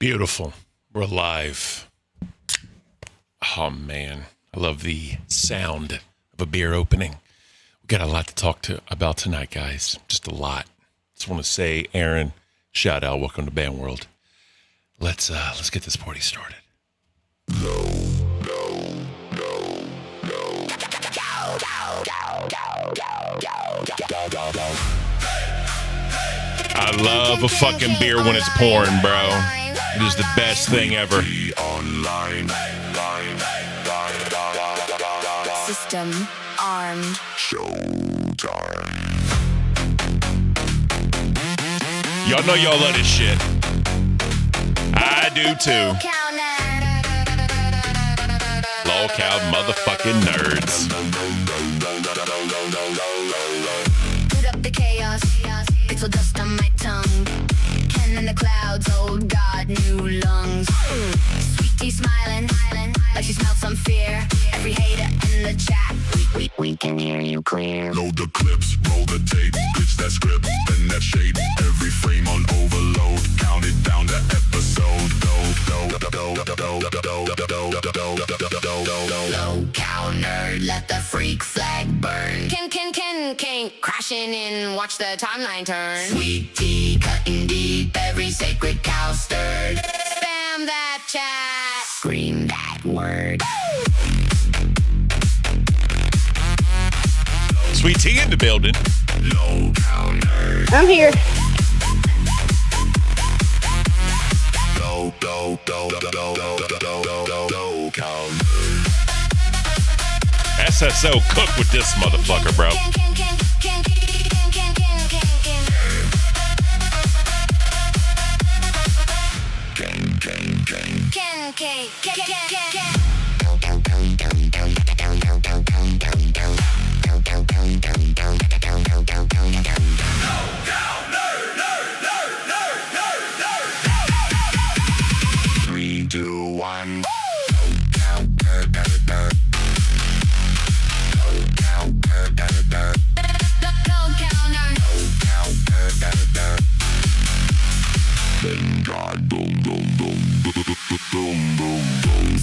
Beautiful. We're alive. Oh, man. I love the sound of a beer opening. We got a lot to talk about tonight, guys. Just a lot. Just want to say, Aaron, shout out. Welcome to Band World. Let's get this party started. I love a fucking beer when it's pouring, bro. It is the best thing ever. System armed. Showtime. Y'all know y'all love this shit. I do too. Lol cow motherfucking nerds. Put up the chaos. Pixel dust on my tongue. Ken in the clouds. Oh God, new lungs. Sweet tea smiling like she smelled some fear. Every hater in the chat. We can hear you clear. Load the clips, roll the tape, pitch that script, bend that shape. Every frame on overload, count it down to episode. Low counter, let the freak flag burn. Caint, crashing in, watch the timeline turn. Sweet tea, cutting deep, every sacred cow stirred. Spam that chat, scream that word. Sweet tea in the building. Low counter. I'm here. Low counter. SSO cook with this motherfucker, bro. Three, two, one. God, boom, boom, boom, boom, boom, boom.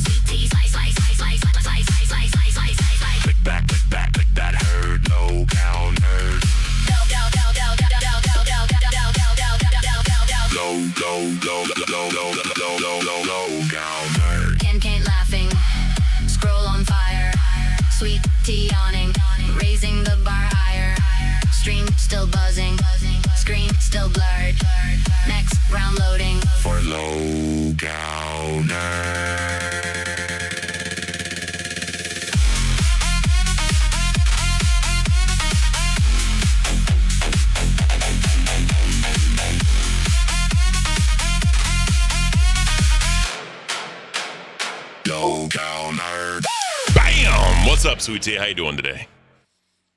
Click back, click that herd, low counter. Low counter. Caint laughing, scroll on fire. Sweet tea awning, raising the bar higher. Stream still buzzing, screen still blurred. Next round loading For low counter. Low counter. Bam! What's up, Sweet tea? How you doing today?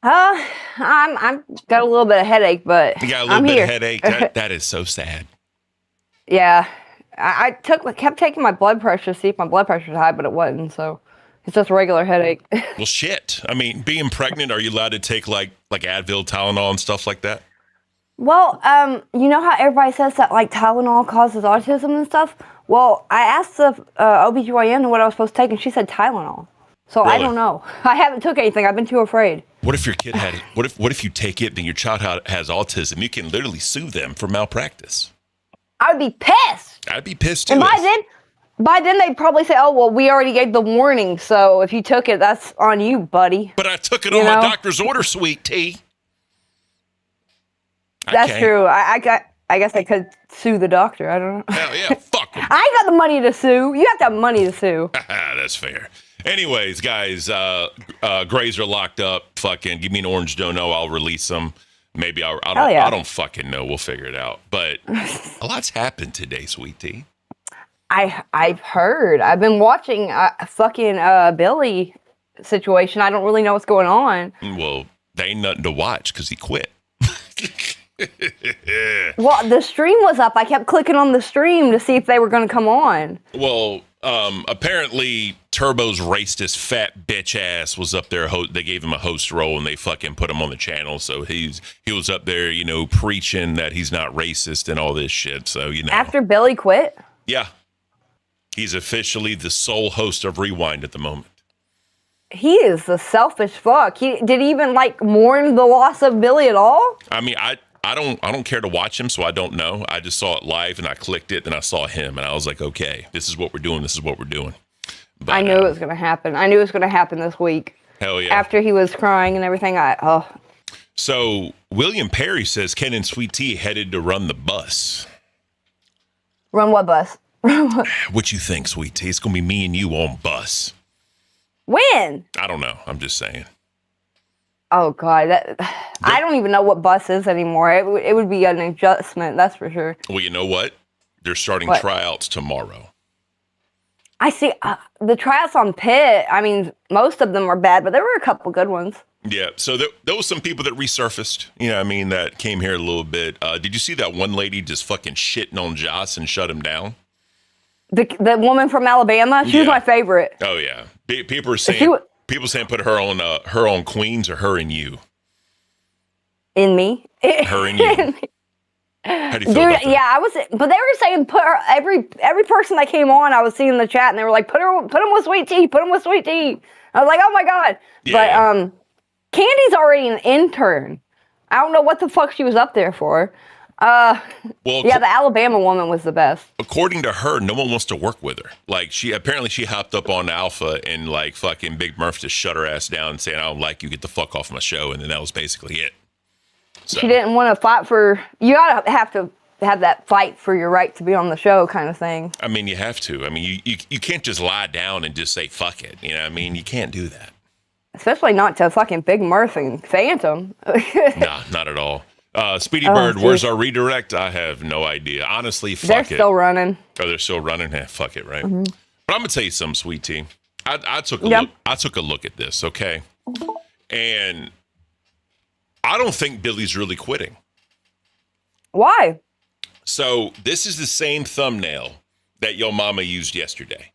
I'm got a little bit of headache, but You got a little I'm bit here. of headache? That is so sad. Yeah, I kept taking my blood pressure to see if my blood pressure's high, but it wasn't. So it's just a regular headache. Well, shit. I mean, being pregnant, are you allowed to take like Advil, Tylenol, and stuff like that? Well, you know how everybody says that like Tylenol causes autism and stuff? Well, I asked the OBGYN what I was supposed to take, and she said Tylenol. So I Really? don't know. I haven't took anything. I've been too afraid. What if your kid had? What if you take it, then your child has autism? You can literally sue them for malpractice. I would be pissed. I'd be pissed too. And by then they'd probably say, "Oh, well, we already gave the warning, so if you took it, that's on you, buddy." But I took it You on my know? doctor's order, Sweet tea. That's can't. true. I guess I could sue the doctor. I don't know. Hell yeah, fuck 'em. I ain't got the money to sue. You have to have money to sue. That's fair. Anyways, guys, Grays are locked up. Fucking give me an orange dono. I'll release them. Maybe I don't. Hell yeah. I don't fucking know. We'll figure it out. But a lot's happened today, Sweet tea. I've heard. I've been watching fucking Billy situation. I don't really know what's going on. Well, they ain't nothing to watch because he quit. Well, the stream was up. I kept clicking on the stream to see if they were going to come on. Well, apparently Turbo's racist fat bitch ass was up there. They gave him a host role and they fucking put him on the channel. So he was up there, preaching that he's not racist and all this shit. So, After Billy quit? Yeah. He's officially the sole host of Rewind at the moment. He is the selfish fuck. Did he even like mourn the loss of Billy at all? I mean, I don't care to watch him, so I don't know. I just saw it live and I clicked it and I saw him and I was like, okay, this is what we're doing. This is what we're doing. But, I knew it was going to happen. I knew it was going to happen this week. Hell yeah. After he was crying and everything, So William Perry says Ken and Sweet Tea headed to run the bus. Run what bus? What you think, Sweet Tea? It's going to be me and you on bus. When? I don't know. I'm just saying. Oh, God. I don't even know what bus is anymore. It would be an adjustment, that's for sure. Well, you know what? They're starting tryouts tomorrow. I see. The tryouts on Pitt, I mean, most of them were bad, but there were a couple good ones. Yeah, so there was some people that resurfaced, you know what I mean, that came here a little bit. Did you see that one lady just fucking shitting on Joss and shut him down? The woman from Alabama, she was my favorite. Oh, yeah. People are saying, put her on Queens or her and you. In me? Her and you. How do you feel about that? Yeah, but they were saying put her, every person that came on, I was seeing in the chat, and they were like, put him with Sweet Tea, put him with Sweet Tea. I was like, oh my God. Yeah. But, Candy's already an intern. I don't know what the fuck she was up there for. The Alabama woman was the best. According to her, no one wants to work with her. Like, she hopped up on Alpha and like fucking Big Murph just shut her ass down and saying, I don't like you, get the fuck off my show. And then that was basically it. So. She didn't want to fight for, you gotta have to have that fight for your right to be on the show kind of thing. I mean, you have to. I mean, you can't just lie down and just say, fuck it. You know what I mean? You can't do that. Especially not to fucking Big Murph and Phantom. Nah, not at all. Speedy Bird, where's our redirect? I have no idea. Honestly, fuck it. They're still running. Oh, they're still running? Fuck it, right? Mm-hmm. But I'm going to tell you something, Sweet Tea. I took a look. I took a look at this, okay? And I don't think Billy's really quitting. Why? So this is the same thumbnail that your mama used yesterday.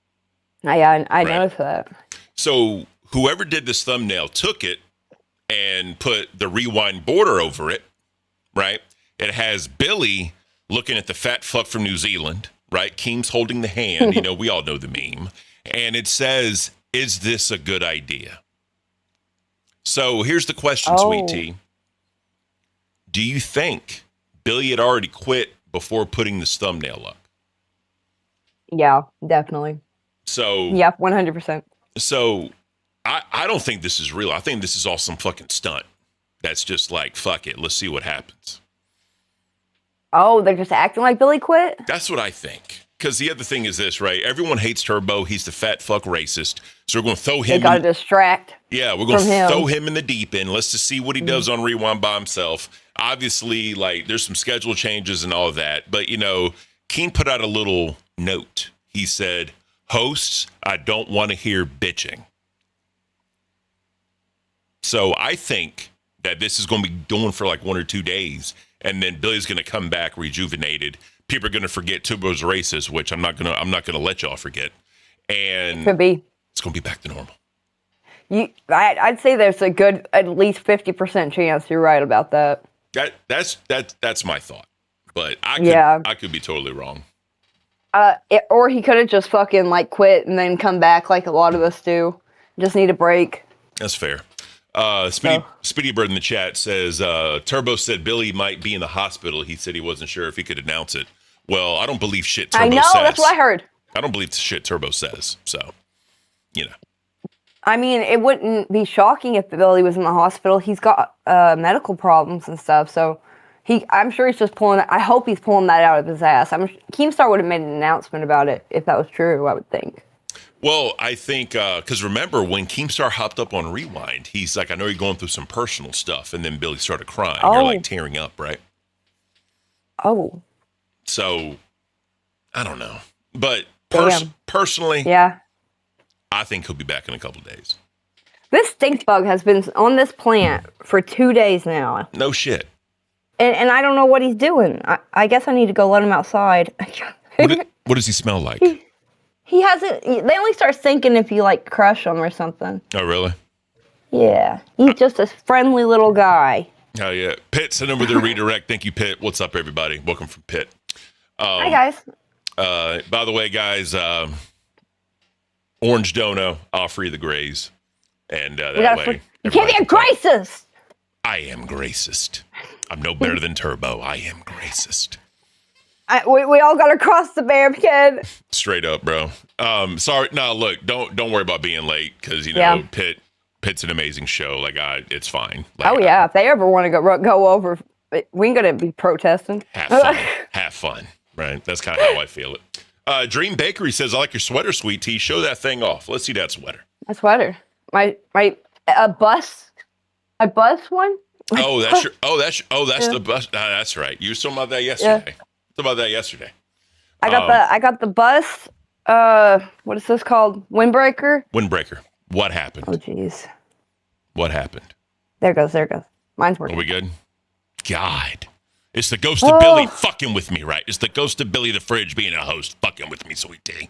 Yeah, I noticed that. So whoever did this thumbnail took it and put the Rewind border over it, right? It has Billy looking at the fat fuck from New Zealand, right? Keem's holding the hand. You know, we all know the meme. And it says, is this a good idea? So here's the question, Sweet Tea. Do you think Billy had already quit before putting this thumbnail up? Yeah, definitely. So yeah, 100%. So I don't think this is real. I think this is all some fucking stunt. That's just like, fuck it, let's see what happens. Oh, they're just acting like Billy quit? That's what I think. Because the other thing is this, right? Everyone hates Turbo. He's the fat fuck racist. So we're going to throw him. They got to distract. Yeah, we're going to throw him in the deep end. Let's just see what he does on Rewind by himself. Obviously, like, there's some schedule changes and all of that. But, you know, Caint put out a little note. He said, hosts, I don't want to hear bitching. So I think that this is going to be going for like 1 or 2 days. And then Billy's going to come back rejuvenated. People are going to forget Turbo's racist, which I'm not going to let y'all forget. And could be. It's going to be back to normal. I'd say there's a good, at least 50% chance you're right about that. That's my thought. But I could be totally wrong. Or he could have just fucking like quit and then come back like a lot of us do. Just need a break. That's fair. Speedy Bird in the chat says, Turbo said Billy might be in the hospital. He said he wasn't sure if he could announce it. Well, I don't believe shit Turbo says. I know, that's what I heard. I don't believe shit Turbo says. So, you know. I mean, it wouldn't be shocking if Billy was in the hospital. He's got medical problems and stuff. So I'm sure he's just I hope he's pulling that out of his ass. Keemstar would have made an announcement about it if that was true, I would think. Well, I think, because remember, when Keemstar hopped up on Rewind, he's like, I know you're going through some personal stuff. And then Billy started crying. You're like tearing up, right? Oh. So, I don't know. But personally, I think he'll be back in a couple of days. This stink bug has been on this plant for 2 days now. No shit. And I don't know what he's doing. I guess I need to go let him outside. What does he smell like? He hasn't. They only start stinking if you like crush them or something. Oh, really? Yeah. He's just a friendly little guy. Oh, yeah. Pitt sent over the redirect. Thank you, Pitt. What's up, everybody? Welcome from Pitt. Hi, guys. By the way, guys, Orange Dono, I'll free the grays. And that way. You can't be a racist. I am racist. I'm no better than Turbo. I am racist. We all got to cross the barricade. Straight up, bro. Sorry. No, look, don't worry about being late because, Pitt's an amazing show. Like, it's fine. Like, if they ever want to go over, we ain't going to be protesting. Have fun. Have fun. Right? That's kind of how I feel it. Dream Bakery says, I like your sweater, sweet tea. Show that thing off. Let's see that sweater. My sweater. My bus one. That's the bus. That's right. You were talking about that yesterday. I got the bus. What is this called? Windbreaker. What happened? Oh, jeez. What happened? There it goes. Mine's working. Are we good? God. It's the ghost of Billy fucking with me, right? It's the ghost of Billy the Fridge being a host fucking with me, sweet tea.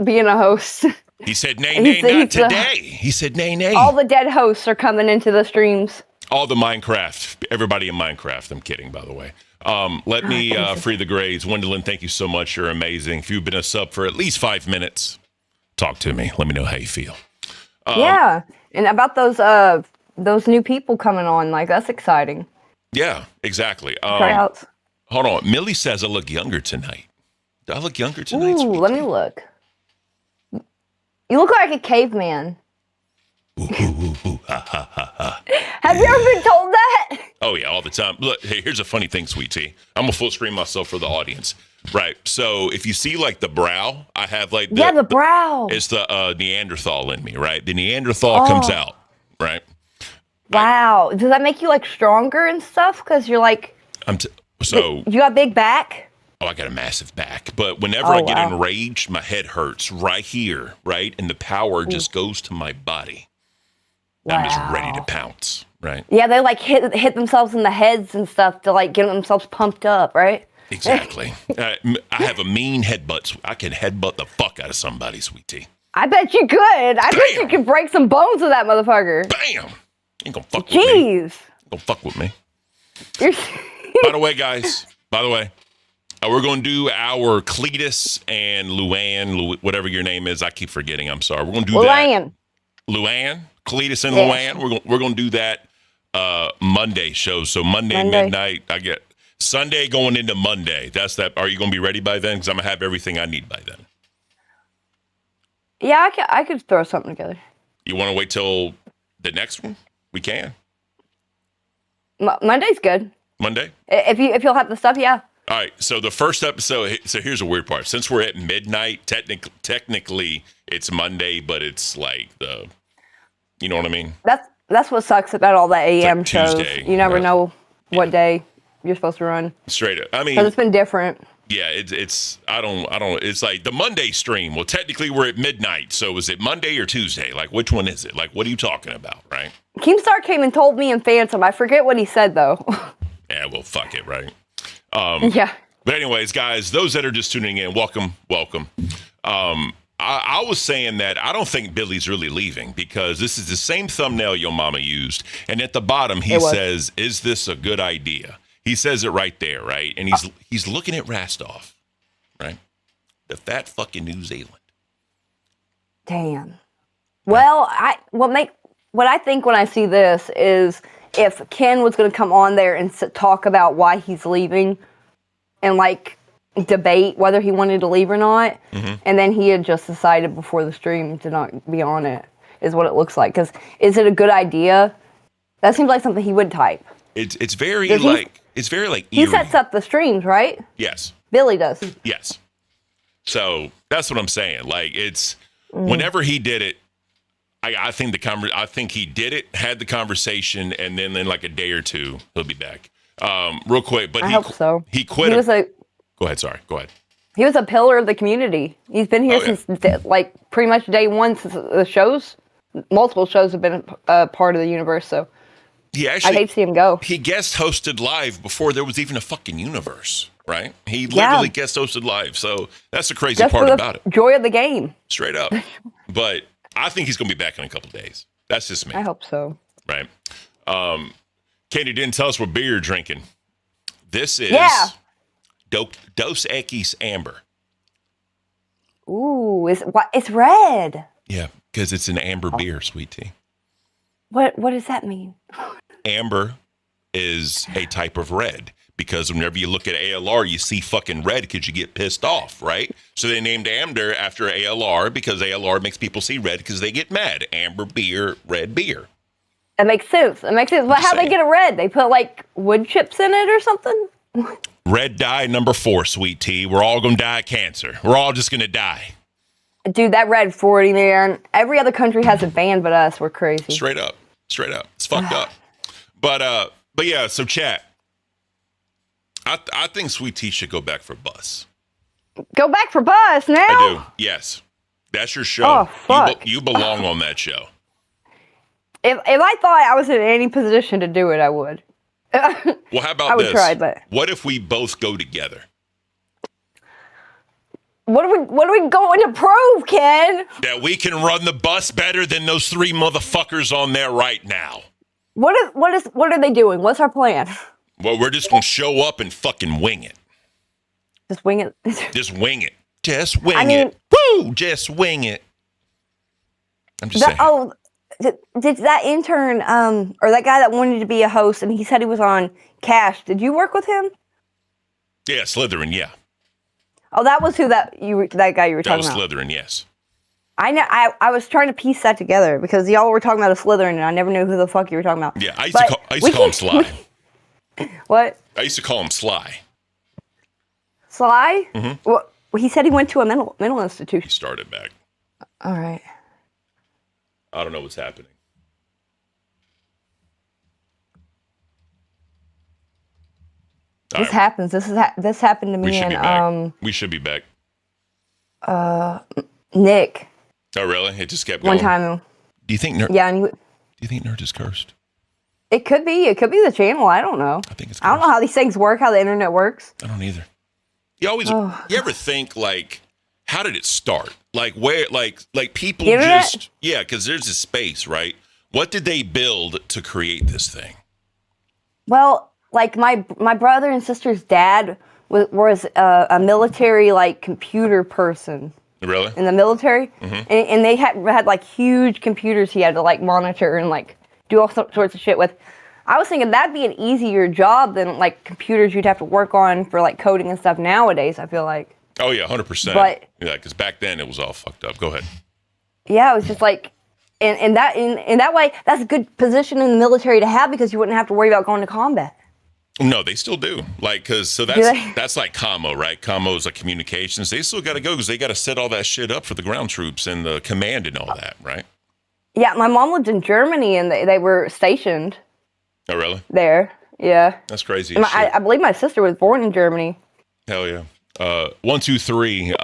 Being a host. He said, nay, not today. He said, nay. All the dead hosts are coming into the streams. All the Minecraft. Everybody in Minecraft. I'm kidding, by the way. Let me free the grays. Gwendolyn, thank you so much. You're amazing. If you've been a sub for at least 5 minutes, talk to me. Let me know how you feel. And about those new people coming on, like, that's exciting. Yeah, exactly. Tryouts. Hold on. Millie says I look younger tonight. Do I look younger tonight? Ooh, let me look. You look like a caveman. Have you ever been told that? Oh, yeah, all the time. Look, hey, here's a funny thing, sweet tea. I'm going to full screen myself for the audience. Right. So if you see, like, the brow, I have, like... the brow. It's the Neanderthal in me, right? The Neanderthal comes out, right? Wow. Does that make you, like, stronger and stuff? Because you're, like... You got a big back? Oh, I got a massive back. But whenever I get enraged, my head hurts right here, right? And the power just goes to my body. Wow. I'm just ready to pounce, right? Yeah, they, like, hit themselves in the heads and stuff to, like, get themselves pumped up, right? Exactly. I have a mean headbutt. I can headbutt the fuck out of somebody, sweet tea. I bet you could. I bet you could break some bones with that motherfucker. Bam! Ain't gonna fuck with me. Jeez. Don't fuck with me. By the way, guys, we're going to do our Cletus and Luann, whatever your name is. I keep forgetting. I'm sorry. We're going to do that. Luann? Cletus and Luann. We're going to do that Monday show. So Monday midnight, I get Sunday going into Monday. That's that. Are you going to be ready by then? Because I'm going to have everything I need by then. Yeah, I could throw something together. You want to wait till the next one? We can. Monday's good. Monday? If you'll have the stuff, yeah. All right, so the first episode, so here's a weird part. Since we're at midnight, technically it's Monday, but it's like you know what I mean? That's what sucks about all the AM shows. Tuesday, you never know what day you're supposed to run. Straight up. I mean, because it's been different. Yeah, it's I don't. It's like the Monday stream. Well, technically we're at midnight, so is it Monday or Tuesday? Like, which one is it? Like, what are you talking about, right? Keemstar came and told me in Phantom. I forget what he said though. Yeah, well, fuck it, right? Yeah. But anyways, guys, those that are just tuning in, welcome. I was saying that I don't think Billy's really leaving because this is the same thumbnail your mama used. And at the bottom, he says, is this a good idea? He says it right there, right? And he's looking at Rastov, right? The fat fucking New Zealand. Damn. Well, what I think when I see this is if Ken was going to come on there and talk about why he's leaving and like debate whether he wanted to leave or not, and then he had just decided before the stream to not be on it, is what it looks like. Because is it a good idea? That seems like something he would type. It's very like eerie. He sets up the streams, right? Yes. Billy does. Yes. So that's what I'm saying. Like it's whenever he did it, I think he did it, had the conversation, and then in like a day or two he'll be back. Real quick, but I hope so. He quit. Go ahead. Sorry. Go ahead. He was a pillar of the community. He's been here since like pretty much day one since the shows. Multiple shows have been a part of the universe. So I'd hate to see him go. He guest hosted live before there was even a fucking universe, right? He literally guest hosted live. So that's the crazy part about it. Joy of the game. Straight up. But I think he's going to be back in a couple of days. That's just me. I hope so. Right. Katie didn't tell us what beer you're drinking. This is Dos Equis Amber. Ooh, it's red. Yeah, because it's an amber beer, sweet tea. What does that mean? Amber is a type of red because whenever you look at ALR, you see fucking red because you get pissed off, right? So they named Amber after ALR because ALR makes people see red because they get mad. Amber beer, red beer. It makes sense. But how they get it red? They put like wood chips in it or something? Red dye number 4, sweet tea. We're all going to die of cancer. We're all just going to die. Dude, that red 40, man. Every other country has a ban but us. We're crazy. Straight up. It's fucked up. But yeah, so chat. I think Sweet Tea should go back for Bus. Go back for Bus now? I do. Yes. That's your show. Oh, fuck. You belong on that show. If I thought I was in any position to do it, I would. Well, how about I would this? try, but what if we both go together? What are we going to prove, Ken? That we can run the bus better than those 3 motherfuckers on there right now. What are they doing? What's our plan? Well, we're just gonna show up and fucking wing it. Just wing it. Just wing it. Just wing it. Woo! Just wing it. I'm just saying. Oh, did that intern or that guy that wanted to be a host and he said he was on Cash? Did you work with him? Yeah, Slytherin. Yeah. Oh, that was that guy you were talking about. That was Slytherin. Yes. I know. I was trying to piece that together because y'all were talking about a Slytherin and I never knew who the fuck you were talking about. Yeah, I used to call him Sly. What? I used to call him Sly. Sly? Mm-hmm. Well, he said he went to a mental institution. He started back. All right. I don't know what's happening. This happens. This happened to me and we should be back. Nick. Oh really? It just kept going. One time. Do you think do you think Nerd is cursed? It could be. It could be the channel. I don't know. I think it's cursed. I don't know how these things work, how the internet works. I don't either. You ever think like, how did it start? Like where, like people just, yeah, because there's a space, right? What did they build to create this thing? Well, like my brother and sister's dad was a military like computer person. Really? In the military, and they had like huge computers he had to like monitor and like do all sorts of shit with. I was thinking that'd be an easier job than like computers you'd have to work on for like coding and stuff nowadays. I feel like. Oh yeah, 100%. But yeah, because back then it was all fucked up. Go ahead. Yeah, it was just like, in that way, that's a good position in the military to have because you wouldn't have to worry about going to combat. No, they still do. Like, cause so that's like commo, right? Commo is like communications. They still got to go because they got to set all that shit up for the ground troops and the command and all that, right? Yeah, my mom lived in Germany and they were stationed. Oh, really? There, yeah. That's crazy. I believe my sister was born in Germany. Hell yeah. 1, 2, 3.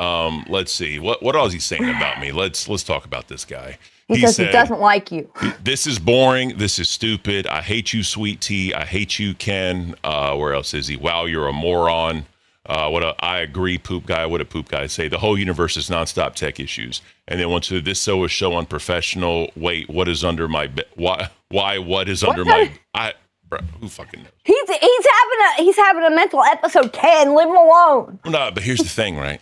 Let's see. What else is he saying about me? Let's talk about this guy. He says he doesn't like you. This is boring. This is stupid. I hate you, Sweet Tea. I hate you, Ken. Where else is he? Wow, you're a moron. I agree, poop guy. What did poop guy say? The whole universe is nonstop tech issues. And then went to this so is so unprofessional. Wait, what is under my why? What is under my? Bro, who fucking knows? He's having a mental episode. Ken, leave him alone. No, but here's the thing, right?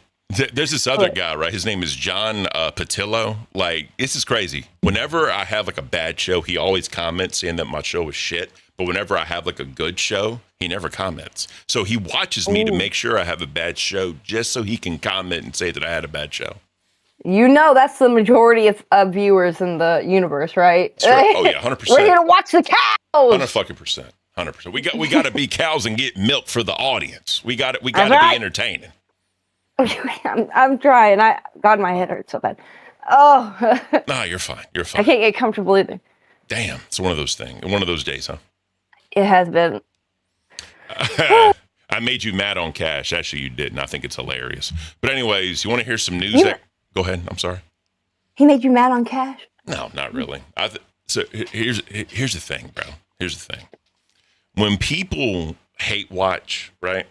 There's this other guy, right? His name is John Patillo. Like, this is crazy. Whenever I have like a bad show, he always comments saying that my show is shit. But whenever I have like a good show, he never comments. So he watches me to make sure I have a bad show just so he can comment and say that I had a bad show. You know that's the majority of viewers in the universe, right? Right. Oh yeah, 100%. We're here to watch the cows. 100%. We got to be cows and get milk for the audience. We got to be entertaining. I'm trying. God, my head hurts so bad. Oh. Nah, you're fine. You're fine. I can't get comfortable either. Damn, it's one of those things. One of those days, huh? It has been. I made you mad on Cash. Actually, you didn't. I think it's hilarious. But anyways, you want to hear some news? Go ahead. I'm sorry. He made you mad on Cash? No, not really. So here's the thing, bro. Here's the thing. When people hate watch, right?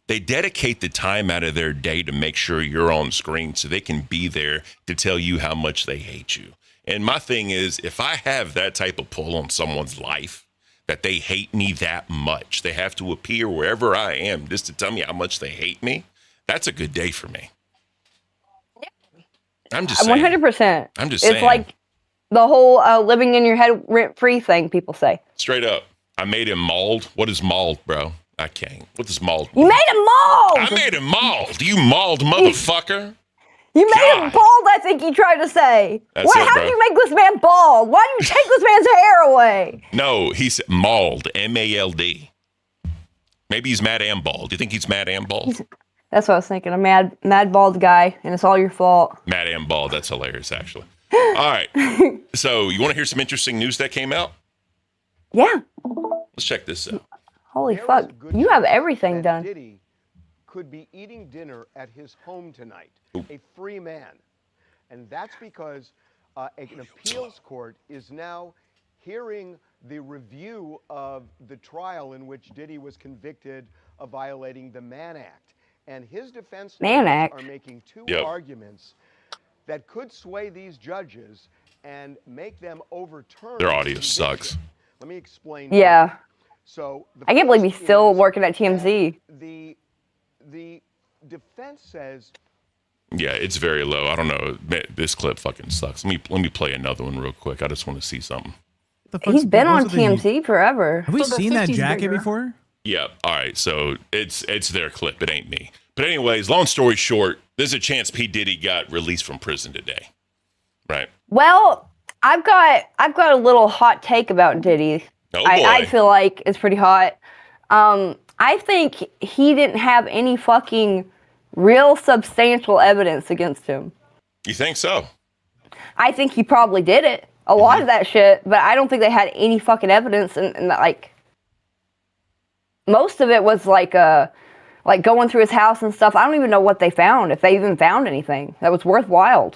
They dedicate the time out of their day to make sure you're on screen so they can be there to tell you how much they hate you. And my thing is, if I have that type of pull on someone's life, that they hate me that much. They have to appear wherever I am just to tell me how much they hate me. That's a good day for me. I'm just saying. 100%. I'm just saying. It's like the whole living in your head rent-free thing people say. Straight up. I made him mauled. What is mauled, bro? I can't. What does mauled mean? You made him mauled! I made him mauled. You mauled motherfucker. You made God. him bald, I think you tried to say. That's it, How bro. did you make this man bald? Why did you take this man's hair away? No, he said mauled. M-A-L-D. Maybe he's mad and bald. Do you think he's mad and bald? That's what I was thinking. A mad bald guy, and it's all your fault. Mad and bald. That's hilarious, actually. All right. So you want to hear some interesting news that came out? Yeah. Let's check this out. Holy fuck. You have everything done. Diddy could be eating dinner at his home tonight, a free man. And that's because an appeals court is now hearing the review of the trial in which Diddy was convicted of violating the Mann Act. And his defense lawyers are making two arguments that could sway these judges and make them overturn Their audio sucks. Let me explain. Yeah. So I can't believe he's still working at TMZ. The defense says. Yeah, it's very low. I don't know. This clip fucking sucks. Let me play another one real quick. I just want to see something. He's been on TMZ forever. Have we seen that jacket before? Yeah. All right. So it's their clip. It ain't me. But anyways, long story short, there's a chance P. Diddy got released from prison today. Right. Well, I've got a little hot take about Diddy. Oh boy. I feel like it's pretty hot. I think he didn't have any fucking real substantial evidence against him. You think so? I think he probably did it. A lot of that shit, but I don't think they had any fucking evidence, and like most of it was like going through his house and stuff. I don't even know what they found, if they even found anything that was worthwhile.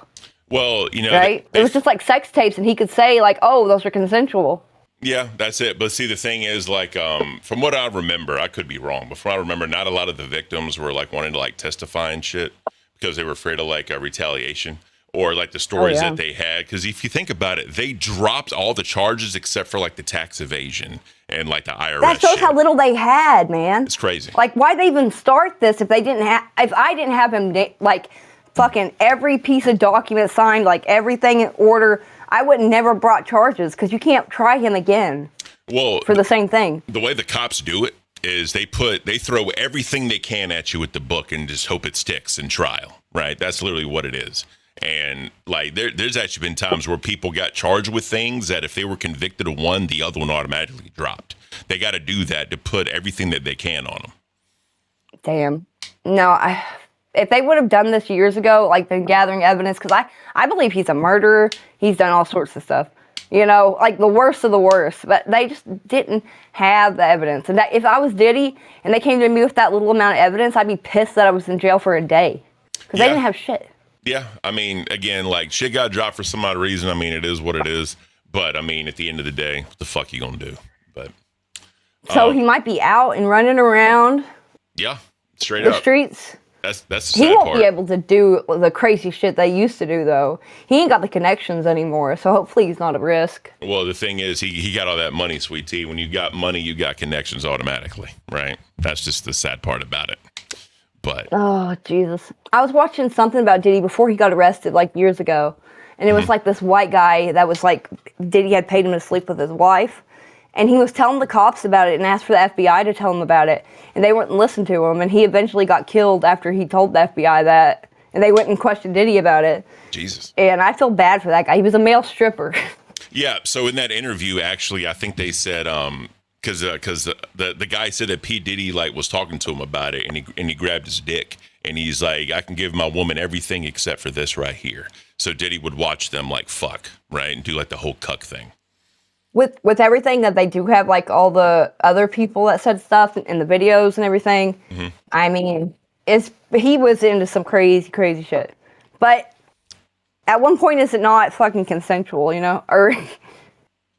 Well, you know, right? It was just like sex tapes, and he could say like, "Oh, those are consensual." Yeah, that's it. But see, the thing is, like, from what I remember, I could be wrong, but from what I remember, not a lot of the victims were like wanting to like testify and shit because they were afraid of like retaliation or like the stories that they had. Because if you think about it, they dropped all the charges except for like the tax evasion and like the IRS. That shows how little they had, man. It's crazy. Like, why'd they even start this if they didn't have? If I didn't have him like fucking every piece of document signed, like everything in order, I would never brought charges because you can't try him again. Well, for the same thing. The way the cops do it is they throw everything they can at you with the book and just hope it sticks in trial, right? That's literally what it is. And like there's actually been times where people got charged with things that if they were convicted of one, the other one automatically dropped. They got to do that to put everything that they can on them. Damn. No, if they would have done this years ago, like been gathering evidence, because I believe he's a murderer. He's done all sorts of stuff. You know, like the worst of the worst. But they just didn't have the evidence. And that, if I was Diddy and they came to me with that little amount of evidence, I'd be pissed that I was in jail for a day. Because they didn't have shit. Yeah, I mean, again, like, shit got dropped for some odd reason. I mean, it is what it is. But, I mean, at the end of the day, what the fuck you gonna do? But so he might be out and running around. Yeah, straight the up. streets. That's the sad He won't part. be able to do the crazy shit they used to do, though. He ain't got the connections anymore, so hopefully he's not at risk. Well, the thing is, he got all that money, sweet tea. When you got money, you got connections automatically, right? That's just the sad part about it. But oh, Jesus. I was watching something about Diddy before he got arrested, like, years ago. And it was like this white guy that was like, Diddy had paid him to sleep with his wife. And he was telling the cops about it and asked for the FBI to tell him about it. And they wouldn't listen to him. And he eventually got killed after he told the FBI that. And they went and questioned Diddy about it. Jesus. And I feel bad for that guy. He was a male stripper. Yeah, so in that interview, actually, I think they said, because the guy said that P. Diddy like was talking to him about it, and he grabbed his dick, and he's like, I can give my woman everything except for this right here. So Diddy would watch them like fuck, right, and do like the whole cuck thing. With everything that they do have, like all the other people that said stuff in the videos and everything, I mean, he was into some crazy, crazy shit. But at one point, is it not fucking consensual, you know? Or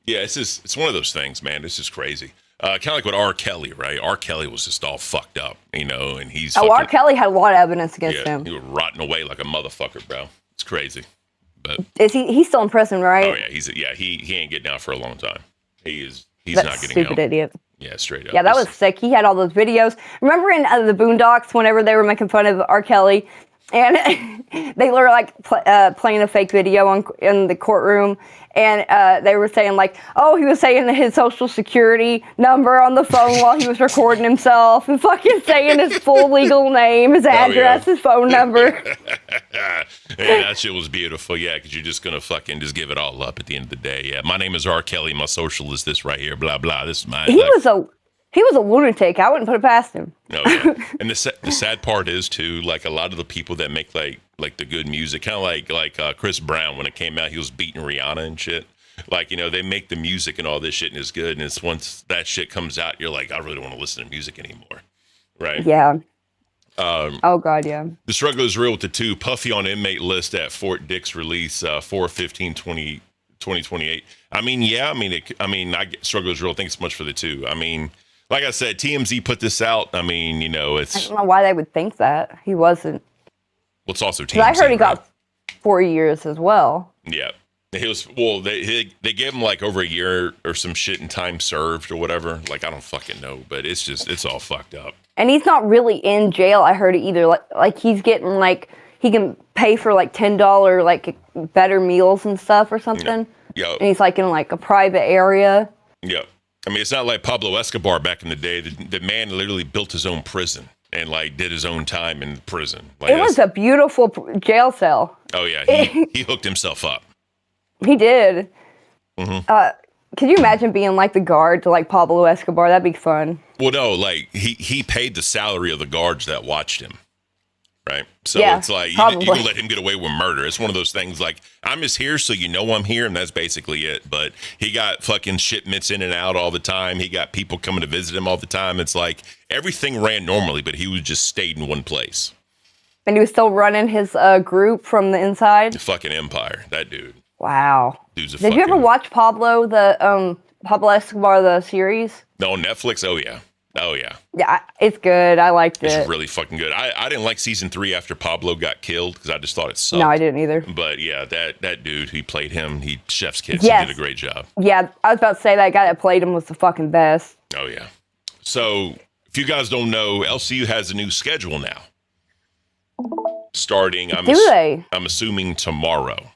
yeah, it's one of those things, man. It's just crazy. Kind of like with R. Kelly, right? R. Kelly was just all fucked up, you know, and he's R. Kelly had a lot of evidence against him. He was rotting away like a motherfucker, bro. It's crazy. But is he's still in prison, right? Oh yeah, he ain't getting out for a long time. He is He's That not getting stupid out. idiot. Yeah, straight up. Yeah, that was sick. He had all those videos. Remember in the Boondocks, whenever they were making fun of R. Kelly, and they were like playing a fake video in the courtroom, and they were saying like, oh, he was saying his social security number on the phone while he was recording himself, and fucking saying his full legal name, his address, his phone number. Yeah, that shit was beautiful. Yeah, because you're just gonna fucking just give it all up at the end of the day. Yeah, my name is R. Kelly. My social is this right here. Blah blah. This is mine. He was a lunatic. I wouldn't put it past him. Oh yeah, and the sad part is too, like a lot of the people that make like the good music, kind of like Chris Brown when it came out, he was beating Rihanna and shit. Like, you know, they make the music and all this shit and it's good, and it's once that shit comes out, you're like, I really don't want to listen to music anymore, right? Yeah. Oh god, yeah. The struggle is real with the two. Puffy on inmate list at Fort Dix release 4/15/2028. I mean, yeah, I get struggle is real. I think it's much for the two. I mean, like I said, TMZ put this out. I mean, you know, I don't know why they would think that. He wasn't. Well, it's also TMZ. 'Cause I heard he right? got 4 years as well. Yeah. He was, well, they gave him like over a year or some shit in time served or whatever. Like, I don't fucking know, but it's all fucked up. And he's not really in jail, I heard either. Like he's getting like, he can pay for like $10 like better meals and stuff or something. Yeah. And he's like in like a private area. Yeah. I mean, it's not like Pablo Escobar back in the day. The man literally built his own prison and like did his own time in prison. Like, It was a beautiful jail cell. Oh yeah, he hooked himself up. He did. Mm-hmm. Could you imagine being like the guard to like Pablo Escobar? That'd be fun. Well, no, like he paid the salary of the guards that watched him, right? So Yeah, it's like you probably. can let him get away with murder. It's one of those things like, I'm just here so you know I'm here, and that's basically it. But he got fucking shipments in and out all the time. He got people coming to visit him all the time. It's like everything ran normally, but he was just stayed in one place. And he was still running his group from the inside. The fucking empire, that dude. Wow. Dude's a Did you ever fucking- watch Pablo Escobar, the series? No, Netflix. Oh yeah. Yeah, it's good. I liked it. It's really fucking good. I didn't like season 3 after Pablo got killed because I just thought it sucked. No, I didn't either. But yeah, that dude who played him, he Chef's Kiss. Yes. He did a great job. Yeah, I was about to say that guy that played him was the fucking best. Oh yeah. So if you guys don't know, LCU has a new schedule now. Starting, I'm assuming tomorrow.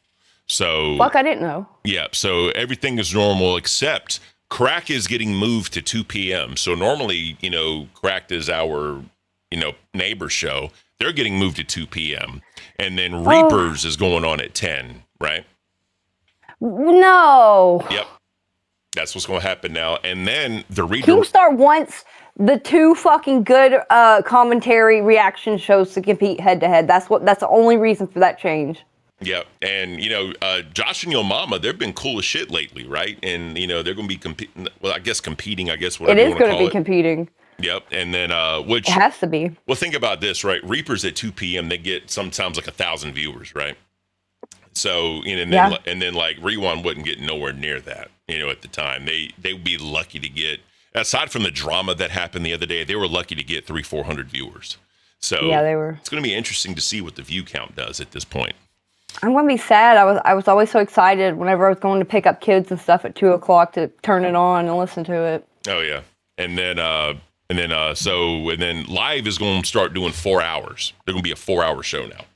So Fuck, I didn't know. yeah, so everything is normal except Crack is getting moved to 2 p.m. So normally, you know, Cracked is our, you know, neighbor show. They're getting moved to 2 p.m. And then Reapers is going on at 10, right? No. Yep. That's what's going to happen now. And then the Keemstar wants the two fucking good commentary reaction shows to compete head to head. That's the only reason for that change. Yep. And, you know, Josh and Yo Mama, they've been cool as shit lately, right? And, you know, they're going to be competing, whatever It is going to be competing. Yep. And then, which it has to be. Well, think about this, right? Reapers at 2 p.m., they get sometimes like 1,000 viewers, right? So, you know, and then like Rewind wouldn't get nowhere near that, you know, at the time. They would be lucky to get, aside from the drama that happened the other day, they were lucky to get 300-400 viewers. So yeah, they were. It's going to be interesting to see what the view count does at this point. I'm going to be sad. I was always so excited whenever I was going to pick up kids and stuff at 2 o'clock to turn it on and listen to it. Oh yeah. And then Live is going to start doing 4 hours. They're going to be a 4-hour show now.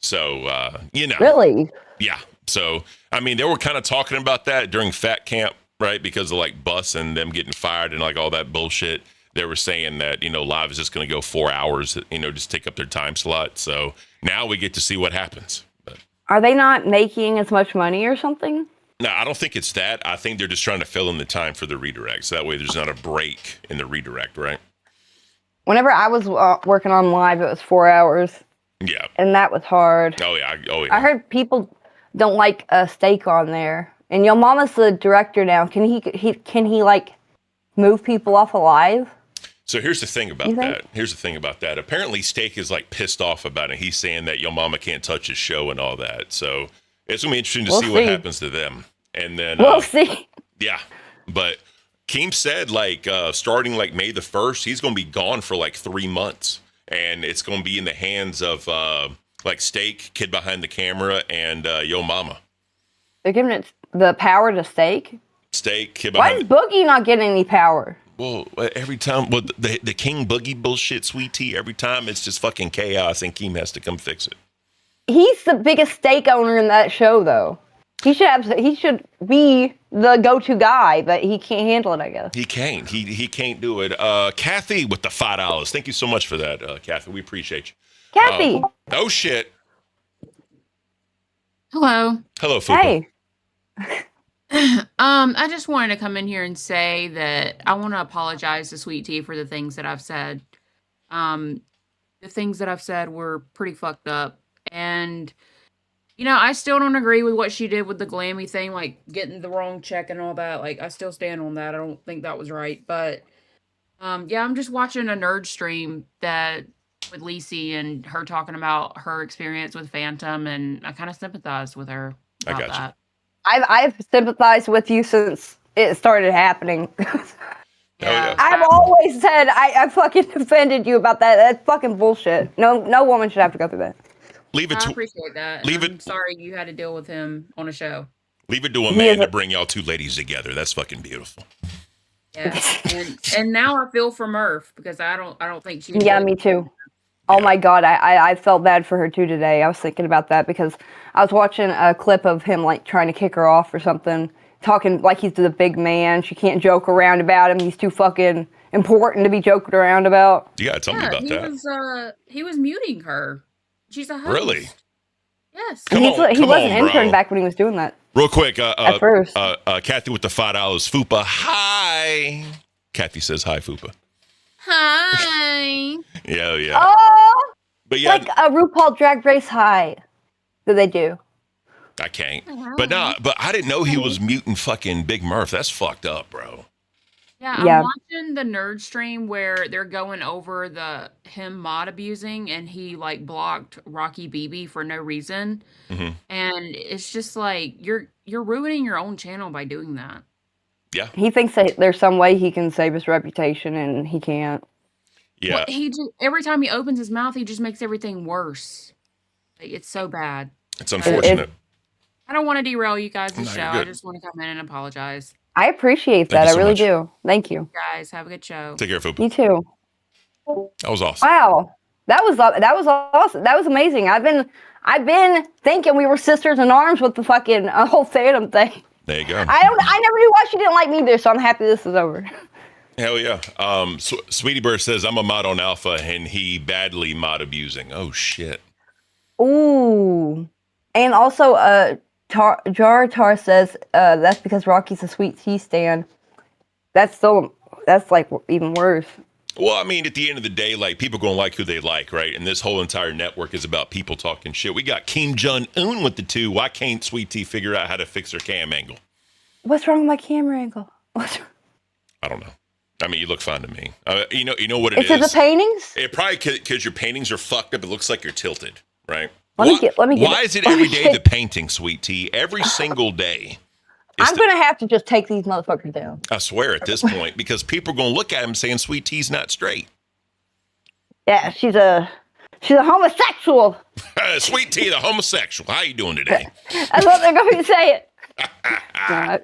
So, you know. Really? Yeah. So, I mean, they were kind of talking about that during Fat Camp, right? Because of like Bus and them getting fired and like all that bullshit. They were saying that, you know, Live is just going to go 4 hours, you know, just take up their time slot. So now we get to see what happens. But are they not making as much money or something? no, I don't think it's that. I think they're just trying to fill in the time for the redirect. So that way there's not a break in the redirect, right? Whenever I was working on Live, it was 4 hours. Yeah. And that was hard. Oh, yeah. I heard people don't like a steak on there. And Yo Mama's the director now. Can he like move people off Alive? So here's the thing about that. Apparently Steak is like pissed off about it. He's saying that Yo Mama can't touch his show and all that. So it's going to be interesting to see what happens to them. And then we'll see. Yeah. But Keem said like starting like May the 1st, he's going to be gone for like 3 months. And it's going to be in the hands of like Steak, Kid Behind the Camera, and Yo Mama. They're giving it the power to Steak? Steak. Why is Boogie not getting any power? Well, every time, the King Boogie bullshit, Sweet Tea, every time it's just fucking chaos and Keem has to come fix it. He's the biggest steak owner in that show, though. He should be the go-to guy, but he can't handle it, I guess. He can't. He can't do it. Kathy with the $5. Thank you so much for that, Kathy. We appreciate you. Kathy. Oh, shit. Hello. Hello, Fupa. Hey. I just wanted to come in here and say that I want to apologize to Sweet Tea for the things that I've said. The things that I've said were pretty fucked up. And, you know, I still don't agree with what she did with the Glammy thing, like getting the wrong check and all that. Like, I still stand on that. I don't think that was right. But, yeah, I'm just watching a nerd stream that with Lacey and her talking about her experience with Phantom, and I kind of sympathized with her about that. I've sympathized with you since it started happening. Yeah. I've always said I fucking defended you about that. That's fucking bullshit. No woman should have to go through that. Leave it I to appreciate that. I'm sorry you had to deal with him on a show. Leave it to a man to bring y'all two ladies together. That's fucking beautiful. Yeah, and now I feel for Murph because I don't think she. Yeah, me too. Oh my God, I felt bad for her too today. I was thinking about that because I was watching a clip of him like trying to kick her off or something, talking like he's the big man. She can't joke around about him. He's too fucking important to be joking around about. Yeah, tell me about that. He was muting her. She's a host. Really? Yes. He was an intern back when he was doing that. Real quick, at first. Kathy with the $5, Fupa. Hi. Kathy says hi, Fupa. Hi. Yeah. Oh, but yeah, like a RuPaul Drag Race high that they do. I can't. But I didn't know he was muting fucking Big Murph. That's fucked up, bro. Yeah, I'm watching the nerd stream where they're going over him mod abusing, and he like blocked Rocky BB for no reason, and it's just like you're ruining your own channel by doing that. Yeah, he thinks that there's some way he can save his reputation, and he can't. Yeah, well, every time he opens his mouth, he just makes everything worse. Like, it's so bad. It's unfortunate. I don't want to derail you guys' show. You're good. I just want to come in and apologize. I appreciate that. Thank you so I really much. do. Thank you. Guys, have a good show. Take care, Fupa. You too. That was awesome. Wow, that was awesome. That was amazing. I've been thinking we were sisters in arms with the fucking whole Phantom thing. There you go. I never knew why she didn't like me either, so I'm happy this is over. Hell yeah. Sweetie Bird says, I'm a mod on Alpha and he badly mod abusing. Oh, shit. Ooh. And also, Jar says, that's because Rocky's a Sweet Tea stan. That's like even worse. Well, I mean, at the end of the day, like, people gonna like who they like, right? And this whole entire network is about people talking shit. We got Kim Jong-un with the two. Why can't Sweet Tea figure out how to fix her cam angle? What's wrong with my camera angle? I don't know. I mean, you look fine to me. You know what it is? Is it the paintings? It probably because your paintings are fucked up. It looks like you're tilted, right? Let me get Why is it every day the painting, Sweet Tea? Every single day. I'm going to have to just take these motherfuckers down. I swear at this point, because people are going to look at him saying Sweet Tea's not straight. Yeah, she's a homosexual. Sweet Tea, the homosexual. How you doing today? That's what they're going to say it.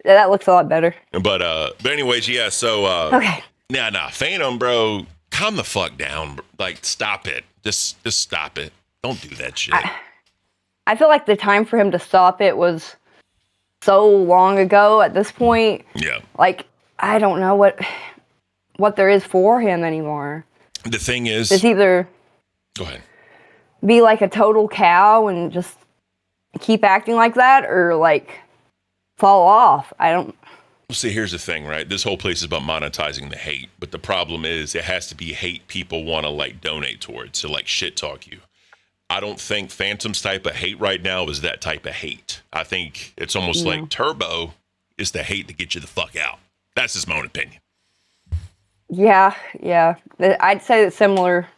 That looks a lot better. But anyways, yeah, so okay. Nah, Phantom, bro, calm the fuck down. Like, stop it. Just stop it. Don't do that shit. I feel like the time for him to stop it was so long ago at this point. Yeah. Like, I don't know what there is for him anymore. The thing is... It's either... Go ahead. Be like a total cow and just keep acting like that, or like fall off. I don't... See, here's the thing, right? This whole place is about monetizing the hate, but the problem is it has to be hate people want to like donate towards, to like shit talk you. I don't think Phantom's type of hate right now is that type of hate. I think it's almost like Turbo is the hate to get you the fuck out. That's just my own opinion. Yeah. I'd say it's similar.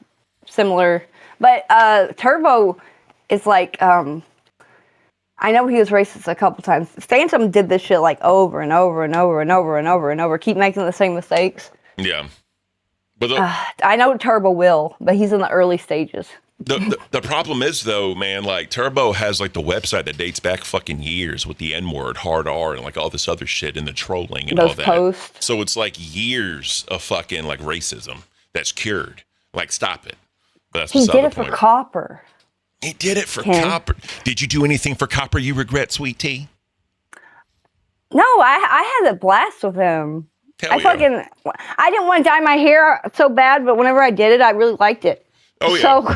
But Turbo is like, I know he was racist a couple times. Phantom did this shit like over and over and over and over and over and over. Keep making the same mistakes. Yeah. But I know Turbo will, but he's in the early stages. The problem is though, man, like Turbo has like the website that dates back fucking years with the N-word, hard R, and like all this other shit and the trolling and Those all that. posts. So it's like years of fucking like racism that's cured. Like, stop it. But that's He beside did the it for point. Copper. He did it for Ken. Copper. Did you do anything for Copper you regret, Sweet Tea? No, I had a blast with him. Hell I yeah. didn't want to dye my hair so bad, but whenever I did it, I really liked it. Oh, yeah. So,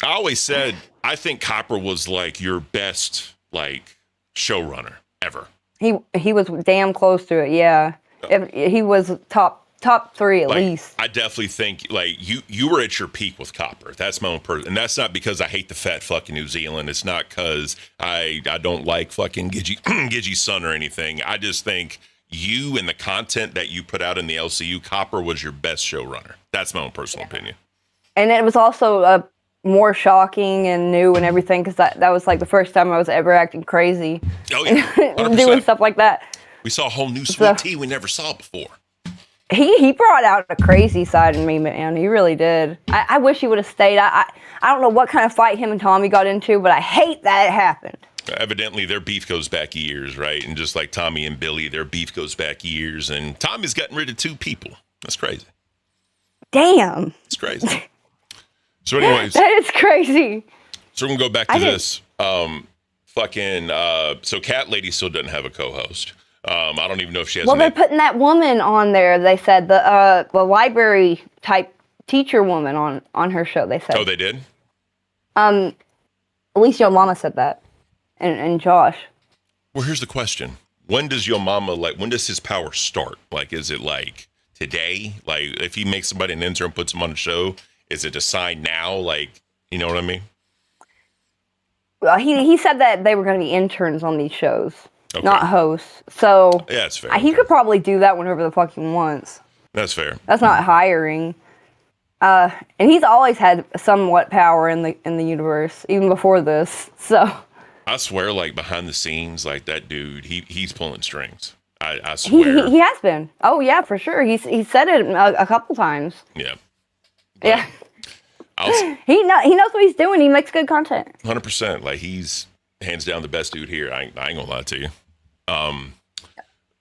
I always said, I think Copper was like your best like showrunner ever. he was damn close to it. Yeah, he was top 3 at Like, least. I definitely think like you were at your peak with Copper. That's my own person, and that's not because I hate the fat fucking New Zealand. It's not because I don't like fucking Gidgey Sun or anything. I just think you and the content that you put out in the LCU, Copper was your best showrunner. That's my own personal opinion. And it was also more shocking and new and everything because that was like the first time I was ever acting crazy. Oh yeah, and doing 100%. stuff like that. We saw a whole new Sweet Tea we never saw before. He brought out a crazy side in me, man. He really did. I wish he would have stayed. I don't know what kind of fight him and Tommy got into, but I hate that it happened. Evidently, their beef goes back years, right? And just like Tommy and Billy, their beef goes back years. And Tommy's gotten rid of 2 people. That's crazy. Damn. It's crazy. So anyways, That is crazy. so we're going to go back to this. So Cat Lady still doesn't have a co-host. I don't even know if she has Well, a they're name. putting that woman on there. They said the library type teacher woman on her show. They said. Oh, they did? At least your mama said that, and Josh. Well, here's the question. When does your mama, when does his power start? Like, is it like today? Like, if he makes somebody an intern, puts them on a show, is it a sign now? Like, you know what I mean? Well, he said that they were going to be interns on these shows, Okay. not hosts. So Yeah, that's fair. he could probably do that whenever the fuck he wants. That's fair. That's not hiring. And he's always had somewhat power in the universe, even before this. So I swear, like, behind the scenes, like, that dude, he's pulling strings. I he swear. he has been. Oh yeah, for sure. He said it a couple times. Yeah. Yeah. I'll He knows what he's doing. He makes good content. 100%. Like, he's hands down the best dude here. I ain't gonna lie to you. What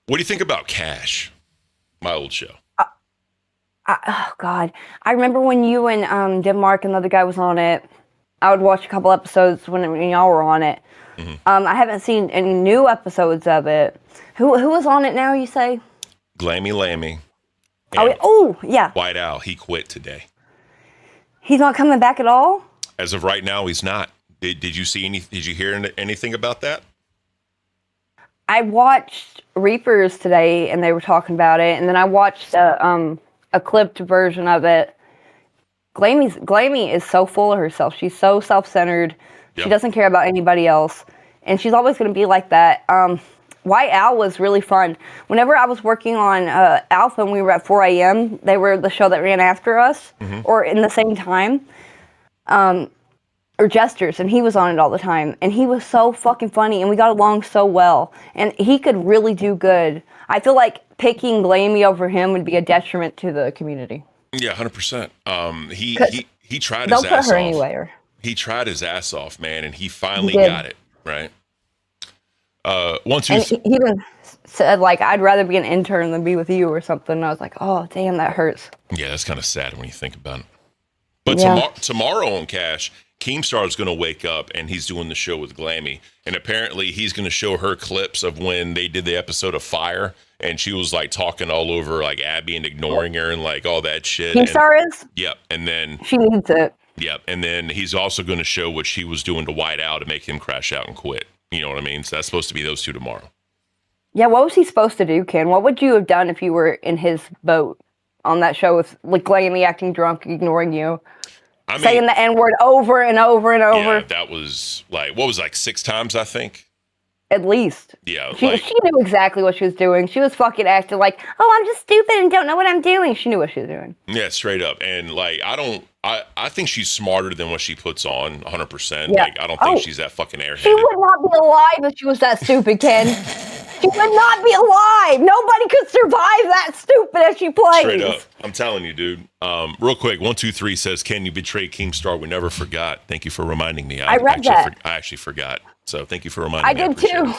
do you think about Cash? My old show. Oh God, I remember when you and Denmark and the other guy was on it. I would watch a couple episodes when y'all were on it. Mm-hmm. I haven't seen any new episodes of it. Who was on it now? You say? Glammy Lammy. Oh yeah. White Owl. He quit today. He's not coming back at all. As of right now, he's not. Did you see any? Did you hear anything about that? I watched Reapers today, and they were talking about it, and then I watched a clipped version of it. Glammy is so full of herself. She's so self-centered. Yep. She doesn't care about anybody else, and she's always going to be like that. White Owl was really fun. Whenever I was working on Alpha and we were at 4 a.m., they were the show that ran after us, or in the same time, or Jesters, and he was on it all the time. And he was so fucking funny, and we got along so well. And he could really do good. I feel like picking Glammy over him would be a detriment to the community. Yeah, 100%. He tried They'll his put ass her off. anywhere. He tried his ass off, man, and he finally He did. got it right. Once you And he even said, like, I'd rather be an intern than be with you or something. And I was like, oh, damn, that hurts. yeah, that's kind of sad when you think about it. But Yeah. tomorrow on Cash, Keemstar's going to wake up and he's doing the show with Glammy, and apparently he's going to show her clips of when they did the episode of Fire, and she was like talking all over like Abby and ignoring her and like all that shit. Keemstar is? Yep, and then She needs it. yep, and then he's also going to show what she was doing to White Owl to make him crash out and quit. You know what I mean? So that's supposed to be those two tomorrow. Yeah, what was he supposed to do, Ken? What would you have done if you were in his boat on that show with like Glammy acting drunk, ignoring you, I mean, saying the N-word over and over and over? yeah, that was like, what was it, like 6 times, I think? At least. Yeah, She knew exactly what she was doing. She was fucking acting like, oh, I'm just stupid and don't know what I'm doing. She knew what she was doing. yeah, straight up. And like, I think she's smarter than what she puts on 100%. Yeah. Like, I don't think Oh. she's that fucking She airheaded. would not be alive if she was that stupid, Ken. She would not be alive. Nobody could survive that stupid as she plays. Straight up. I'm telling you, dude. Real quick, 123 says, "Can you betray Keemstar? We never forgot." Thank you for reminding me. I read that. I actually forgot. So thank you for reminding me. I did too.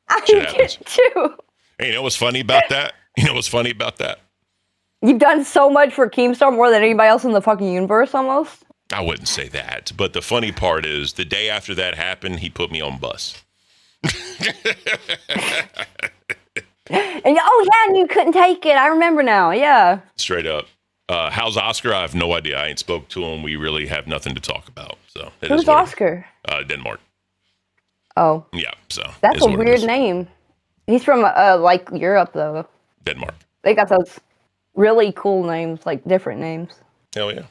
I Shit did happens. too. Hey, you know what's funny about that? You've done so much for Keemstar, more than anybody else in the fucking universe, almost. I wouldn't say that. But the funny part is, the day after that happened, he put me on bus. And you couldn't take it. I remember now. Yeah. Straight up. How's Oscar? I have no idea. I ain't spoke to him. We really have nothing to talk about. So who's Oscar? Denmark. Oh. Yeah. So that's a weird name. He's from like Europe though. Denmark. They got those really cool names, like different names. Hell yeah.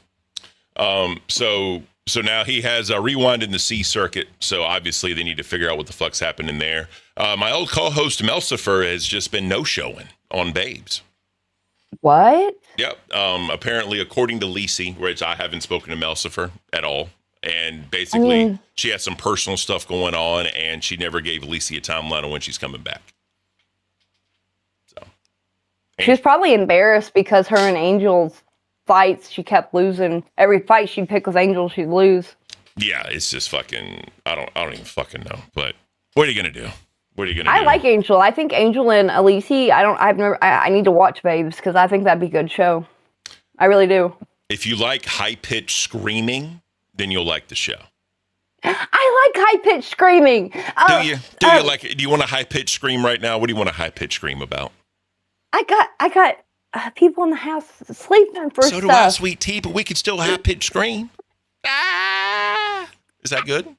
So now he has a rewind in the C circuit. So obviously they need to figure out what the fuck's happening there. My old co-host Melcifer has just been no-showing on Babes. What? Yep. Apparently, according to Lisi, which I haven't spoken to Melcifer at all, and basically she has some personal stuff going on, and she never gave Lisi a timeline on when she's coming back. So she was probably embarrassed because her and Angel's fights, she kept losing. Every fight she'd pick with Angel, she'd lose. Yeah, it's just fucking. I don't even fucking know. But what are you gonna do? What are you gonna do? I like Angel. I think Angel and Elise. I need to watch Babes because I think that'd be a good show. I really do. If you like high pitched screaming, then you'll like the show. I like high pitched screaming. Do you? Do you want a high pitched scream right now? What do you want a high pitched scream about? I got people in the house sleeping for So do I, sweet tea, but we could still high pitched scream. Ah! Is that good?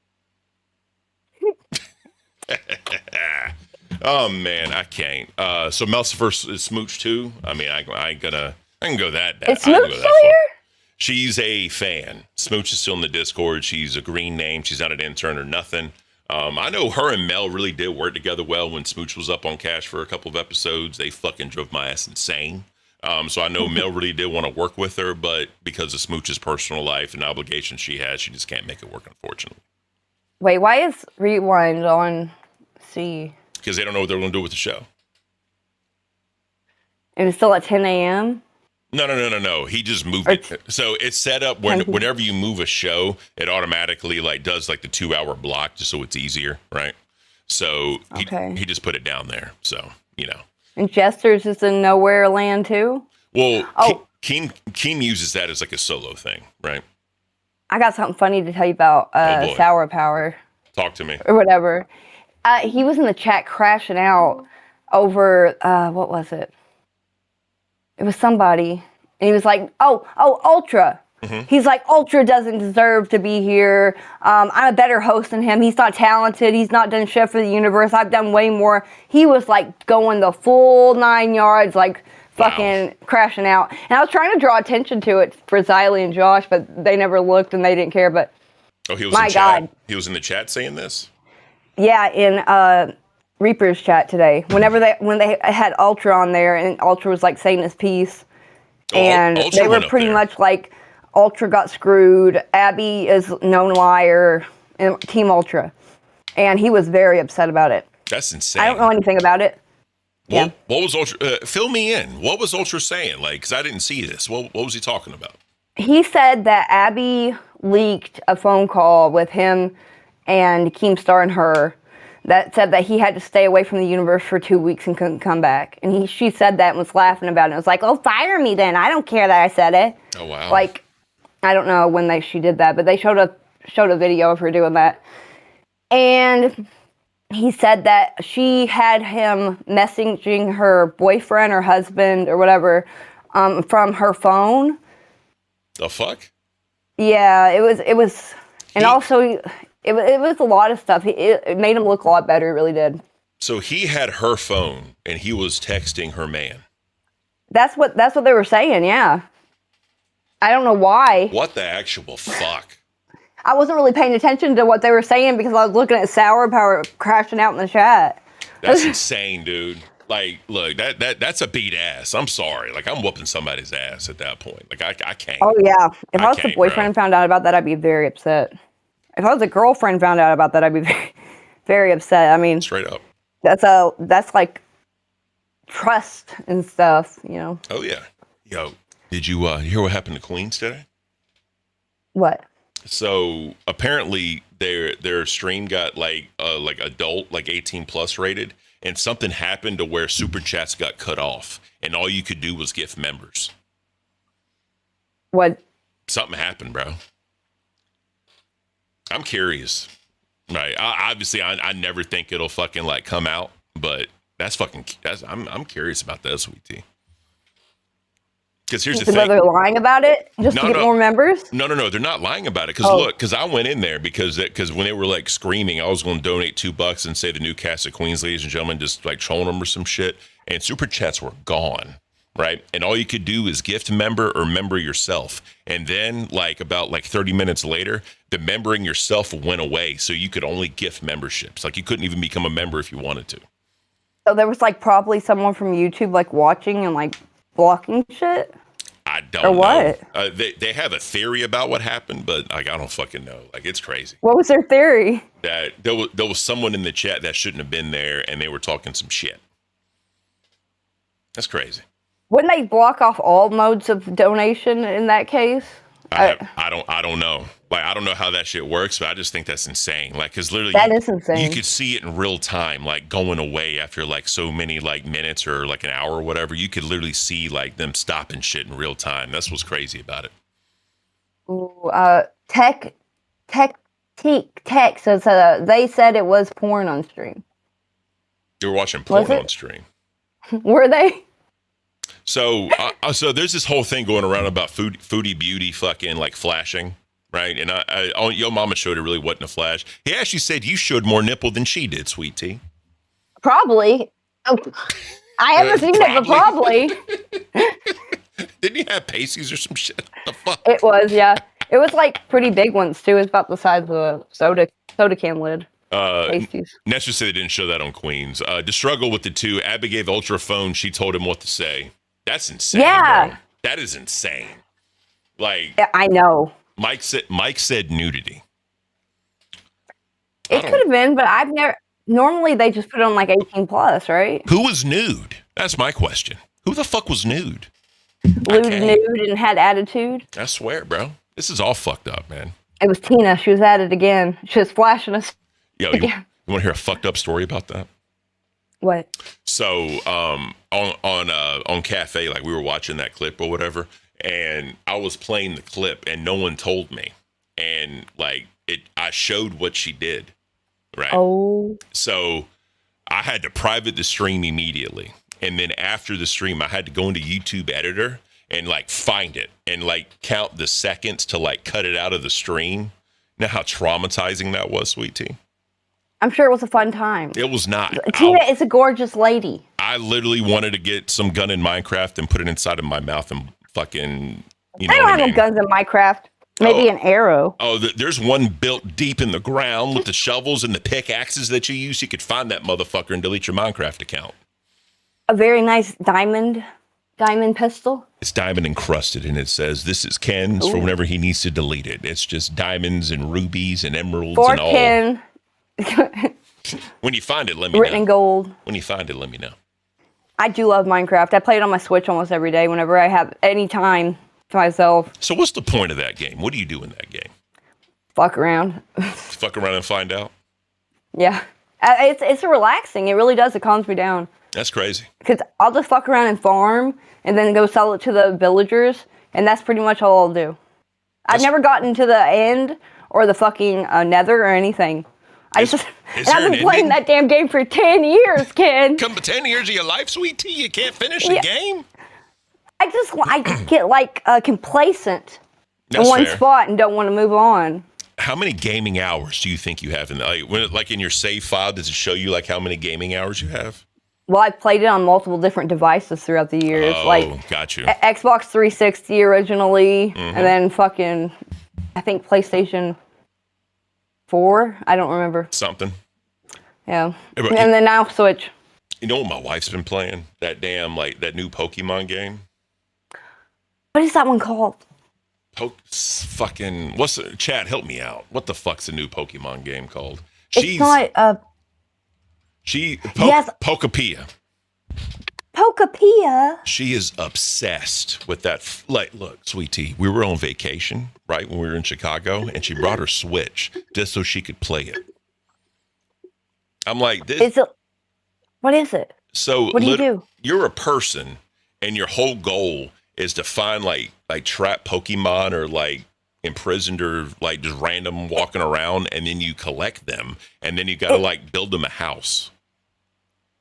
Oh man, I can't. So Melcifer is smooch too. I mean, I can go that. Is Smooch still here? She's a fan. Smooch is still in the Discord. She's a green name. She's not an intern or nothing. I know her and Mel really did work together well when Smooch was up on Cash for a couple of episodes. They fucking drove my ass insane. So I know Mel really did want to work with her, but because of Smooch's personal life and obligations she has, she just can't make it work, unfortunately. Wait, why is Rewind on C? Because they don't know what they're going to do with the show. And it's still at 10 a.m.? No. He just moved it. So it's set up whenever you move a show, it automatically does the 2-hour block just so it's easier, right? So he just put it down there. So, And Jester's is in Nowhere Land too? Well, Keen uses that as a solo thing, right? I got something funny to tell you about Sour Power. Talk to me. Or whatever. He was in the chat crashing out over, what was it? It was somebody. And he was like, oh, Ultra. Mm-hmm. He's like, Ultra doesn't deserve to be here. I'm a better host than him. He's not talented. He's not done shit for the universe. I've done way more. He was going the full 9 yards, fucking crashing out. And I was trying to draw attention to it for Xylee and Josh, but they never looked and they didn't care. But he was in chat. He was in the chat saying this? Yeah, in Reaper's chat today. When they had Ultra on there, and Ultra was saying his piece, and they were pretty much Ultra got screwed. Abby is known liar, and Team Ultra, and he was very upset about it. That's insane. I don't know anything about it. What was Ultra? Fill me in. What was Ultra saying? Because I didn't see this. What was he talking about? He said that Abby leaked a phone call with him and Keemstar and her that said that he had to stay away from the universe for 2 weeks and couldn't come back. And she said that and was laughing about it. It was like, oh, fire me then. I don't care that I said it. Oh, wow. I don't know when she did that, but they showed a video of her doing that. And he said that she had him messaging her boyfriend or husband or whatever from her phone. The fuck? Yeah, it was, and also it was a lot of stuff. It made him look a lot better. It really did. So he had her phone and he was texting her man. That's what they were saying. Yeah. I don't know why. What the actual fuck? I wasn't really paying attention to what they were saying because I was looking at Sour Power crashing out in the chat. That's insane, dude. Look, that's a beat ass. I'm sorry. I'm whooping somebody's ass at that point. I can't. Oh yeah. If I was the boyfriend and found out about that, I'd be very upset. If I was a girlfriend and found out about that, I'd be very, very upset. I mean, straight up. That's like trust and stuff, you know. Oh yeah. Yo, did you hear what happened to Queens today? What? So apparently their stream got like adult, like 18 plus rated, and something happened to where super chats got cut off, and all you could do was gift members. What? Something happened, bro. I'm curious. Right. Obviously, I never think it'll fucking like come out, but I'm curious about that, Sweet Tea. Because here's the thing. They're lying about it just to get more members? No. They're not lying about it. Because I went in there because when they were like screaming, I was going to donate $2 and say the new cast of Queens, ladies and gentlemen, just like trolling them or some shit. And super chats were gone. Right. And all you could do is gift member or member yourself. And then about 30 minutes later, the membering yourself went away. So you could only gift memberships. Like you couldn't even become a member if you wanted to. So there was like probably someone from YouTube like watching and like blocking shit? I don't know. Or what? They have a theory about what happened, but like I don't fucking know. Like it's crazy. What was their theory? That there was someone in the chat that shouldn't have been there, and they were talking some shit. That's crazy. Wouldn't they block off all modes of donation in that case? I don't know. Like I don't know how that shit works, but I just think that's insane. Like because literally that is insane. You could see it in real time, like going away after like so many like minutes or like an hour or whatever. You could literally see like them stopping shit in real time. That's what's crazy about it. Ooh, Tech says they said it was porn on stream. They were watching porn on stream. Were they? So there's this whole thing going around about Foodie Beauty fucking like flashing, right? And Yo Mama showed it really wasn't a flash. He actually said you showed more nipple than she did, Sweet Tea. Probably. Oh, I haven't seen it, but probably. Didn't you have pasties or some shit? What the fuck? It was, yeah. It was like pretty big ones too. It was about the size of a soda can lid. Pasties. Ness just said they didn't show that on Queens. To struggle with the two, Abby gave Ultra a phone. She told him what to say. That's insane. Yeah, bro. That is insane. Like, yeah, I know. Mike said nudity. It could have been, but I've never. Normally, they just put on like 18 plus, right? Who was nude? That's my question. Who the fuck was nude? Nude and had attitude. I swear, bro. This is all fucked up, man. It was Tina. She was at it again. She was flashing us. Yo, you want to hear a fucked up story about that? What? So, on Cafe, like we were watching that clip or whatever, and I was playing the clip, and no one told me, and like I showed what she did, right? Oh. So, I had to private the stream immediately, and then after the stream, I had to go into YouTube Editor and like find it and like count the seconds to like cut it out of the stream. You know how traumatizing that was, Sweet Tea? I'm sure it was a fun time. It was not. Tina is a gorgeous lady. I literally wanted to get some gun in Minecraft and put it inside of my mouth and fucking, you know. I don't have no guns in Minecraft. Maybe an arrow. Oh, there's one built deep in the ground with the shovels and the pickaxes that you use. You could find that motherfucker and delete your Minecraft account. A very nice diamond pistol. It's diamond encrusted, and it says, "This is Ken's for whenever he needs to delete it." It's just diamonds and rubies and emeralds for and all. Ken. When you find it, let me know. Written in gold. When you find it, let me know. I do love Minecraft. I play it on my Switch almost every day whenever I have any time to myself. So what's the point of that game? What do you do in that game? Fuck around. Fuck around and find out? Yeah. It's relaxing. It really does. It calms me down. That's crazy. Because I'll just fuck around and farm and then go sell it to the villagers. And that's pretty much all I'll do. I've never gotten to the end or the fucking nether or anything. I've been playing that damn game for 10 years, Ken. Come to 10 years of your life, Sweet Tea, you can't finish the game? I get like complacent That's in one fair. spot and don't want to move on. How many gaming hours do you think you have in like in your save file? Does it show you like how many gaming hours you have? Well, I've played it on multiple different devices throughout the years. Oh, like got you. Xbox 360 originally, and then fucking, I think PlayStation 4. I don't remember. Something. Yeah. And then now Switch. You know what my wife's been playing? That damn, like, that new Pokemon game? What is that one called? Chat, help me out. What the fuck's the new Pokemon game called? It's not, Yes. Pocapia. Pocapia. She is obsessed with that. Like, look, sweet tea, we were on vacation, right, when we were in Chicago, and she brought her Switch just so she could play it. I'm like, this. What is it? So what do you do? You're a person, and your whole goal is to find like trap Pokemon or like imprisoned or like just random walking around, and then you collect them, and then you gotta like build them a house.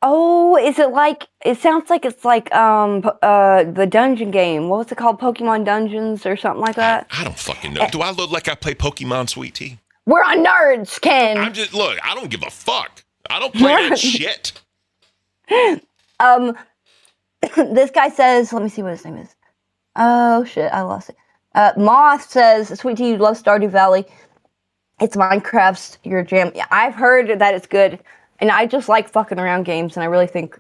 Oh, is it like? It sounds like it's like the dungeon game. What was it called? Pokemon Dungeons or something like that. I don't fucking know. Do I look like I play Pokemon, sweet tea? We're on nerds, Ken. I don't give a fuck. I don't play that shit. This guy says, let me see what his name is. Oh shit, I lost it. Moth says, sweet tea, you love Stardew Valley. It's Minecraft's your jam. Yeah, I've heard that it's good, and I just like fucking around games, and I really think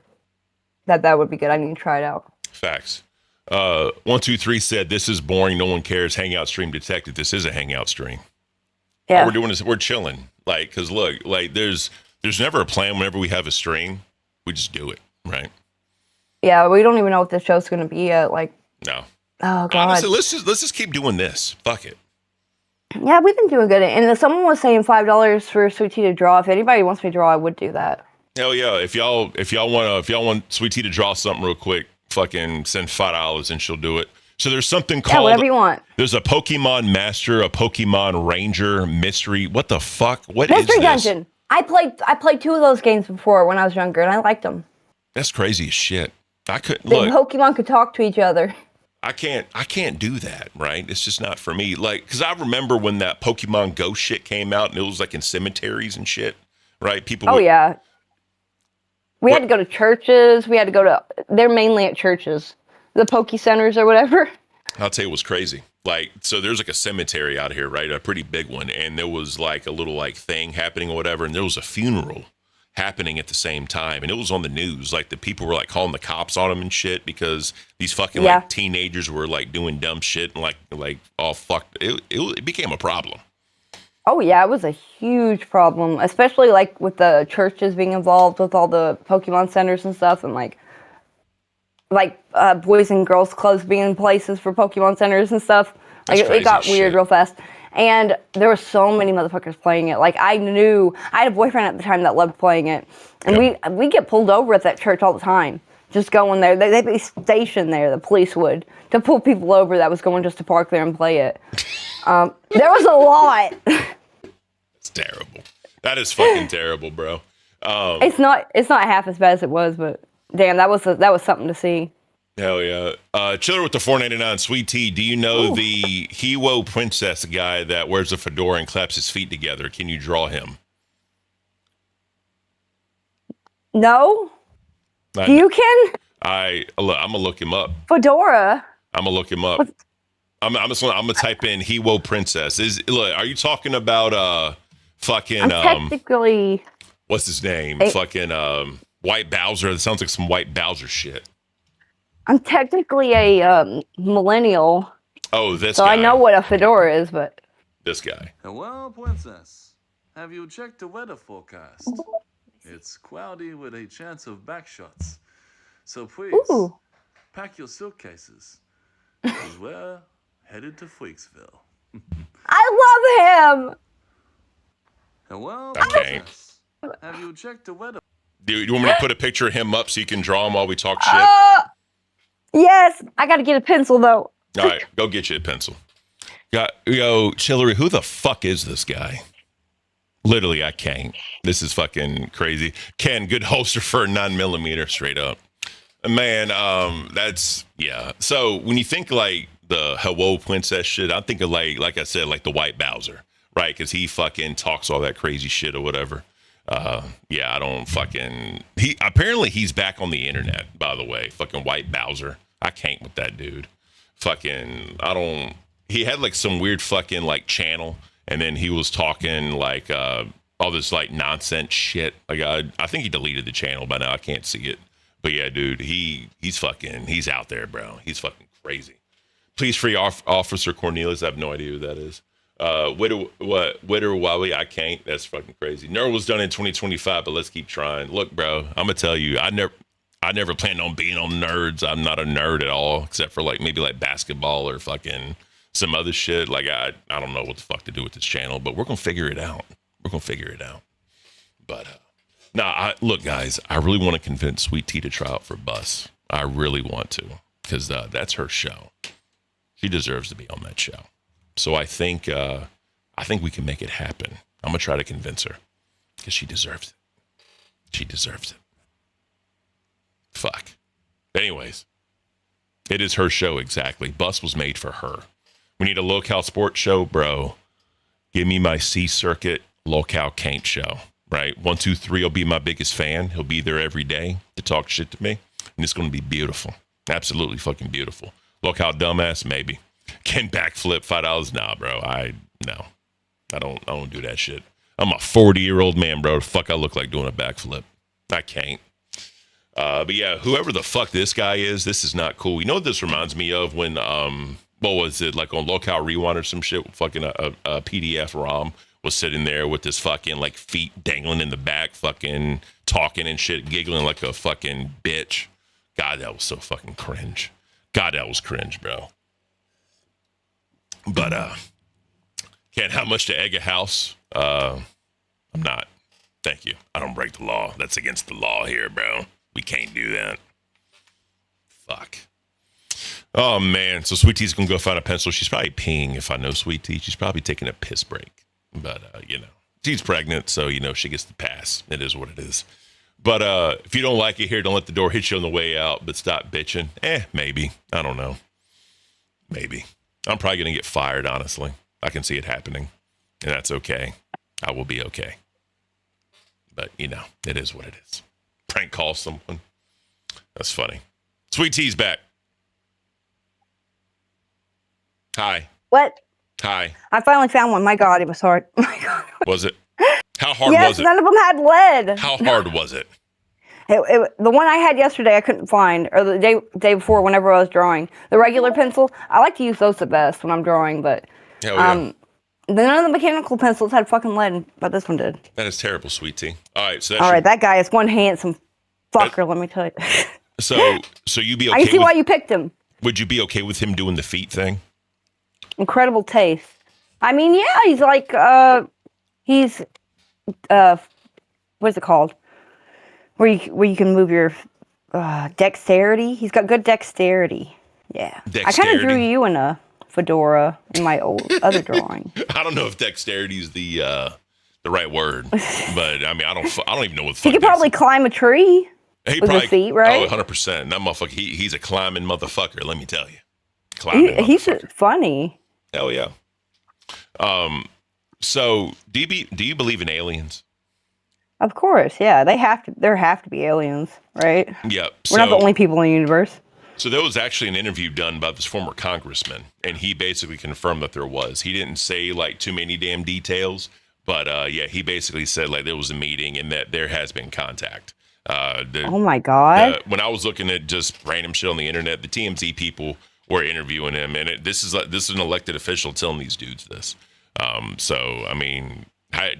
that would be good. I need to try it out. Facts. 123 said, this is boring, no one cares. Hangout stream detected. This is a hangout stream. Yeah. All we're doing is we're chilling. Like, cause look, like there's never a plan whenever we have a stream. We just do it, right? Yeah, we don't even know what the show's gonna be yet. Like, no. Oh god. Honestly, let's just keep doing this. Fuck it. Yeah, we've been doing good. And someone was saying $5 for Sweet Tea to draw. If anybody wants me to draw, I would do that. Hell yeah! If y'all want Sweet Tea to draw something real quick, fucking send $5 and she'll do it. So there's something called whatever you want. There's a Pokemon Master, a Pokemon Ranger mystery. What the fuck? What is this? Mystery Dungeon. I played 2 of those games before when I was younger, and I liked them. That's crazy as shit. I couldn't The look. Pokemon could talk to each other. I can't do that, right? It's just not for me. Like, because I remember when that Pokemon Go shit came out, and it was like in cemeteries and shit, right? Yeah. We had to go to churches. They're mainly at churches. The Poke Centers or whatever. I'll tell you what's crazy. Like, so there's like a cemetery out here, right? A pretty big one. And there was like a little like thing happening or whatever. And there was a funeral happening at the same time. And it was on the news. Like the people were like calling the cops on them and shit because these fucking like teenagers were like doing dumb shit and like all fucked. It became a problem. Oh yeah, it was a huge problem, especially like with the churches being involved with all the Pokemon centers and stuff, and like boys and girls clubs being in places for Pokemon centers and stuff. Like it got weird real fast. And there were so many motherfuckers playing it. Like I had a boyfriend at the time that loved playing it, and we get pulled over at that church all the time. Just going there, they'd be stationed there. The police would to pull people over that was going just to park there and play it. There was a lot. It's terrible. That is fucking terrible, bro. It's not half as bad as it was, but damn, that was something to see. Hell yeah. Chiller with the $4.99 Sweet Tea. Do you know the Hero Princess guy that wears a fedora and claps his feet together? Can you draw him? No. Do you, Ken? I'm gonna look him up. Fedora. I'm gonna look him up. I'm gonna type in Hero Princess. Are you talking about fucking technically what's his name? Fucking White Bowser. That sounds like some White Bowser shit. I'm technically a millennial. Oh, this so guy. I know what a fedora is, but this guy. Hello, princess. Have you checked the weather forecast? It's cloudy with a chance of backshots. So please, pack your suitcases, because we're headed to Freaksville. I love him. Hello, okay. princess. Have you checked the weather? Dude, you want me to put a picture of him up so you can draw him while we talk shit? Yes. I got to get a pencil, though. All right, go get you a pencil. Yo, Chillery, who the fuck is this guy? Literally, I can't. This is fucking crazy. Ken, good holster for a 9mm, straight up. Man, that's, yeah. So when you think like the Hello Princess shit, I think of like I said, like the White Bowser, right? Because he fucking talks all that crazy shit or whatever. Yeah, I don't fucking, apparently he's back on the internet, by the way. Fucking White Bowser. I can't with that dude. Fucking, he had like some weird fucking like channel. And then he was talking like all this like nonsense shit. Like I think he deleted the channel by now. I can't see it. But yeah, dude, he's out there, bro. He's fucking crazy. Please free Officer Cornelius. I have no idea who that is. Witter Wally, I can't. That's fucking crazy. Nerd was done in 2025, but let's keep trying. Look, bro, I'm gonna tell you, I never planned on being on nerds. I'm not a nerd at all, except for like maybe like basketball or fucking some other shit. Like I don't know what the fuck to do with this channel, but we're gonna figure it out. But look, guys, I really want to convince Sweet Tea to try out for Bus. I really want to, because that's her show. She deserves to be on that show. So I think we can make it happen. I'm gonna try to convince her because she deserves it. Fuck. Anyways, it is her show exactly. Bus was made for her. We need a locale sports show, bro. Give me my C Circuit locale Caint show. Right, 1, 2, 3 will be my biggest fan. He'll be there every day to talk shit to me, and it's gonna be beautiful, absolutely fucking beautiful. Locale dumbass, maybe. Can backflip $5? Nah, bro. I don't do that shit. I'm a 40-year-old man, bro. The fuck I look like doing a backflip? I can't. But yeah, whoever the fuck this guy is, this is not cool. You know what this reminds me of? When what was it, like on Locale Rewind or some shit? Fucking a PDF ROM was sitting there with this fucking like feet dangling in the back, fucking talking and shit, giggling like a fucking bitch. God, that was so fucking cringe. God, that was cringe, bro. But can't have much to egg a house. I'm not. Thank you. I don't break the law. That's against the law here, bro. We can't do that. Fuck. Oh man. So Sweet Tea's gonna go find a pencil. She's probably peeing. If I know Sweet Tea, she's probably taking a piss break. But she's pregnant, so she gets the pass. It is what it is. But if you don't like it here, don't let the door hit you on the way out. But stop bitching. Maybe. I don't know. Maybe. I'm probably gonna get fired. Honestly, I can see it happening, and that's okay. I will be okay. But it is what it is. Prank call someone. That's funny. Sweet Tea's back. Hi. What? Hi. I finally found one. My God, it was hard. My God. Was it? How hard yes, was it? None of them had lead. How hard was it? The one I had yesterday, I couldn't find, or the day before, whenever I was drawing. The regular pencil, I like to use those the best when I'm drawing, but Hell yeah. none of the mechanical pencils had fucking lead, but this one did. That is terrible, Sweet Tea. All right, so that guy is one handsome fucker. Let me tell you. So you be okay? I can see why you picked him. Would you be okay with him doing the feet thing? Incredible taste. I mean, yeah, he's like what's it called? Where you can move your dexterity. He's got good dexterity. Yeah. Dexterity. I kind of drew you in a fedora in my other drawing. I don't know if dexterity is the right word, but I mean, I don't even know what the fuck he could probably climb a tree with his feet, right? Oh, 100%. That motherfucker, he's a climbing motherfucker, let me tell you. He's funny. Hell yeah. So do you believe in aliens? Of course, yeah. There have to be aliens, right? Yeah. We're not the only people in the universe. So there was actually an interview done by this former congressman, and he basically confirmed that there was. He didn't say like too many damn details, but he basically said like there was a meeting and that there has been contact. Oh my God. When I was looking at just random shit on the internet, the TMZ people were interviewing him, and this is an elected official telling these dudes this. So I mean,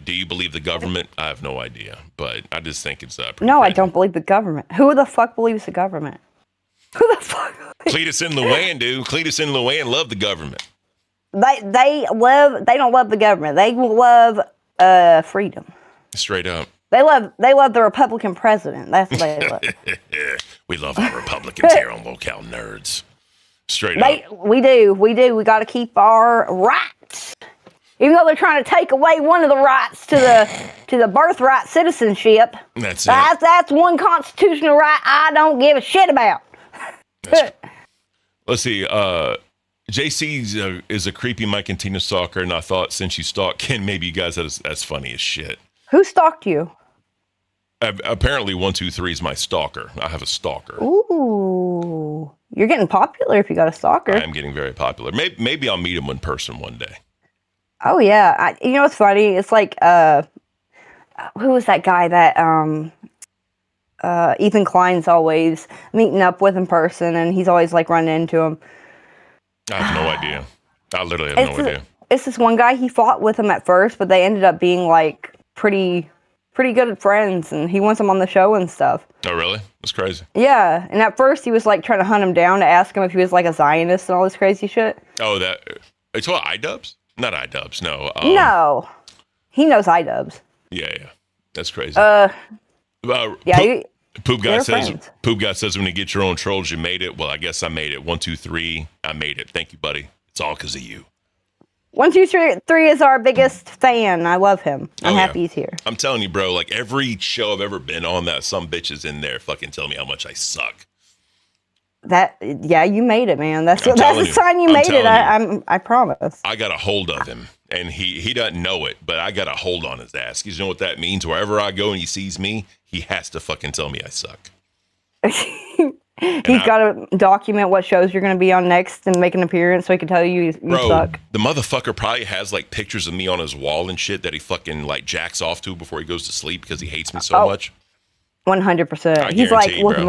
do you believe the government? I have no idea, but I just think it's no, I don't believe the government. Who the fuck believes the government? Who the fuck? Cletus and Luann, dude. Cletus and Luann love the government. They don't love the government. They love freedom. Straight up. They love the Republican president. That's what they love. We love our Republicans here on Locale Nerds. Straight up. We do. We got to keep our rights. Even though they're trying to take away one of the rights to the birthright citizenship. That's one constitutional right I don't give a shit about. Let's see. JC is a creepy Mike and Tina stalker, and I thought since you stalked Ken, maybe you guys that's funny as shit. Who stalked you? Apparently 123 is my stalker. I have a stalker. Ooh, you're getting popular if you got a stalker. I am getting very popular. Maybe I'll meet him in person one day. Oh yeah, you know what's funny? It's like who was that guy that Ethan Klein's always meeting up with in person, and he's always like running into him. I have no idea. I literally have no idea. it's this one guy. He fought with him at first, but they ended up being like pretty good friends, and he wants him on the show and stuff. Oh, really? That's crazy. Yeah, and at first he was like trying to hunt him down to ask him if he was like a Zionist and all this crazy shit. Oh, that it's what iDubbbz? Not iDubbbz, no. No, he knows iDubbbz. Yeah, that's crazy. Yeah. Poop guy says when you get your own trolls, you made it. Well, I guess I made it. 1, 2, 3. I made it. Thank you, buddy. It's all because of you. 1, 2, 3 is our biggest fan. I love him. I'm happy he's here. I'm telling you, bro. Like every show I've ever been on, that some bitch is in there fucking telling me how much I suck. You made it, man. That's a sign you made it. I promise. I got a hold of him, and he doesn't know it, but I got a hold on his ass. You know what that means? Wherever I go and he sees me, he has to fucking tell me I suck. He's got to document what shows you're going to be on next and make an appearance so he can tell you suck. The motherfucker probably has like pictures of me on his wall and shit that he fucking like jacks off to before he goes to sleep because he hates me so much. 100%. He's like, look,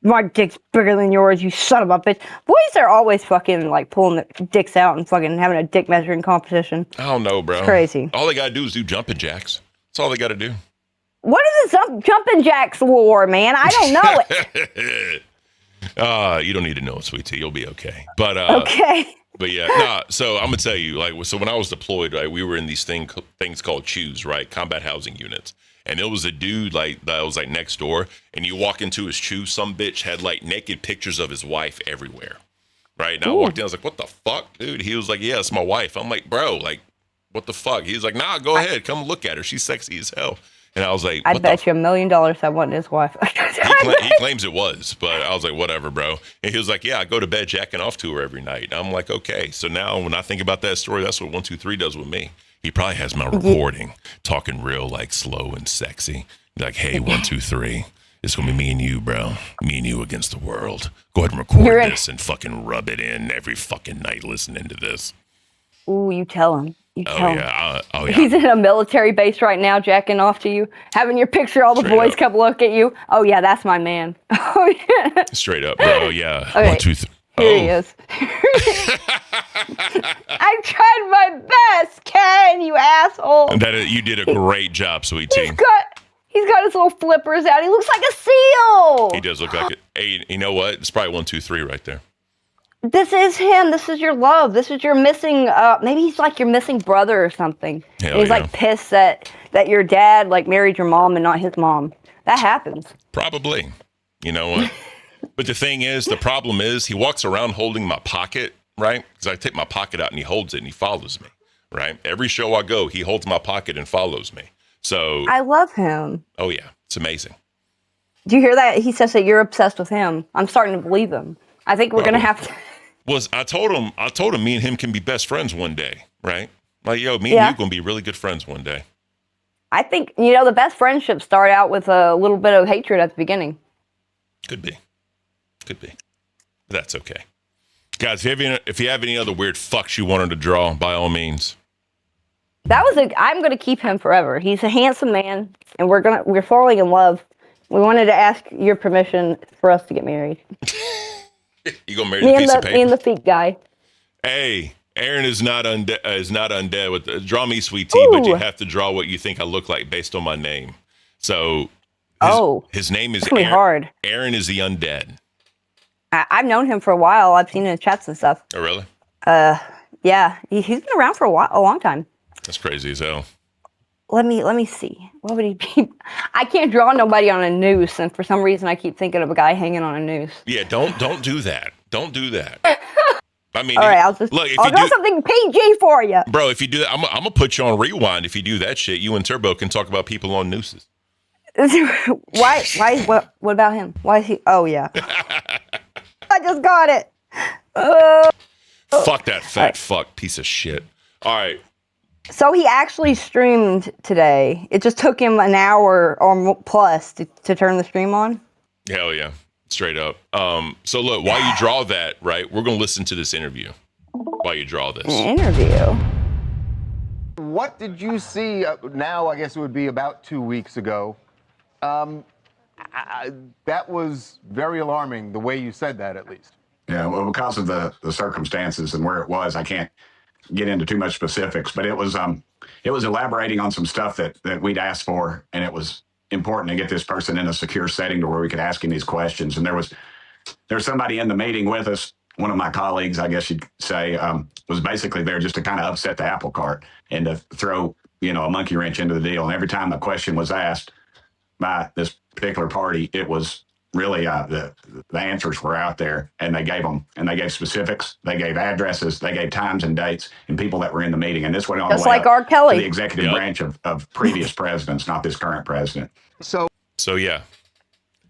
my dick's bigger than yours, you son of a bitch. Boys are always fucking like pulling their dicks out and fucking having a dick measuring competition. I don't know, bro. It's crazy. All they got to do is do jumping jacks. That's all they got to do. What is this jumping jacks lore, man? I don't know it. You don't need to know it, sweet tea. You'll be okay. But okay. But yeah, so I'm gonna tell you, like, so when I was deployed, right, we were in these things called CHUs, right, combat housing units, and there was a dude like that was like next door, and you walk into his CHU, some bitch had like naked pictures of his wife everywhere, right? And I walked in, I was like, what the fuck, dude? He was like, yeah, it's my wife. I'm like, bro, like, what the fuck? He's like, nah, go ahead, come look at her. She's sexy as hell. And I was like, I bet you $1 million that wasn't his wife. He claims it was, but I was like, whatever, bro. And he was like, yeah, I go to bed jacking off to her every night. And I'm like, okay. So now when I think about that story, that's what 1, 2, 3 does with me. He probably has my recording talking real like slow and sexy. Like, hey, 1, 2, 3. It's going to be me and you, bro. Me and you against the world. Go ahead and record this and fucking rub it in every fucking night listening to this. Ooh, you tell him. Oh yeah. He's in a military base right now, jacking off to you, having your picture. All the boys come look at you. Oh yeah, that's my man. Oh yeah. Straight up, bro. Yeah. Okay. 1, 2, 3. Here he is. I tried my best, Ken. You asshole. You did a great job, sweet tea. He's got his little flippers out. He looks like a seal. He does look like it. Hey, you know what? It's probably 1, 2, 3 right there. This is him. This is your love. This is your missing. Maybe he's like your missing brother or something. He's like pissed that your dad like married your mom and not his mom. That happens. Probably. You know what? But the thing is, the problem is, he walks around holding my pocket, right? Because I take my pocket out and he holds it and he follows me, right? Every show I go, he holds my pocket and follows me. So I love him. Oh yeah, it's amazing. Do you hear that? He says that you're obsessed with him. I'm starting to believe him. I think we're gonna have to. I told him me and him can be best friends one day, right? Like, yo, me and you gonna be really good friends one day. I think, the best friendships start out with a little bit of hatred at the beginning. Could be. That's okay. Guys, if you have any other weird fucks you wanted to draw, by all means. I'm gonna keep him forever. He's a handsome man, and we're falling in love. We wanted to ask your permission for us to get married. You gonna marry the piece of paper? Me and the feet guy. Hey, Aaron is not undead. With draw me sweet tea, but you have to draw what you think I look like based on my name. So, his name is Aaron. Hard. Aaron is the undead. I've known him for a while. I've seen his chats and stuff. Oh, really? Yeah, he's been around for a long time. That's crazy as hell. Let me see. What would he be? I can't draw nobody on a noose, and for some reason I keep thinking of a guy hanging on a noose. Yeah, don't do that. Don't do that. I mean, all right, I'll draw something PG for you, bro. If you do that, I'm gonna put you on rewind. If you do that shit, you and Turbo can talk about people on nooses. Why? What about him? Why is he? Oh yeah, I just got it. Fuck that fat fuck piece of shit. All right. So he actually streamed today. It just took him an hour or plus to turn the stream on. Hell yeah. Straight up. So look, while you draw that, right, we're going to listen to this interview while you draw this. An interview? What did you see now, I guess it would be about 2 weeks ago? That was very alarming, the way you said that, at least. Yeah, well, because of the circumstances and where it was, I can't get into too much specifics, but it was elaborating on some stuff that we'd asked for, and it was important to get this person in a secure setting to where we could ask him these questions. And there was somebody in the meeting with us. One of my colleagues, I guess you'd say, was basically there just to kind of upset the apple cart and to throw, a monkey wrench into the deal. And every time a question was asked by this particular party, it was really the answers were out there, and they gave specifics, they gave addresses, they gave times and dates, and people that were in the meeting. And this went on Just the way like R. up Kelly. to the executive branch of previous presidents, not this current president. So yeah,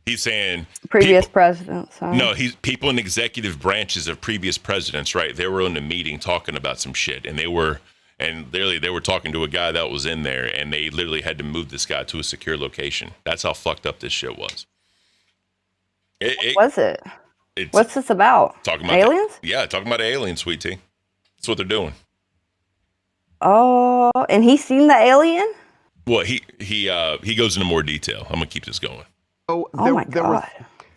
he's saying Previous presidents. No, people in executive branches of previous presidents, right? They were in the meeting talking about some shit, and they were talking to a guy that was in there, and they literally had to move this guy to a secure location. That's how fucked up this shit was. What's this about? Talking about aliens? Talking about aliens, sweet tea. That's what they're doing. Oh, and he's seen the alien? Well, he goes into more detail. I'm gonna keep this going. So my God.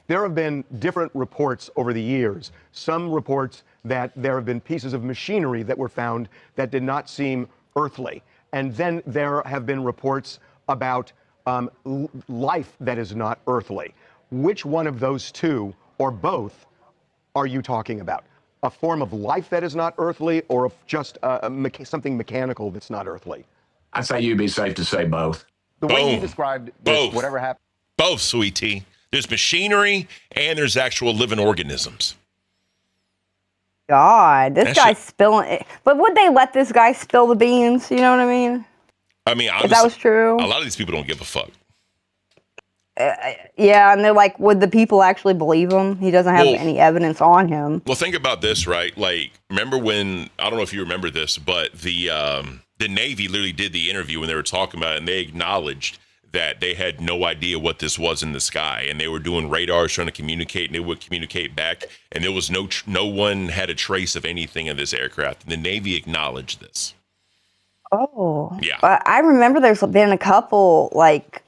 There have been different reports over the years. Some reports that there have been pieces of machinery that were found that did not seem earthly. And then there have been reports about life that is not earthly. Which one of those two, or both, are you talking about? A form of life that is not earthly, or just something mechanical that's not earthly? I'd say you'd be safe to say both. The way you described this, whatever happened. Both, sweet tea. There's machinery and there's actual living organisms. God, this guy's spilling it. But would they let this guy spill the beans? You know what I mean? I mean, if that was true. A lot of these people don't give a fuck. Yeah, and they're like, would the people actually believe him? He doesn't have any evidence on him. Well, think about this, right? Like, remember when, I don't know if you remember this, but the Navy literally did the interview when they were talking about it, and they acknowledged that they had no idea what this was in the sky, and they were doing radars trying to communicate, and they would communicate back, and there was no one had a trace of anything in this aircraft. And the Navy acknowledged this. Oh. Yeah. I remember there's been a couple, like,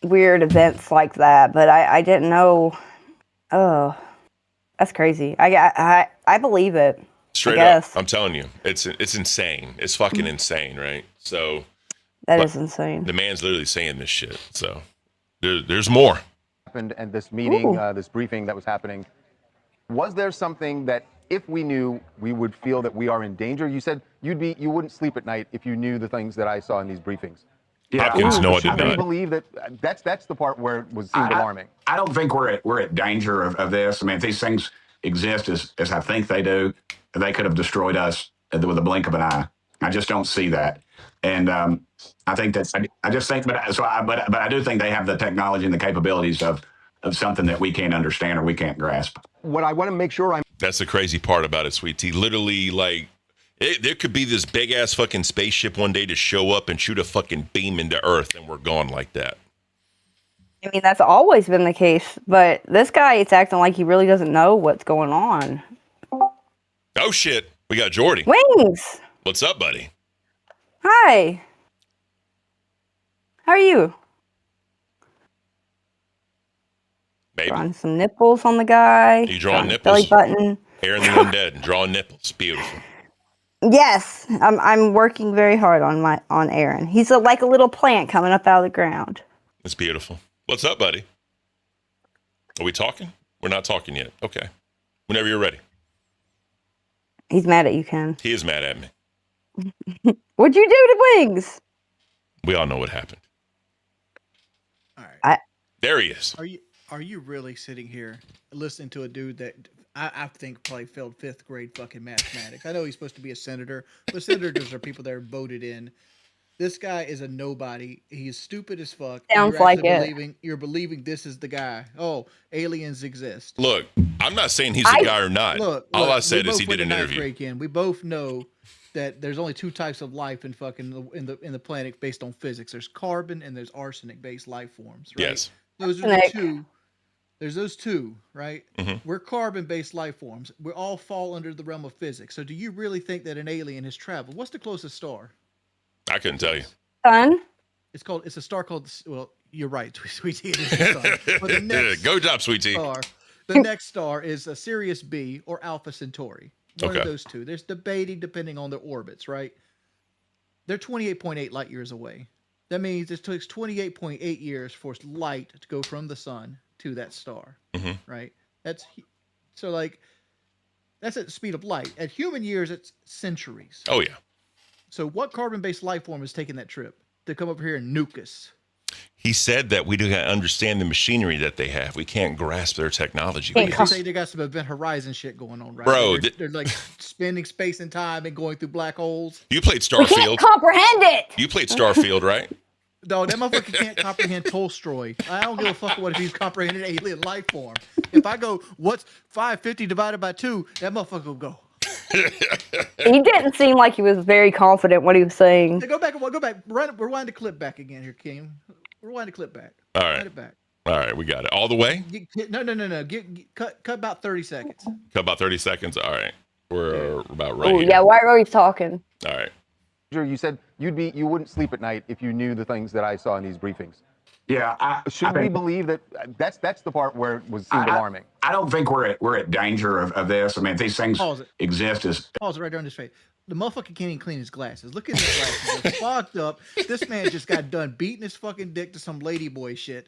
weird events like that, but I didn't know. Oh, that's crazy. I believe it. Straight up, I'm telling you, it's insane. It's fucking insane, right? So that is insane. The man's literally saying this shit. So there's more. And this meeting, this briefing that was happening, was there something that if we knew, we would feel that we are in danger? You said you wouldn't sleep at night if you knew the things that I saw in these briefings. Yeah, Hopkins, no, I did I not. believe that's the part where it seemed alarming. I don't think we're at danger of this. I mean, if these things exist as I think they do, they could have destroyed us with a blink of an eye. I just don't see that. And I think that's, I just think, but I do think they have the technology and the capabilities of something that we can't understand or we can't grasp. What I want to make sure That's the crazy part about it, sweet tea. Literally, like, there could be this big ass fucking spaceship one day to show up and shoot a fucking beam into Earth, and we're gone like that. I mean, that's always been the case, but this guy, it's acting like he really doesn't know what's going on. Oh shit, we got Jordy. Wings. What's up, buddy? Hi. How are you? Baby. Drawing some nipples on the guy. You drawing Belly nipples? button. Aaron the Undead, drawing nipples. Beautiful. Yes, I'm working very hard on Aaron. He's like a little plant coming up out of the ground. It's beautiful. What's up, buddy? Are we talking? We're not talking yet. Okay. Whenever you're ready. He's mad at you, Ken. He is mad at me. What'd you do to Wings? We all know what happened. All right. There he is. Are you really sitting here listening to a dude that I think probably failed 5th grade fucking mathematics? I know he's supposed to be a senator, but senators are people that are voted in. This guy is a nobody. He's stupid as fuck. Sounds like it. You're believing this is the guy. Oh, aliens exist. Look, I'm not saying he's the guy or not. All I said is he did an interview. We both know that there's only 2 types of life in fucking in the planet based on physics. There's carbon and there's arsenic based life forms. Right? Yes. Those are the 2. There's those 2, right? Mm-hmm. We're carbon-based life forms. We all fall under the realm of physics. So do you really think that an alien has traveled? What's the closest star? I couldn't tell you. Sun? It's a star called, well, you're right, Sweetie. It is the sun. But the next Go job, Sweetie. The next star is a Sirius B or Alpha Centauri. One Okay. of those two. There's debating depending on their orbits, right? They're 28.8 light years away. That means it takes 28.8 years for light to go from the sun to that star, right? So like that's at the speed of light. At human years, it's centuries. Oh yeah. So what carbon-based life form is taking that trip to come over here and nuke us? He said that we don't understand the machinery that they have. We can't grasp their technology. They say they got some Event Horizon shit going on, right? Bro, they're like spending space and time and going through black holes. You played We can't Starfield. comprehend it. You played Starfield, right? Dog, that motherfucker can't comprehend Tolstoy. I don't give a fuck what if he's comprehending alien life form. If I go, what's 550 divided by 2, that motherfucker will go. He didn't seem like he was very confident what he was saying. Hey, go back, rewind the clip back again here, King. Rewind the clip back. All right. Rewind it back. All right, we got it. All the way? No. Cut about 30 seconds. Cut about 30 seconds. All right. We're about right Oh here. yeah, why are we talking? All right. You said you wouldn't sleep at night if you knew the things that I saw in these briefings. Yeah, Should we believe that? That's the part where it seemed alarming. I don't think we're at danger of this. I mean, if these things exist, Pause it right there on this face. The motherfucker can't even clean his glasses. Look at his glasses. They're fogged up. This man just got done beating his fucking dick to some ladyboy shit.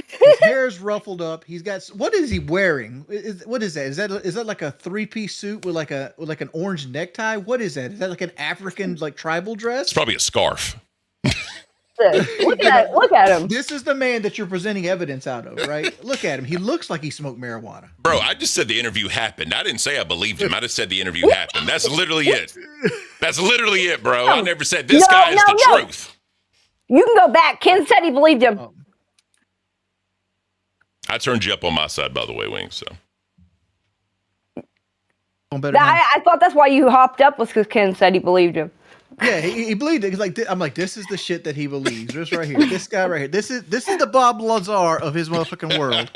His hair's ruffled up. He's got. What is he wearing? What is that? Is that like a 3-piece suit with like an orange necktie? What is that? Is that like an African like tribal dress? It's probably a scarf. Look at him. This is the man that you're presenting evidence out of, right? Look at him. He looks like he smoked marijuana. Bro, I just said the interview happened. I didn't say I believed him. I just said the interview happened. That's literally it. That's literally it, bro. I never said this guy is the truth. You can go back. Ken said he believed him. I turned you up on my side, by the way, Wings. So I thought that's why you hopped up was because Ken said he believed him. Yeah, he believed it. He's like, I'm like, this is the shit that he believes. This right here, this guy right here. This is the Bob Lazar of his motherfucking world.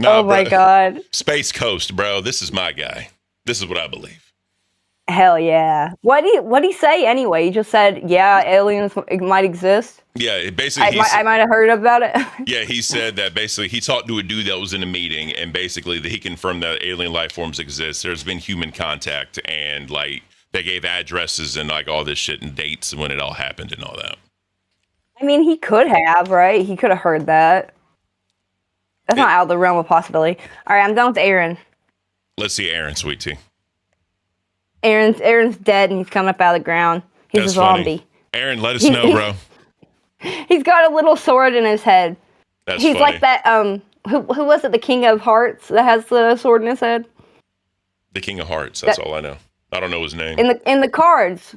Oh my God. Space Coast, bro. This is my guy. This is what I believe. Hell yeah. What'd he say anyway? He just said, yeah, aliens might exist. Yeah, it basically. I might have heard about it. Yeah, he said that basically he talked to a dude that was in a meeting, and basically that he confirmed that alien life forms exist. There's been human contact, and like they gave addresses and like all this shit and dates when it all happened and all that. I mean, he could have, right? He could have heard that. That's not out of the realm of possibility. All right, I'm done with Aaron. Let's see Aaron, sweet tea. Aaron's dead and he's coming up out of the ground. He's That's a zombie. Funny. Aaron, let us know, bro. He's got a little sword in his head. He's funny. like that. Who was it? The King of Hearts that has the sword in his head. The King of Hearts. That's all I know. I don't know his name. In the cards.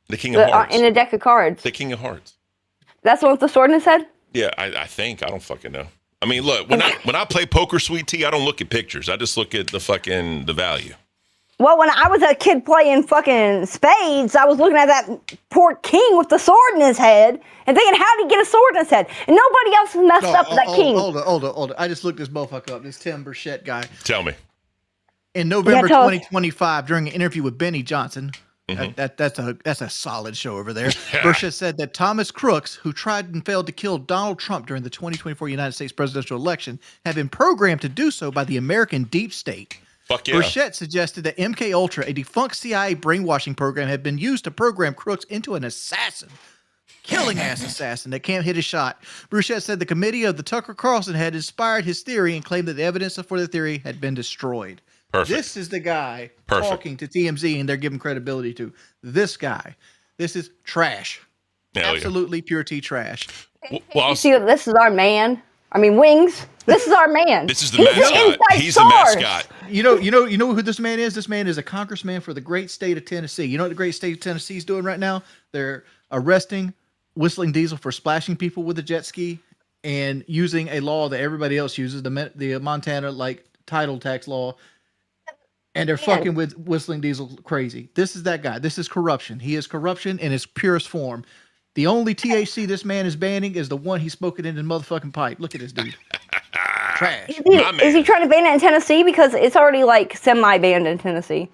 The King of Hearts. In a deck of cards. The King of Hearts. That's the one with the sword in his head. Yeah, I think. I don't fucking know. I mean, look, when I play poker, sweet tea, I don't look at pictures. I just look at the value. Well, when I was a kid playing fucking spades, I was looking at that poor king with the sword in his head and thinking, how did he get a sword in his head? And nobody else has messed up with that king. Hold on. I just looked this motherfucker up. This Tim Burchett guy. Tell me. In November 2025, during an interview with Benny Johnson, that's a solid show over there. Burchett said that Thomas Crooks, who tried and failed to kill Donald Trump during the 2024 United States presidential election, had been programmed to do so by the American deep state. Fuck yeah. Burchett suggested that MK Ultra, a defunct CIA brainwashing program, had been used to program Crooks into an assassin. Killing ass assassin that can't hit a shot. Burchett said the committee of the Tucker Carlson had inspired his theory and claimed that the evidence for the theory had been destroyed. Perfect. This is the guy talking to TMZ and they're giving credibility to. This guy. This is trash. Hell absolutely pure T trash. Well, you see, this is our man. I mean, Wings. This is our man. This is the mascot. He's the mascot. You know who this man is? This man is a congressman for the great state of Tennessee. You know what the great state of Tennessee is doing right now? They're arresting Whistling Diesel for splashing people with a jet ski and using a law that everybody else uses, the Montana like title tax law. And they're fucking with Whistling Diesel crazy. This is that guy. This is corruption. He is corruption in its purest form. The only THC this man is banning is the one he's smoking in his motherfucking pipe. Look at this dude. Trash. Is he trying to ban it in Tennessee? Because it's already like semi-banned in Tennessee.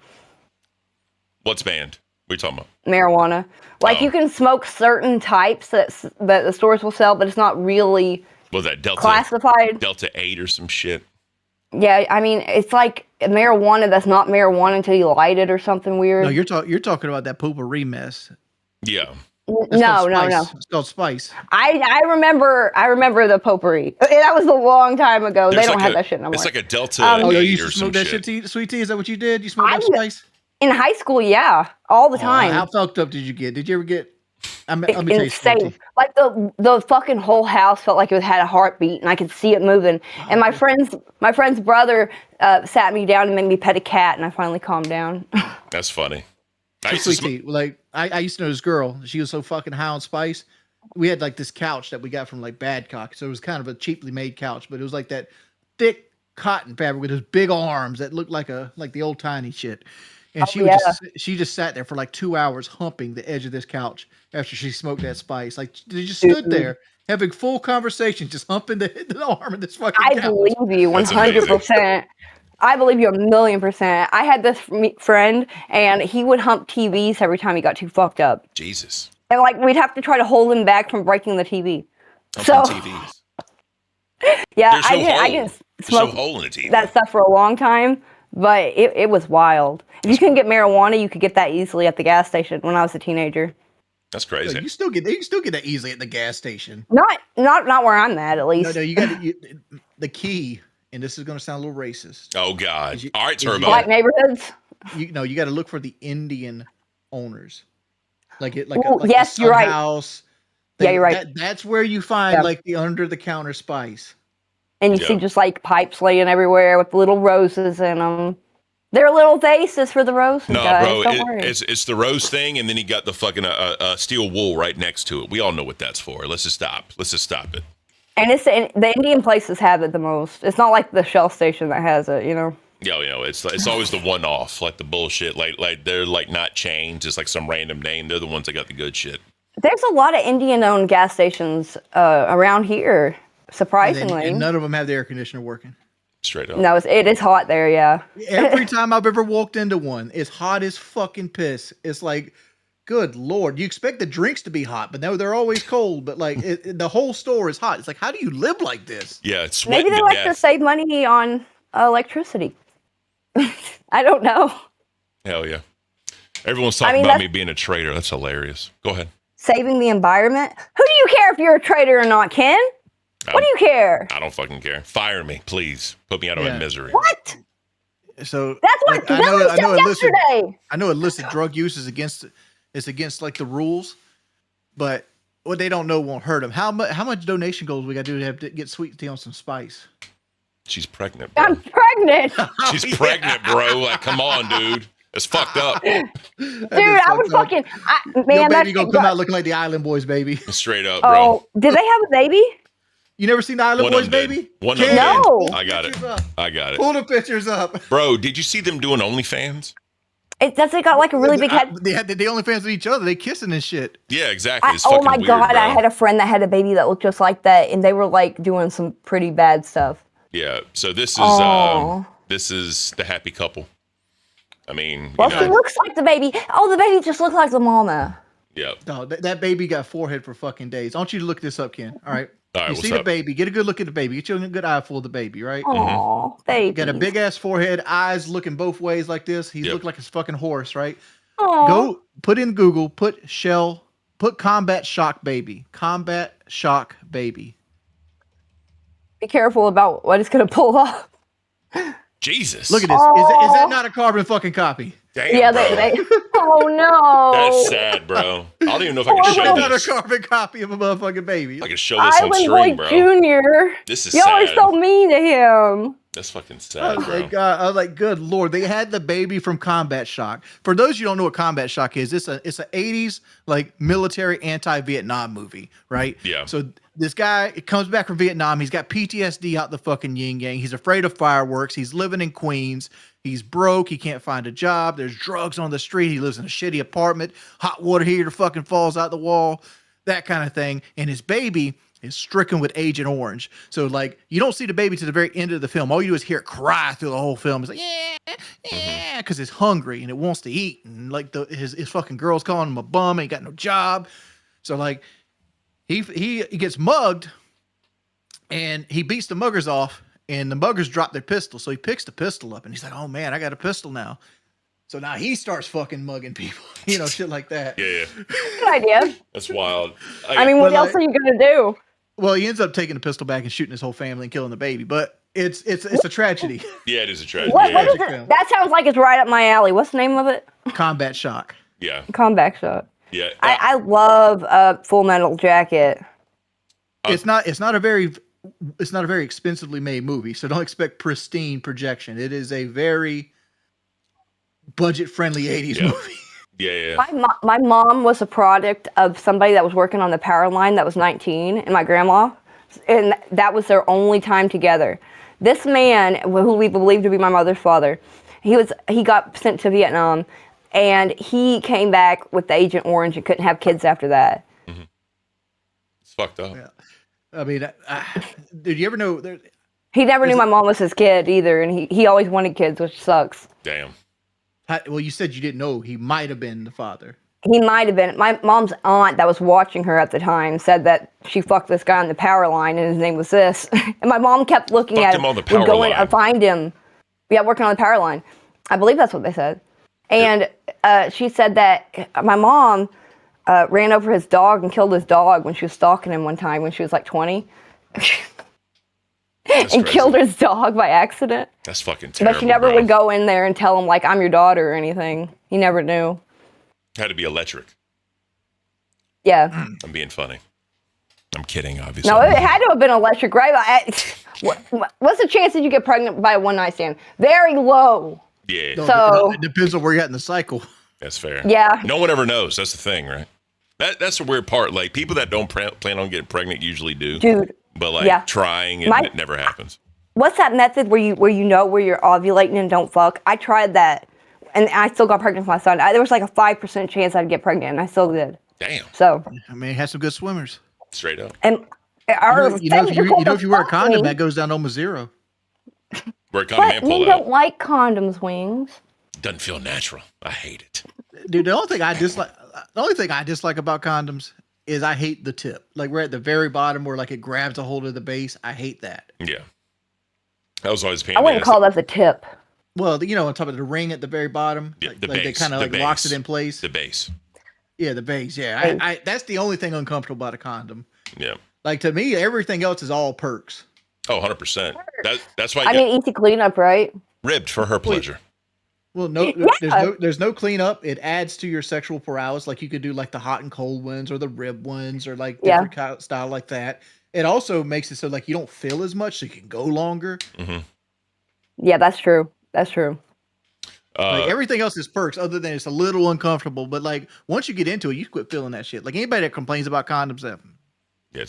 What's banned? What are you talking about? Marijuana. Like you can smoke certain types that the stores will sell, but it's not really Was that Delta classified. Delta 8 or some shit? Yeah, I mean, it's like marijuana that's not marijuana until you light it or something weird. No, you're talking about that potpourri mess. Yeah. That's called No. spice. It's called spice. I remember the potpourri. That was a long time ago. There's they don't like have a, that shit no more. It's like a Delta Oh, you 8 used or to some smoke that shit. shit, sweet tea? Is that what you did? You smoked that spice? In high school, yeah, all the time. How fucked up did you get? Did you ever get? Let me tell you Insane. something. Like the fucking whole house felt like it had a heartbeat, and I could see it moving. And my friend's brother sat me down and made me pet a cat, and I finally calmed down. That's funny. I used Sweet to tea. Like I used to know this girl. She was so fucking high on spice. We had like this couch that we got from like Badcock, so it was kind of a cheaply made couch, but it was like that thick cotton fabric with those big arms that looked like the old tiny shit. And she just sat there for like 2 hours humping the edge of this couch after she smoked that spice. Like they just stood there having full conversations, just humping the arm of this fucking couch. I believe you 100%. I believe you 1,000,000%. I had this friend, and he would hump TVs every time he got too fucked up. Jesus. And like we'd have to try to hold him back from breaking the TV. Humping TVs. Yeah, There's no hole. I didn't There's smoke no hole in the TV. that stuff for a long time, but it was wild. If you couldn't get marijuana, you could get that easily at the gas station when I was a teenager. That's crazy. You still get that easily at the gas station. Not where I'm at least. No, you got the key, and this is going to sound a little racist. Oh God! All right, Turbo. Black neighborhoods. You got to look for the Indian owners, yes, you're right. House. Yeah, you're right. That's where you find like the under the counter spice. And you see just like pipes laying everywhere with little roses in them. They're little vases for the roses, No, guys. bro, Don't worry. it's the rose thing, and then he got the fucking steel wool right next to it. We all know what that's for. Let's just stop it. And it's the Indian places have it the most. It's not like the Shell station that has it, you know. Yeah, it's always the one off, like the bullshit. Like they're like not chains, just like some random name. They're the ones that got the good shit. There's a lot of Indian-owned gas stations around here, surprisingly. And none of them have the air conditioner working. Straight up. No, it is hot there, yeah. Every time I've ever walked into one, it's hot as fucking piss. It's like, good Lord. You expect the drinks to be hot, but no, they're always cold. But like the whole store is hot. It's like, how do you live like this? Yeah, it's sweating Maybe they like to save money on electricity. I don't know. Hell yeah. Everyone's talking about me being a traitor. That's hilarious. Go ahead. Saving the environment? Who do you care if you're a traitor or not, Ken? What do you care? I don't fucking care. Fire me, please. Put me out of my misery. What? So that's what Billy said yesterday. I know illicit drug use is against like the rules, but what they don't know won't hurt them. How much donation goals we got to do to have to get Sweet Tea on some spice? She's pregnant, bro. I'm pregnant. She's pregnant, bro. Like, come on, dude. It's fucked up. Dude, I would fucking... Your baby gonna come out looking like the Island Boys, baby. Straight up, bro. Oh, did they have a baby? You never seen the Island Boys, baby? One of them No. did. I got it. Pull the pictures up. Bro, did you see them doing OnlyFans? They got like a really big head. They had the OnlyFans with each other. They kissing and shit. Yeah, exactly. It's oh my weird, God, bro. I had a friend that had a baby that looked just like that, and they were like doing some pretty bad stuff. Yeah, so this is the happy couple. I mean, well, she looks like the baby. Oh, the baby just looks like the mama. Yeah. No, that baby got forehead for fucking days. I want you to look this up, Ken. All right. All right, you see the baby. Get a good look at the baby. Get you a good eye full of the baby, right? Oh, baby. Got a big ass forehead, eyes looking both ways like this. He looked like his fucking horse, right? Aww. Go put in Google, put combat shock baby. Combat shock baby. Be careful about what it's gonna pull off. Jesus. Look at this. Is that not a carbon fucking copy? Damn, yeah, they oh no. That's sad, bro. I don't even know if I can show Not this. a carbon copy of a motherfucking baby. I can show this on Island stream, Boy bro. Jr. This is Y'all sad. are so mean to him. That's fucking sad, bro. I was like, good Lord. They had the baby from Combat Shock. For those of you who don't know what Combat Shock is, it's a 80s like military anti-Vietnam movie, right? Yeah. So this guy comes back from Vietnam. He's got PTSD out the fucking yin yang. He's afraid of fireworks. He's living in Queens. He's broke. He can't find a job. There's drugs on the street. He lives in a shitty apartment. Hot water heater fucking falls out the wall. That kind of thing. And his baby is stricken with Agent Orange. So like you don't see the baby to the very end of the film. All you do is hear it cry through the whole film. It's like, yeah, because it's hungry and it wants to eat. And like his fucking girl's calling him a bum. And he got no job. So like he gets mugged and he beats the muggers off. and the muggers drop their pistol. So he picks the pistol up and he's like, oh man, I got a pistol now. So now he starts fucking mugging people, shit like that. Yeah. Good idea. That's wild. I mean, what else are you gonna do? Well, he ends up taking the pistol back and shooting his whole family and killing the baby. But it's a tragedy. Yeah, it is a tragedy. What is it? That sounds like it's right up my alley. What's the name of it? Combat Shock. Yeah. Combat Shock. Yeah. I love Full Metal Jacket. It's not a very expensively made movie, so don't expect pristine projection. It is a very budget-friendly 80s movie. Yeah. My mom was a product of somebody that was working on the power line that was 19, and my grandma, and that was their only time together. This man, who we believe to be my mother's father, he got sent to Vietnam, and he came back with the Agent Orange and couldn't have kids after that. Mm-hmm. It's fucked up. Yeah. I mean, did you ever know? He never knew my mom was his kid either, and he always wanted kids, which sucks. Damn. Well, you said you didn't know he might have been the father. He might have been. My mom's aunt that was watching her at the time said that she fucked this guy on the power line, and his name was this. And my mom kept looking at him. On the power would go line. in and find him. Yeah, working on the power line. I believe that's what they said. And she said that my mom ran over his dog and killed his dog when she was stalking him one time when she was like 20. And crazy. Killed his dog by accident. That's fucking terrible. But she never would go in there and tell him, like, I'm your daughter or anything. He never knew. Had to be electric. Yeah. I'm being funny. I'm kidding, obviously. No, it had to have been electric, right? What's the chance that you get pregnant by a one-night stand? Very low. Yeah. So it depends on where you're at in the cycle. That's fair. Yeah. No one ever knows. That's the thing, right? That's the weird part. Like, people that don't plan on getting pregnant usually do. Dude. But, like, trying, it never happens. What's that method where you know where you're ovulating and don't fuck? I tried that, and I still got pregnant with my son. There was like a 5% chance I'd get pregnant, and I still did. Damn. So. I mean, it has some good swimmers. Straight up. And if you wear a condom, that goes down to almost zero. Wear a condom and pull you out. don't like condoms, Wings. Doesn't feel natural. I hate it. Dude, the only thing I dislike about condoms is I hate the tip. Like, we're at the very bottom where like it grabs a hold of the base. I hate that. Yeah. That was always a pain. I wouldn't call that the tip. Well, on top of the ring at the very bottom, yeah, the like base. they kind of like base. locks it in place. The base. Yeah, the base. Yeah, I that's the only thing uncomfortable about a condom. Yeah. Like, to me, everything else is all perks. Oh, 100%. That's why I mean, easy cleanup, right? Ribbed for her pleasure. Well, there's no cleanup. It adds to your sexual prowess. Like, you could do like the hot and cold ones or the rib ones or like different style like that. It also makes it so like you don't feel as much, so you can go longer. Mm-hmm. Yeah, that's true. That's true. Like, everything else is perks, other than it's a little uncomfortable. But like, once you get into it, you quit feeling that shit. Like, anybody that complains about condoms,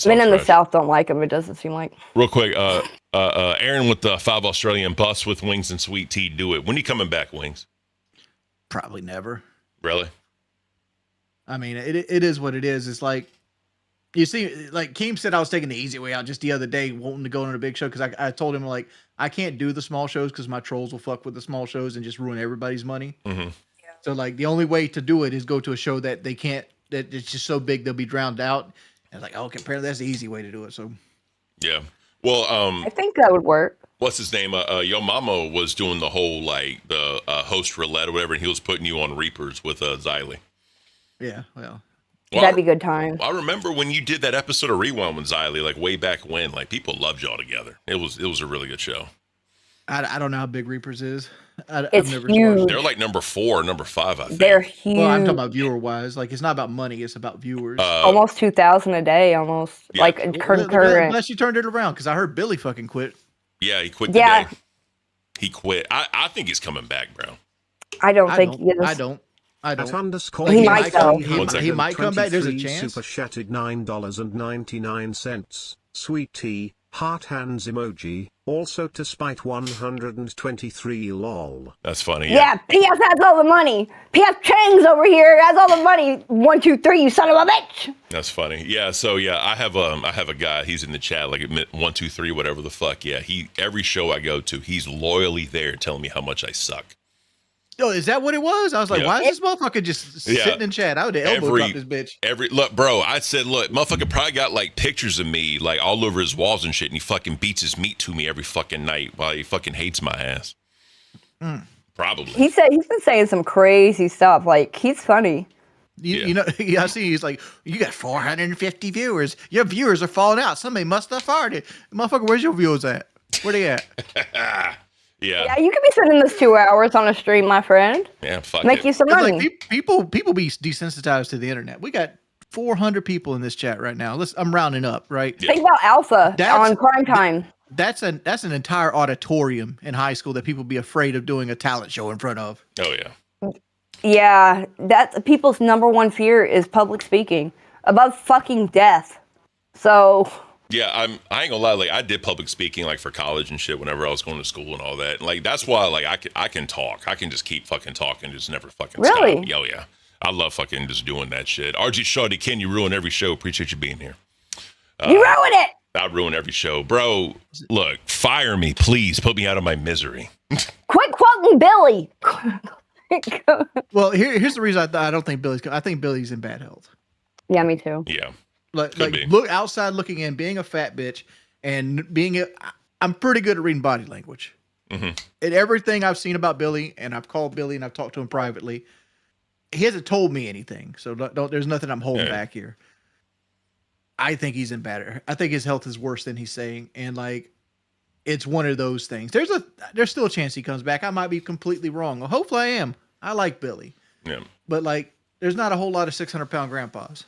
Men in the South don't like them. It doesn't seem like. Real quick, Aaron with the 5 Australian bus with Wings and Sweet Tea. Do it. When are you coming back, Wings? probably never. Really? I mean, it is what it is. It's like, you see, like Keem said, I was taking the easy way out just the other day, wanting to go on a big show, because I told him, like, I can't do the small shows because my trolls will fuck with the small shows and just ruin everybody's money. Mm-hmm. So like the only way to do it is go to a show that they can't, that it's just so big they'll be drowned out. And like, oh, apparently that's the easy way to do it. So yeah, well, I think that would work. What's his name? Yo Mama was doing the whole like the host roulette or whatever, and he was putting you on Reapers with Xylee. Yeah, well, that'd be good time. I remember when you did that episode of Rewind with Xylee, like way back when, like people loved y'all together. It was a really good show. I don't know how big Reapers is. It's huge. They're like number 4 or number 5, I think. They're huge. Well, I'm talking about viewer wise. Like, it's not about money; it's about viewers. Almost 2,000 a day, almost Yeah. like concurrent. Unless you turned it around, because I heard Billy fucking quit. Yeah, he quit today. He quit. I think he's coming back, bro. I don't think he is. I don't. At underscore He might though. He might come back. There's a chance. Super chatted $9.99. Sweet tea, heart hands emoji. Also to spite 123 lol. That's funny. Yeah, PF has all the money. PF Chang's over here has all the money. 1, 2, 3, you son of a bitch. That's funny. Yeah. So yeah, I have a guy. He's in the chat, like 1, 2, 3, whatever the fuck. Yeah. Every show I go to, he's loyally there telling me how much I suck. Oh, is that what it was? I was like, Yeah. why is this motherfucker just sitting in chat? I would have elbow dropped this bitch. Look, bro, I said, look, motherfucker probably got like pictures of me like all over his walls and shit, and he fucking beats his meat to me every fucking night while he fucking hates my ass. Probably. He's been saying some crazy stuff. Like, he's funny. You know, I see he's like, you got 450 viewers. Your viewers are falling out. Somebody must have farted. Motherfucker, where's your viewers at? Where they at? Yeah, you could be spending this 2 hours on a stream, my friend. Yeah, fuck Make it. you some money. Like, people be desensitized to the internet. We got 400 people in this chat right now. I'm rounding up, right? Think about Alpha on prime time. That's an entire auditorium in high school that people be afraid of doing a talent show in front of. Oh yeah. Yeah, that people's number one fear is public speaking above fucking death. So Yeah, I ain't gonna lie. Like, I did public speaking like for college and shit whenever I was going to school and all that. And, like, that's why like I can talk. I can just keep fucking talking, just never fucking really? stop. Oh yeah, I love fucking just doing that shit. RG Shawty, Ken, you ruin every show. Appreciate you being here. You ruin it. I ruin every show, bro. Look, fire me, please. Put me out of my misery. Quit quoting Billy. Well, here's the reason I don't think Billy's. I think Billy's in bad health. Yeah, me too. Yeah. Like look outside looking in, being a fat bitch, and I'm pretty good at reading body language. Mm-hmm. And everything I've seen about Billy, and I've called Billy and I've talked to him privately, he hasn't told me anything. So don't there's nothing I'm holding back here. I think he's in better. I think his health is worse than he's saying, and like, it's one of those things. There's still a chance he comes back. I might be completely wrong. Well, hopefully I am. I like Billy. Yeah. But like, there's not a whole lot of 600-pound grandpas.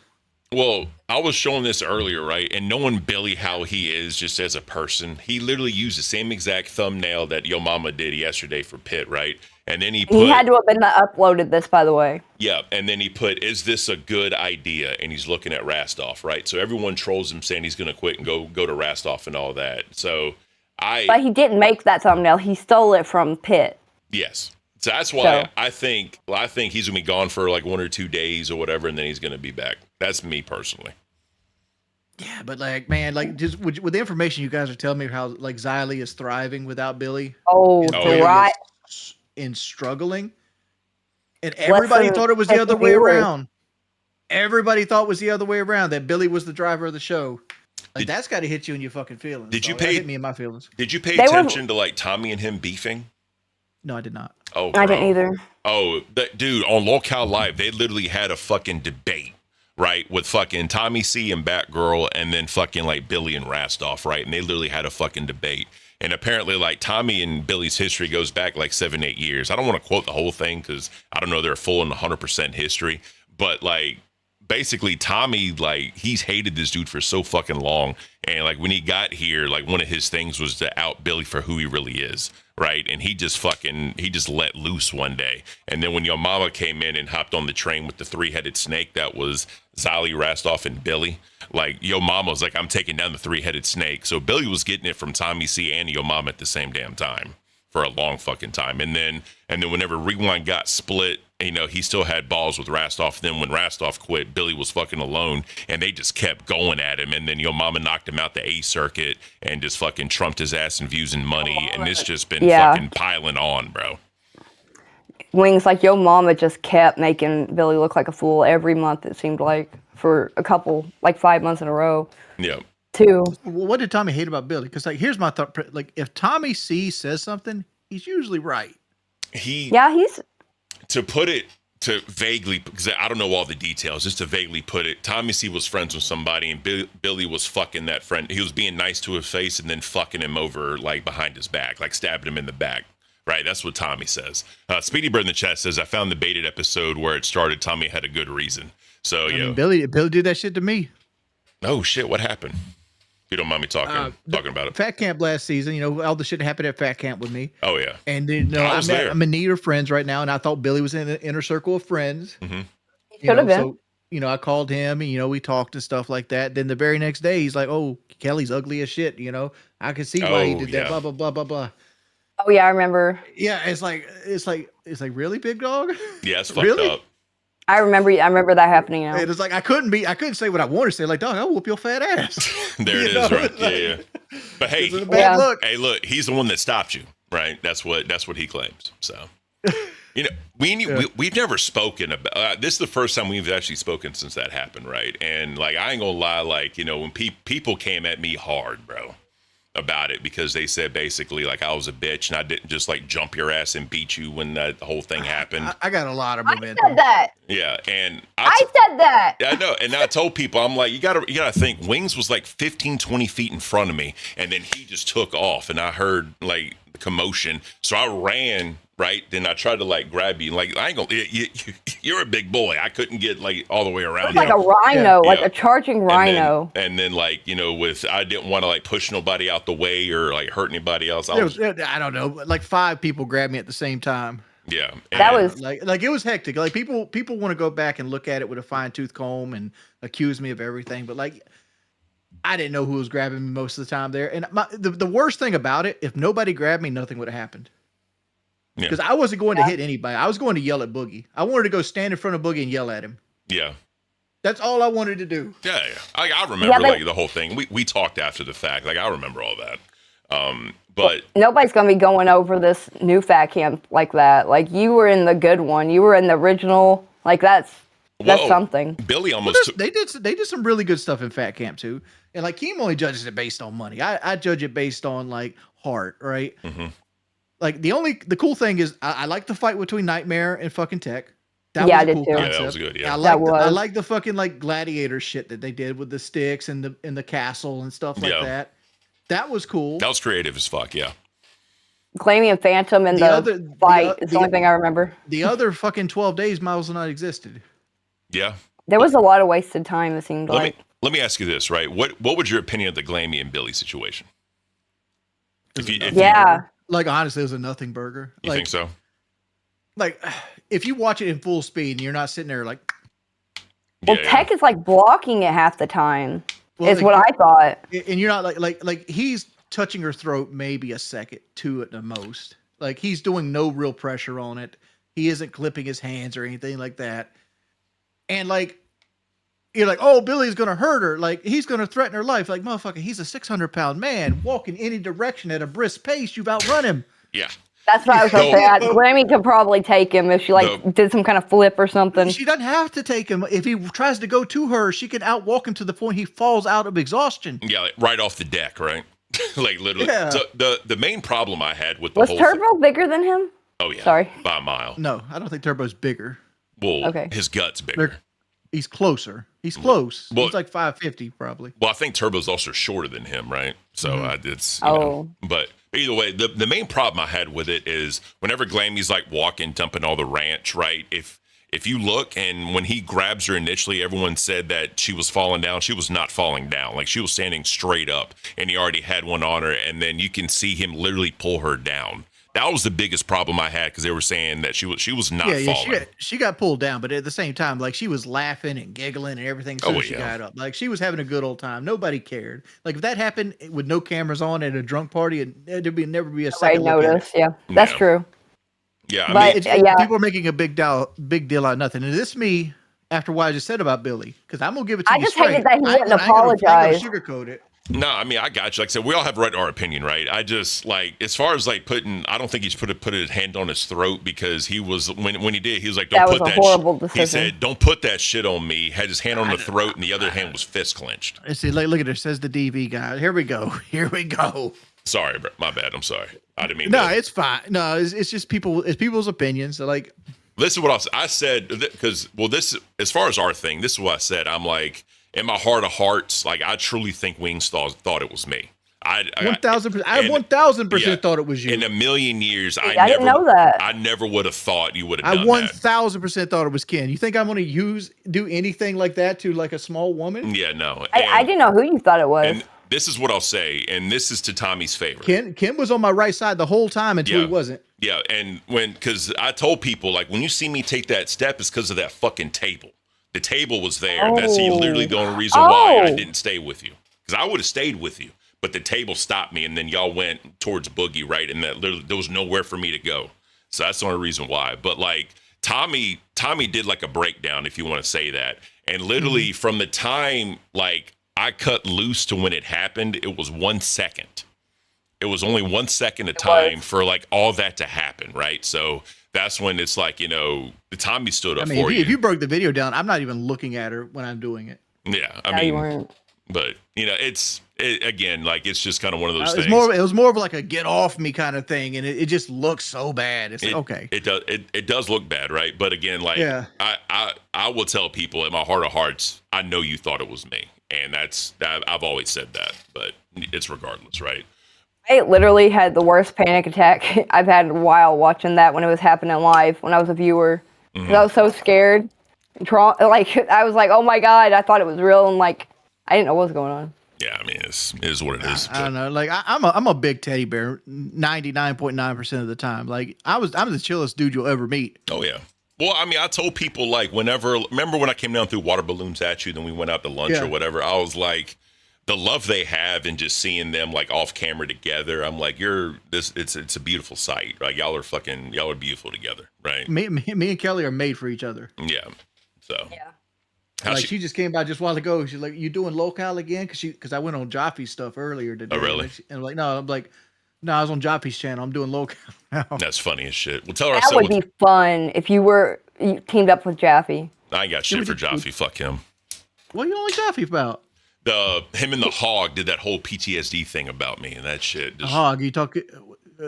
Well, I was showing this earlier, right? And knowing Billy how he is just as a person, he literally used the same exact thumbnail that Yo Mama did yesterday for Pitt, right? And then he had to have been uploaded this, by the way. Yeah, and then he put, is this a good idea? And he's looking at Rastoff, right? So everyone trolls him saying he's going to quit and go to Rastoff and all that. So But he didn't make that thumbnail. He stole it from Pitt. Yes. So that's why I think he's going to be gone for like 1 or 2 days or whatever, and then he's going to be back. That's me personally. Yeah, but like, man, like just with the information you guys are telling me how like Xylee is thriving without Billy. Oh, right. In struggling. And everybody thought it was the other way around. Everybody thought it was the other way around, that Billy was the driver of the show. Like, that's got to hit you in your fucking feelings. Did you hit me in my feelings. Did you pay attention to like Tommy and him beefing? No, I did not. Oh, I didn't either. Oh, that dude on Locale Live, they literally had a fucking debate, right, with fucking Tommy C and Batgirl, and then fucking like Billy and Rastoff, right? And they literally had a fucking debate. And apparently, like, Tommy and Billy's history goes back like 7-8 years. I don't want to quote the whole thing because I don't know their full and 100% history, but like, basically Tommy, like, he's hated this dude for so fucking long, and like when he got here, like one of his things was to out Billy for who he really is, right? And he just let loose one day. And then when your mama came in and hopped on the train with the 3-headed snake, that was Xylee, Rastoff, and Billy. Like, yo mama was like, I'm taking down the 3-headed snake. So Billy was getting it from Tommy C and yo mama at the same damn time for a long fucking time. And then whenever Rewind got split, you know, he still had balls with Rastoff. Then when Rastoff quit, Billy was fucking alone, and they just kept going at him. And then your mama knocked him out the A circuit and just fucking trumped his ass in views and money. And it's just been fucking piling on, bro. Wings, like, yo mama just kept making Billy look like a fool every month, it seemed like, for a couple, like 5 months in a row. Yeah. Too. Well, what did Tommy hate about Billy? Because, like, here's my thought. Like, if Tommy C says something, he's usually right. To put it to vaguely, because I don't know all the details, just to vaguely put it, Tommy C was friends with somebody, and Billy was fucking that friend. He was being nice to his face and then fucking him over, like, behind his back, like stabbing him in the back. Right, that's what Tommy says. Speedy Bird in the chat says, I found the baited episode where it started. Tommy had a good reason. So, yeah. Billy did that shit to me. Oh, shit, what happened? If you don't mind me talking about it. Fat Camp last season, you know, all the shit that happened at Fat Camp with me. Oh, yeah. And you know, I'm in need of friends right now, and I thought Billy was in the inner circle of friends. Mm-hmm. Could have been. So, you know, I called him, and, you know, we talked and stuff like that. Then the very next day, he's like, oh, Kelly's ugly as shit, you know. I can see why he did that, blah, blah, blah, blah, blah. Oh, yeah, I remember. Yeah, it's like really, big dog? Yeah, it's fucked up. I remember that happening now. And it's like, I couldn't say what I wanted to say. Like, dog, I'll whoop your fat ass. There it is, right? Yeah. But hey, look. Hey, look, he's the one that stopped you, right? That's what he claims. So You know, we've never spoken about this. Is the first time we've actually spoken since that happened, right? And like, I ain't gonna lie, like, you know, when people came at me hard, bro, about it, because they said basically like I was a bitch and I didn't just like jump your ass and beat you when that whole thing happened. I got a lot of momentum. I said that. Yeah, and I said that. I know, and I told people, I'm like, you gotta think, Wings was like 15, 20 feet in front of me, and then he just took off, and I heard like commotion, so I ran. Right, then I tried to like grab you, like I ain't gonna. You're a big boy. I couldn't get like all the way around. Like a rhino, like a charging rhino. And then like, you know, I didn't want to like push nobody out the way or like hurt anybody else. I don't know, like 5 people grabbed me at the same time. Yeah, that was like it was hectic. Like people want to go back and look at it with a fine tooth comb and accuse me of everything, but like I didn't know who was grabbing me most of the time there. And the worst thing about it, if nobody grabbed me, nothing would have happened. Because I wasn't going to hit anybody. I was going to yell at Boogie. I wanted to go stand in front of Boogie and yell at him. Yeah. That's all I wanted to do. Yeah. I remember like the whole thing. We talked after the fact. Like I remember all that. But nobody's going to be going over this new fat camp like that. Like you were in the good one. You were in the original. Like that's something. Billy almost they did some really good stuff in Fat Camp too. And like Keem only judges it based on money. I judge it based on like heart, right? Mm-hmm. Like the cool thing is I like the fight between Nightmare and fucking Tech. That was a cool concept. Yeah, that was good. Yeah, I like the fucking like gladiator shit that they did with the sticks and the castle and stuff like that. That was cool. That was creative as fuck. Yeah. Glammy and Phantom and the fight is the only thing I remember. The other fucking 12 days Miles and I existed. Yeah. There was a lot of wasted time. It seemed like. Let me ask you this, right? What was your opinion of the Glammy and Billy situation? Like honestly, it was a nothing burger. You think so? Like, if you watch it in full speed and you're not sitting there like, well, Tech is like blocking it half the time. Is what I thought. And you're not like he's touching her throat maybe a second, 2 at the most. Like he's doing no real pressure on it. He isn't clipping his hands or anything like that. And like, you're like, oh, Billy's gonna hurt her. Like he's gonna threaten her life. Like motherfucker, he's a 600-pound man walking any direction at a brisk pace. You've outrun him. Yeah. That's what I was going to say. Grammy could probably take him if she did some kind of flip or something. She doesn't have to take him. If he tries to go to her, she can outwalk him to the point he falls out of exhaustion. Yeah, like right off the deck, right? Like literally. Yeah. So the main problem I had with was Turbo bigger than him? Oh yeah. Sorry. By a mile. No, I don't think Turbo's bigger. Well, his gut's bigger. He's closer. He's close. Well, he's like 5'50" probably. Well, I think Turbo's also shorter than him, right? So it's but either way, the main problem I had with it is whenever Glammy's like walking, dumping all the ranch, right? If you look and when he grabs her initially, everyone said that she was falling down. She was not falling down. Like she was standing straight up and he already had one on her. And then you can see him literally pull her down. That was the biggest problem I had because they were saying that she was not falling. She got pulled down, but at the same time, like she was laughing and giggling and everything. So she got up. Like she was having a good old time. Nobody cared. Like if that happened with no cameras on at a drunk party, there'd never be a second notice. Yeah, that's true. Yeah, people are making a big deal out of nothing. And this is me after what I just said about Billy, because I'm gonna give it to you. I just hated that he didn't apologize. Sugarcoat it. No, I mean I got you. Like I said, we all have right to our opinion, right? I just like as far as like I don't think he's put his hand on his throat because he was when he did, he was like, "Don't put that." Horrible decision. He said, "Don't put that shit on me." Had his hand on the throat, and the other hand was fist clenched. See, look at it. Says the DV guy. Here we go. Here we go. Sorry, bro. My bad. I'm sorry. I didn't mean. No, it's fine. No, it's just people. It's people's opinions. So like, this is what I said because this as far as our thing, this is what I said. I'm like. In my heart of hearts, like I truly think Wings thought it was me. 1,000%. I 1,000% thought it was you. In a million years, I didn't know that. I never would have thought you would have done that. I 1,000% thought it was Ken. You think I'm going to do anything like that to like a small woman? Yeah, no. I didn't know who you thought it was. And this is what I'll say, and this is to Tommy's favor. Ken was on my right side the whole time until he wasn't. Yeah, and because I told people like when you see me take that step, it's because of that fucking table. The table was there. Oh. That's literally the only reason why I didn't stay with you. Because I would have stayed with you. But the table stopped me, and then y'all went towards Boogie, right? And that literally, there was nowhere for me to go. So that's the only reason why. But, like, Tommy did, like, a breakdown, if you want to say that. And literally, from the time, like, I cut loose to when it happened, it was 1 second. It was only 1 second of time for, like, all that to happen, right? So that's when it's like, the time he stood up I mean, for if you broke the video down, I'm not even looking at her when I'm doing it. Yeah, I No, you mean, weren't. but again, like it's just kind of one of those things. It was more of like a get off me kind of thing, and it just looks so bad. It's like, okay. It does look bad, right? But again, like I will tell people in my heart of hearts, I know you thought it was me, and I've always said that, but it's regardless, right? I literally had the worst panic attack I've had in a while watching that when it was happening live when I was a viewer. 'Cause I was so scared. Like I was like, oh my god, I thought it was real, and like I didn't know what was going on. Yeah, I mean, it is what it is. I don't know. Like I'm a big teddy bear 99.9% of the time. Like I'm the chillest dude you'll ever meet. Oh yeah. Well, I mean, I told people like remember when I came down through water balloons at you, then we went out to lunch or whatever. I was like, the love they have and just seeing them like off camera together. I'm like, it's a beautiful sight. Like y'all are beautiful together, right? Me and Kelly are made for each other. Yeah. So yeah. Like she just came by just a while ago. She's like, "You doing local again?" Because I went on Joffy's stuff earlier today. Oh really? And I'm like, no, I was on Joffy's channel. I'm doing local now. That's funny as shit. Well, tell her That I would be fun if you teamed up with Jaffe. I ain't got shit for Joffy. Fuck him. What you only Joffy about? Him and the hog did that whole PTSD thing about me and that shit. The hog?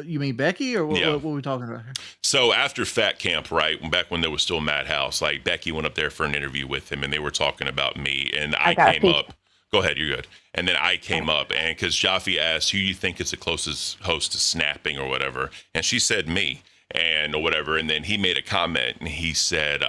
You mean Becky or what are we talking about here? So after Fat Camp, right, back when there was still Madhouse, like Becky went up there for an interview with him and they were talking about me and I came up. Go ahead, you're good. And then I came up and because Jaffe asked who you think is the closest host to snapping or whatever, and she said me or whatever, and then he made a comment and he said,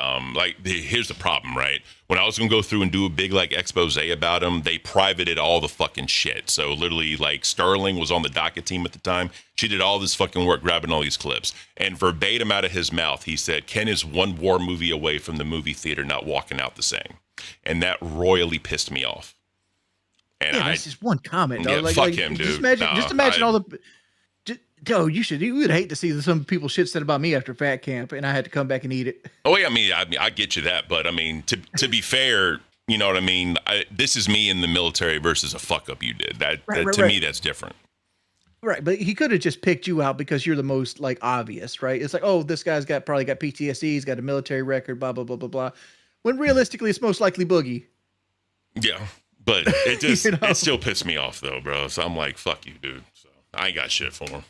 here's the problem, right? When I was gonna go through and do a big like expose about him, they privated all the fucking shit. So literally, like Sterling was on the docket team at the time. She did all this fucking work grabbing all these clips, and verbatim out of his mouth, he said, "Ken is one war movie away from the movie theater not walking out the same," and that royally pissed me off. And that's just one comment. Yeah, fuck him, dude. Just imagine all the. You would hate to see some people shit said about me after Fat Camp, and I had to come back and eat it. Oh yeah, I get you that, but I mean, to be fair, you know what I mean. This is me in the military versus a fuck up you did. To me, that's different. Right, but he could have just picked you out because you're the most like obvious, right? It's like, oh, this guy's probably got PTSD, he's got a military record, blah blah blah blah blah. When realistically, it's most likely Boogie. Yeah, but it just it still pissed me off though, bro. So I'm like, fuck you, dude. So I ain't got shit for him.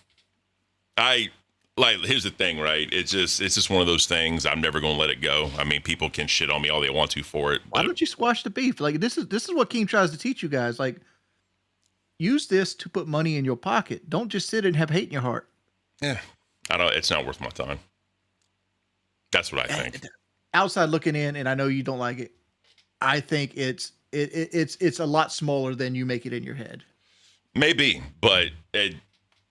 Here's the thing, right? It's just one of those things. I'm never gonna let it go. I mean, people can shit on me all they want to for it. Why don't you squash the beef? Like this is what Caint tries to teach you guys. Like, use this to put money in your pocket. Don't just sit and have hate in your heart. Yeah, it's not worth my time. That's what I think. Outside looking in, and I know you don't like it. I think it's a lot smaller than you make it in your head. Maybe, but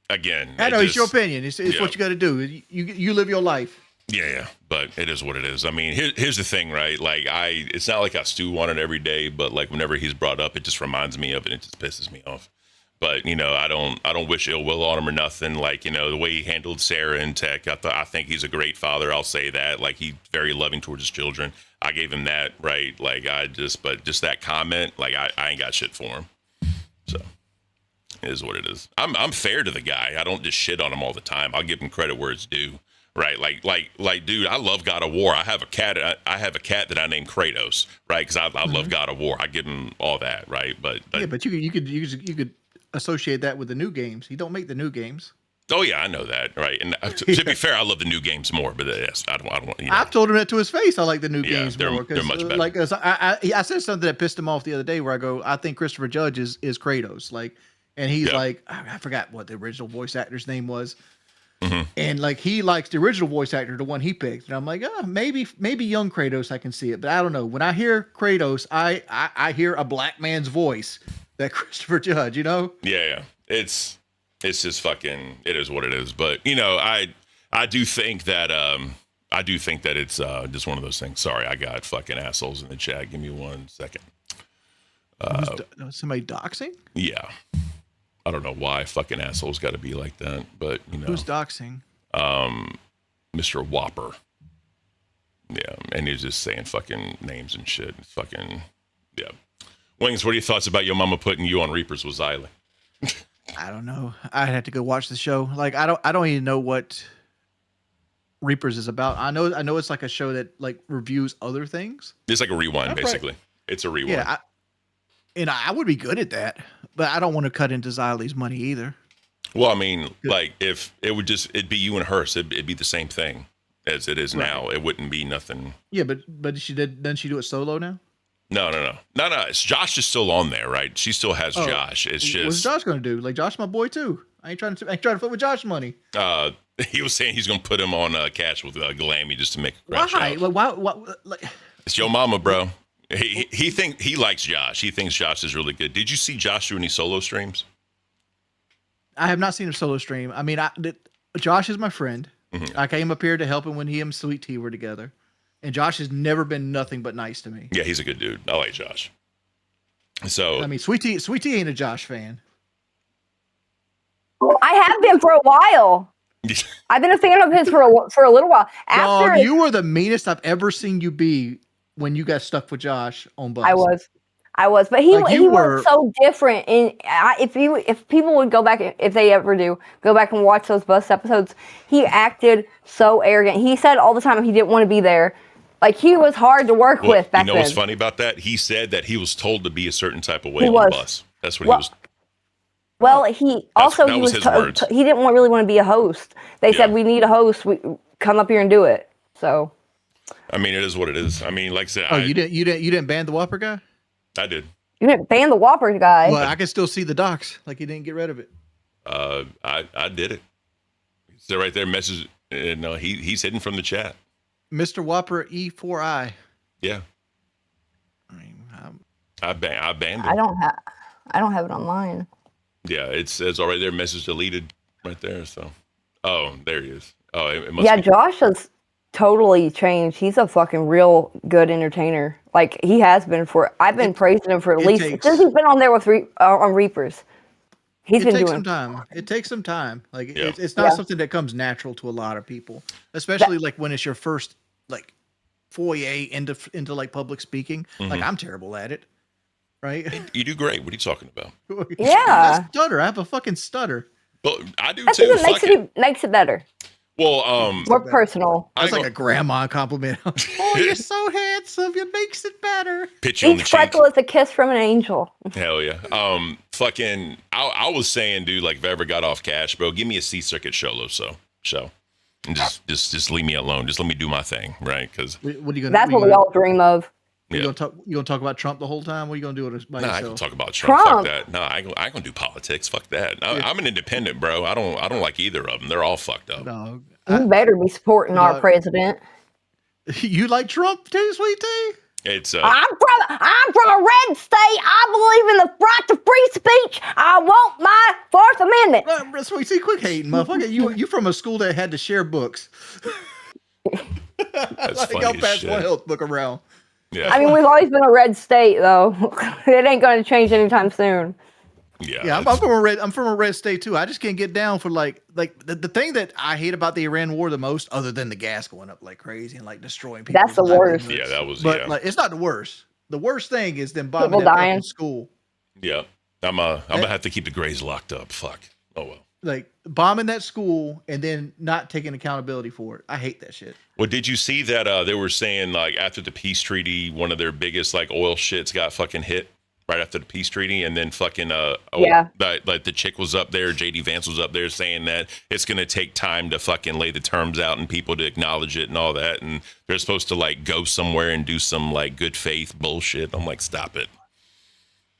again, I know it's your opinion. It's what you got to do. You live your life. Yeah, but it is what it is. I mean, here's the thing, right? Like it's not like I stew on it every day, but like whenever he's brought up, it just reminds me of it. It just pisses me off. But I don't wish ill will on him or nothing. Like the way he handled Sarah and Tech, I think he's a great father. I'll say that. Like he's very loving towards his children. I gave him that, right? Like but just that comment, like I ain't got shit for him. So. It is what it is. I'm fair to the guy. I don't just shit on him all the time. I'll give him credit where it's due. Right? Like, dude, I love God of War. I have a cat. I have a cat that I named Kratos. Right? Because I love God of War. I give him all that. Right? But you could associate that with the new games. He don't make the new games. Oh yeah, I know that. Right? And to be fair, I love the new games more. But yes, I don't. I've told him that to his face. I like the new games more. They're much better. Like I said something that pissed him off the other day, where I go, I think Christopher Judge is Kratos. Like. And he's like, I forgot what the original voice actor's name was. Mm-hmm. And like, he likes the original voice actor, the one he picked. And I'm like, maybe young Kratos, I can see it. But I don't know. When I hear Kratos, I hear a black man's voice, that Christopher Judge, Yeah. It's just fucking, it is what it is. But, I do think that, it's just one of those things. Sorry, I got fucking assholes in the chat. Give me 1 second. Somebody doxing? Yeah. I don't know why fucking assholes got to be like that, but Who's doxing? Mr. Whopper. Yeah, and he's just saying fucking names and shit. Fucking yeah. Wings, what are your thoughts about your mama putting you on Reapers with Xylee? I don't know. I'd have to go watch the show. Like I don't even know what Reapers is about. I know it's like a show that like reviews other things. It's like a rewind, basically. It's a rewind. Yeah, I would be good at that, but I don't want to cut into Xylee's money either. Well, I mean, like if it'd be you and her, so it'd be the same thing as it is now. It wouldn't be nothing. Yeah, but doesn't she do it solo now? No. It's Josh is still on there, right? She still has Josh. It's just what's Josh gonna do? Like Josh, my boy too. I ain't trying to flip with Josh money. He was saying he's gonna put him on Cash with Glammy just to make a crash Why? out. Like, why? Like, It's your mama, bro. He likes Josh. He thinks Josh is really good. Did you see Josh do any solo streams? I have not seen a solo stream. I mean, Josh is my friend. Mm-hmm. I came up here to help him when he and Sweet Tea were together, and Josh has never been nothing but nice to me. Yeah, he's a good dude. I like Josh. So I mean, Sweet Tea ain't a Josh fan. I have been for a while. I've been a fan of his for a little while. Dog, you were the meanest I've ever seen you be when you got stuck with Josh on bus. I was, but he Like, was so different. And if people would go back, if they ever do, go back and watch those bus episodes, he acted so arrogant. He said all the time he didn't want to be there. Like, he was hard to work with back then. You know what's funny about that? He said that he was told to be a certain type of way on the bus. That's what he was. Well, he didn't really want to be a host. They said, we need a host. We come up here and do it. So, I mean, it is what it is. I mean, like I said, you didn't ban the Whopper guy? I did. You didn't ban the Whopper guy. Well, I can still see the docs. Like, he didn't get rid of it. I did it. So right there, message. No, he's hidden from the chat. Mr. Whopper E4I. Yeah. I banned it. I don't have it online. Yeah, it says all right there, message deleted right there. So, there he is. Oh, it must Yeah, be. Josh has totally changed. He's a fucking real good entertainer. Like, he has been I've been praising him for at least since he's been on there with on Reapers. He's been doing some time. It takes some time. Like, it's not something that comes natural to a lot of people, especially like when it's your first like foyer into like public speaking. Mm-hmm. Like, I'm terrible at it. Right? You do great. What are you talking about? Yeah. I stutter. I have a fucking stutter. Well, I do I too. think it makes it better. Well, more personal. That's like a grandma compliment. Oh, you're so handsome. It makes it better. Pitch you on the Each cheek. freckle is a kiss from an angel. Hell yeah. I was saying, dude, like if I ever got off Cash, bro, give me a C-Circuit show. And just leave me alone. Just let me do my thing, right? Because what are you gonna? That's what we all dream of. You gonna talk about Trump the whole time? What are you gonna do with it by yourself? I can talk about Trump. Fuck that. No, I ain't gonna do politics. Fuck that. I'm an independent, bro. I don't like either of them. They're all fucked up. No, you better be supporting our president. You like Trump too, Sweet Tea? It's I'm from a red state. I believe in the right to free speech. I want my Fourth Amendment. Sweet Tea, quick hating, motherfucker. You from a school that had to share books. That's like, funny y'all as pass shit. one health book around. Yeah. I mean, we've always been a red state, though. It ain't going to change anytime soon. Yeah, I'm from a red state too. I just can't get down for like the thing that I hate about the Iran war the most, other than the gas going up like crazy and like destroying people. That's the worst. Yeah, that was. But like, it's not the worst. The worst thing is them bombing People that dying. fucking school. Yeah, I'm gonna have to keep the Grays locked up. Fuck. Oh well. Like bombing that school and then not taking accountability for it. I hate that shit. Well, did you see that they were saying like after the peace treaty, one of their biggest like oil shits got fucking hit right after the peace treaty, and then fucking like the chick was up there, JD Vance was up there saying that it's gonna take time to fucking lay the terms out and people to acknowledge it and all that, and they're supposed to like go somewhere and do some like good faith bullshit. I'm like, stop it.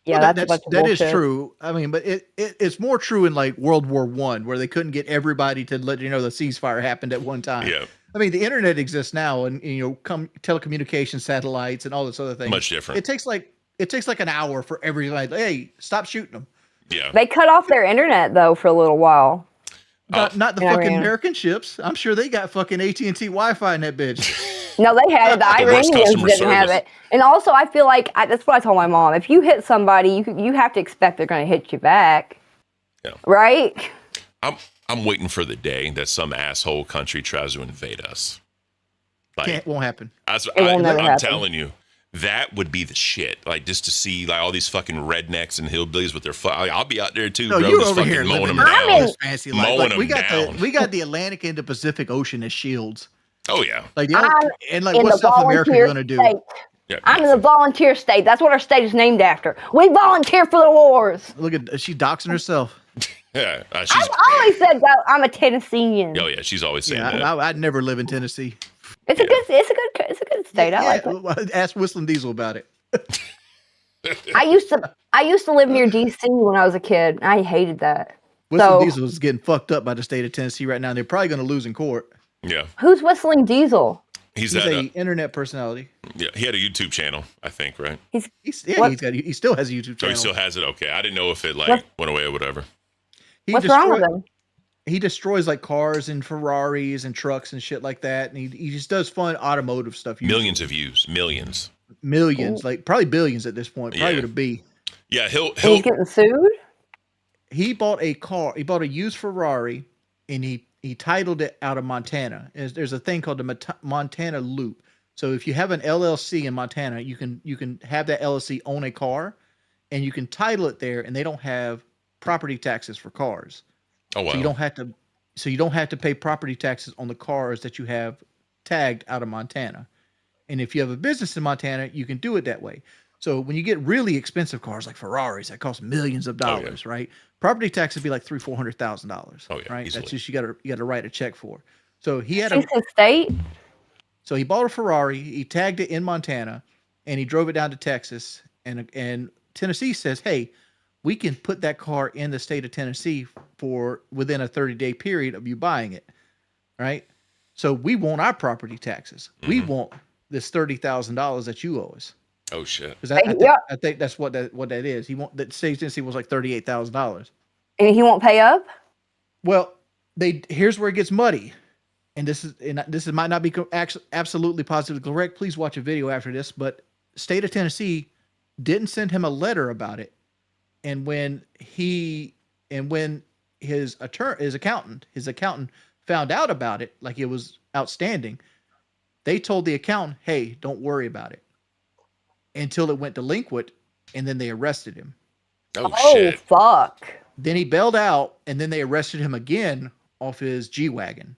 Yeah, Well, that is true. I mean, but it's more true in like World War I, where they couldn't get everybody to let you know the ceasefire happened at one time. Yeah. I mean, the internet exists now, and telecommunication satellites and all this other things. Much different. It takes like an hour for everybody. Like, hey, stop shooting them. Yeah. They cut off their internet though for a little while. Not the in fucking Iran. American ships. I'm sure they got fucking AT&T Wi-Fi in that bitch. No, they had it. The worst Iranians customer didn't have service. it. And also, I feel like that's what I told my mom. If you hit somebody, you have to expect they're going to hit you back. Yeah. Right? I'm waiting for the day that some asshole country tries to invade us. Like, Won't happen. It will never I'm happen. telling you, that would be the shit. Like just to see like all these fucking rednecks and hillbillies with their I'll be out there too, No, bro. you're Just over fucking here mowing living them down. this fancy life. Mowing Like, them we down. got the Atlantic and the Pacific Ocean as shields. Oh yeah. Like I'm like in what the South America volunteer gonna do? state. Yeah. I'm in the volunteer state. That's what our state is named after. We volunteer for the wars. Look at she doxing herself. Yeah. I've always said that I'm a Tennessean. Oh yeah. She's always saying Yeah, that. I'd never live in Tennessee. It's a good state. I like it. Ask Whistling Diesel about it. I used to live near DC when I was a kid. I hated that. Whistling So Diesel is getting fucked up by the state of Tennessee right now. They're probably going to lose in court. Yeah. who's whistling Diesel? He's He's that. a internet personality. Yeah. He had a YouTube channel, I think, right? He still has a YouTube Oh, channel. he still has it. Okay. I didn't know if it What? went away or whatever. What's wrong with him? He destroys like cars and Ferraris and trucks and shit like that, and he just does fun automotive stuff. usually. Millions of views. Millions, like probably billions at this point. Probably Yeah. with a B. Yeah. And he's getting sued? He bought a car. He bought a used Ferrari, and he titled it out of Montana. There's a thing called the Montana Loop. So if you have an LLC in Montana, you can have that LLC own a car, and you can title it there, and they don't have property taxes for cars. Oh wow. So you don't have to pay property taxes on the cars that you have tagged out of Montana. And if you have a business in Montana, you can do it that way. So when you get really expensive cars like Ferraris that cost millions of dollars, right? Property tax would be like $300,000-$400,000. Oh, yeah, right? easily. That's just you got to write a check for. So he had She's in state? so he bought a Ferrari, he tagged it in Montana, and he drove it down to Texas. And Tennessee says, hey, we can put that car in the state of Tennessee for within a 30-day period of you buying it, right? So we want our property taxes. We want this $30,000 that you owe us. Oh shit. Because I think that's what that is. That state of Tennessee was like $38,000. And he won't pay up? Well, here's where it gets muddy, and this might not be absolutely positively correct. Please watch a video after this. But state of Tennessee didn't send him a letter about it, and when his accountant found out about it, like it was outstanding, they told the accountant, "Hey, don't worry about it," until it went delinquent, and then they arrested him. Oh shit. Fuck. Then he bailed out, and then they arrested him again off his G-Wagon.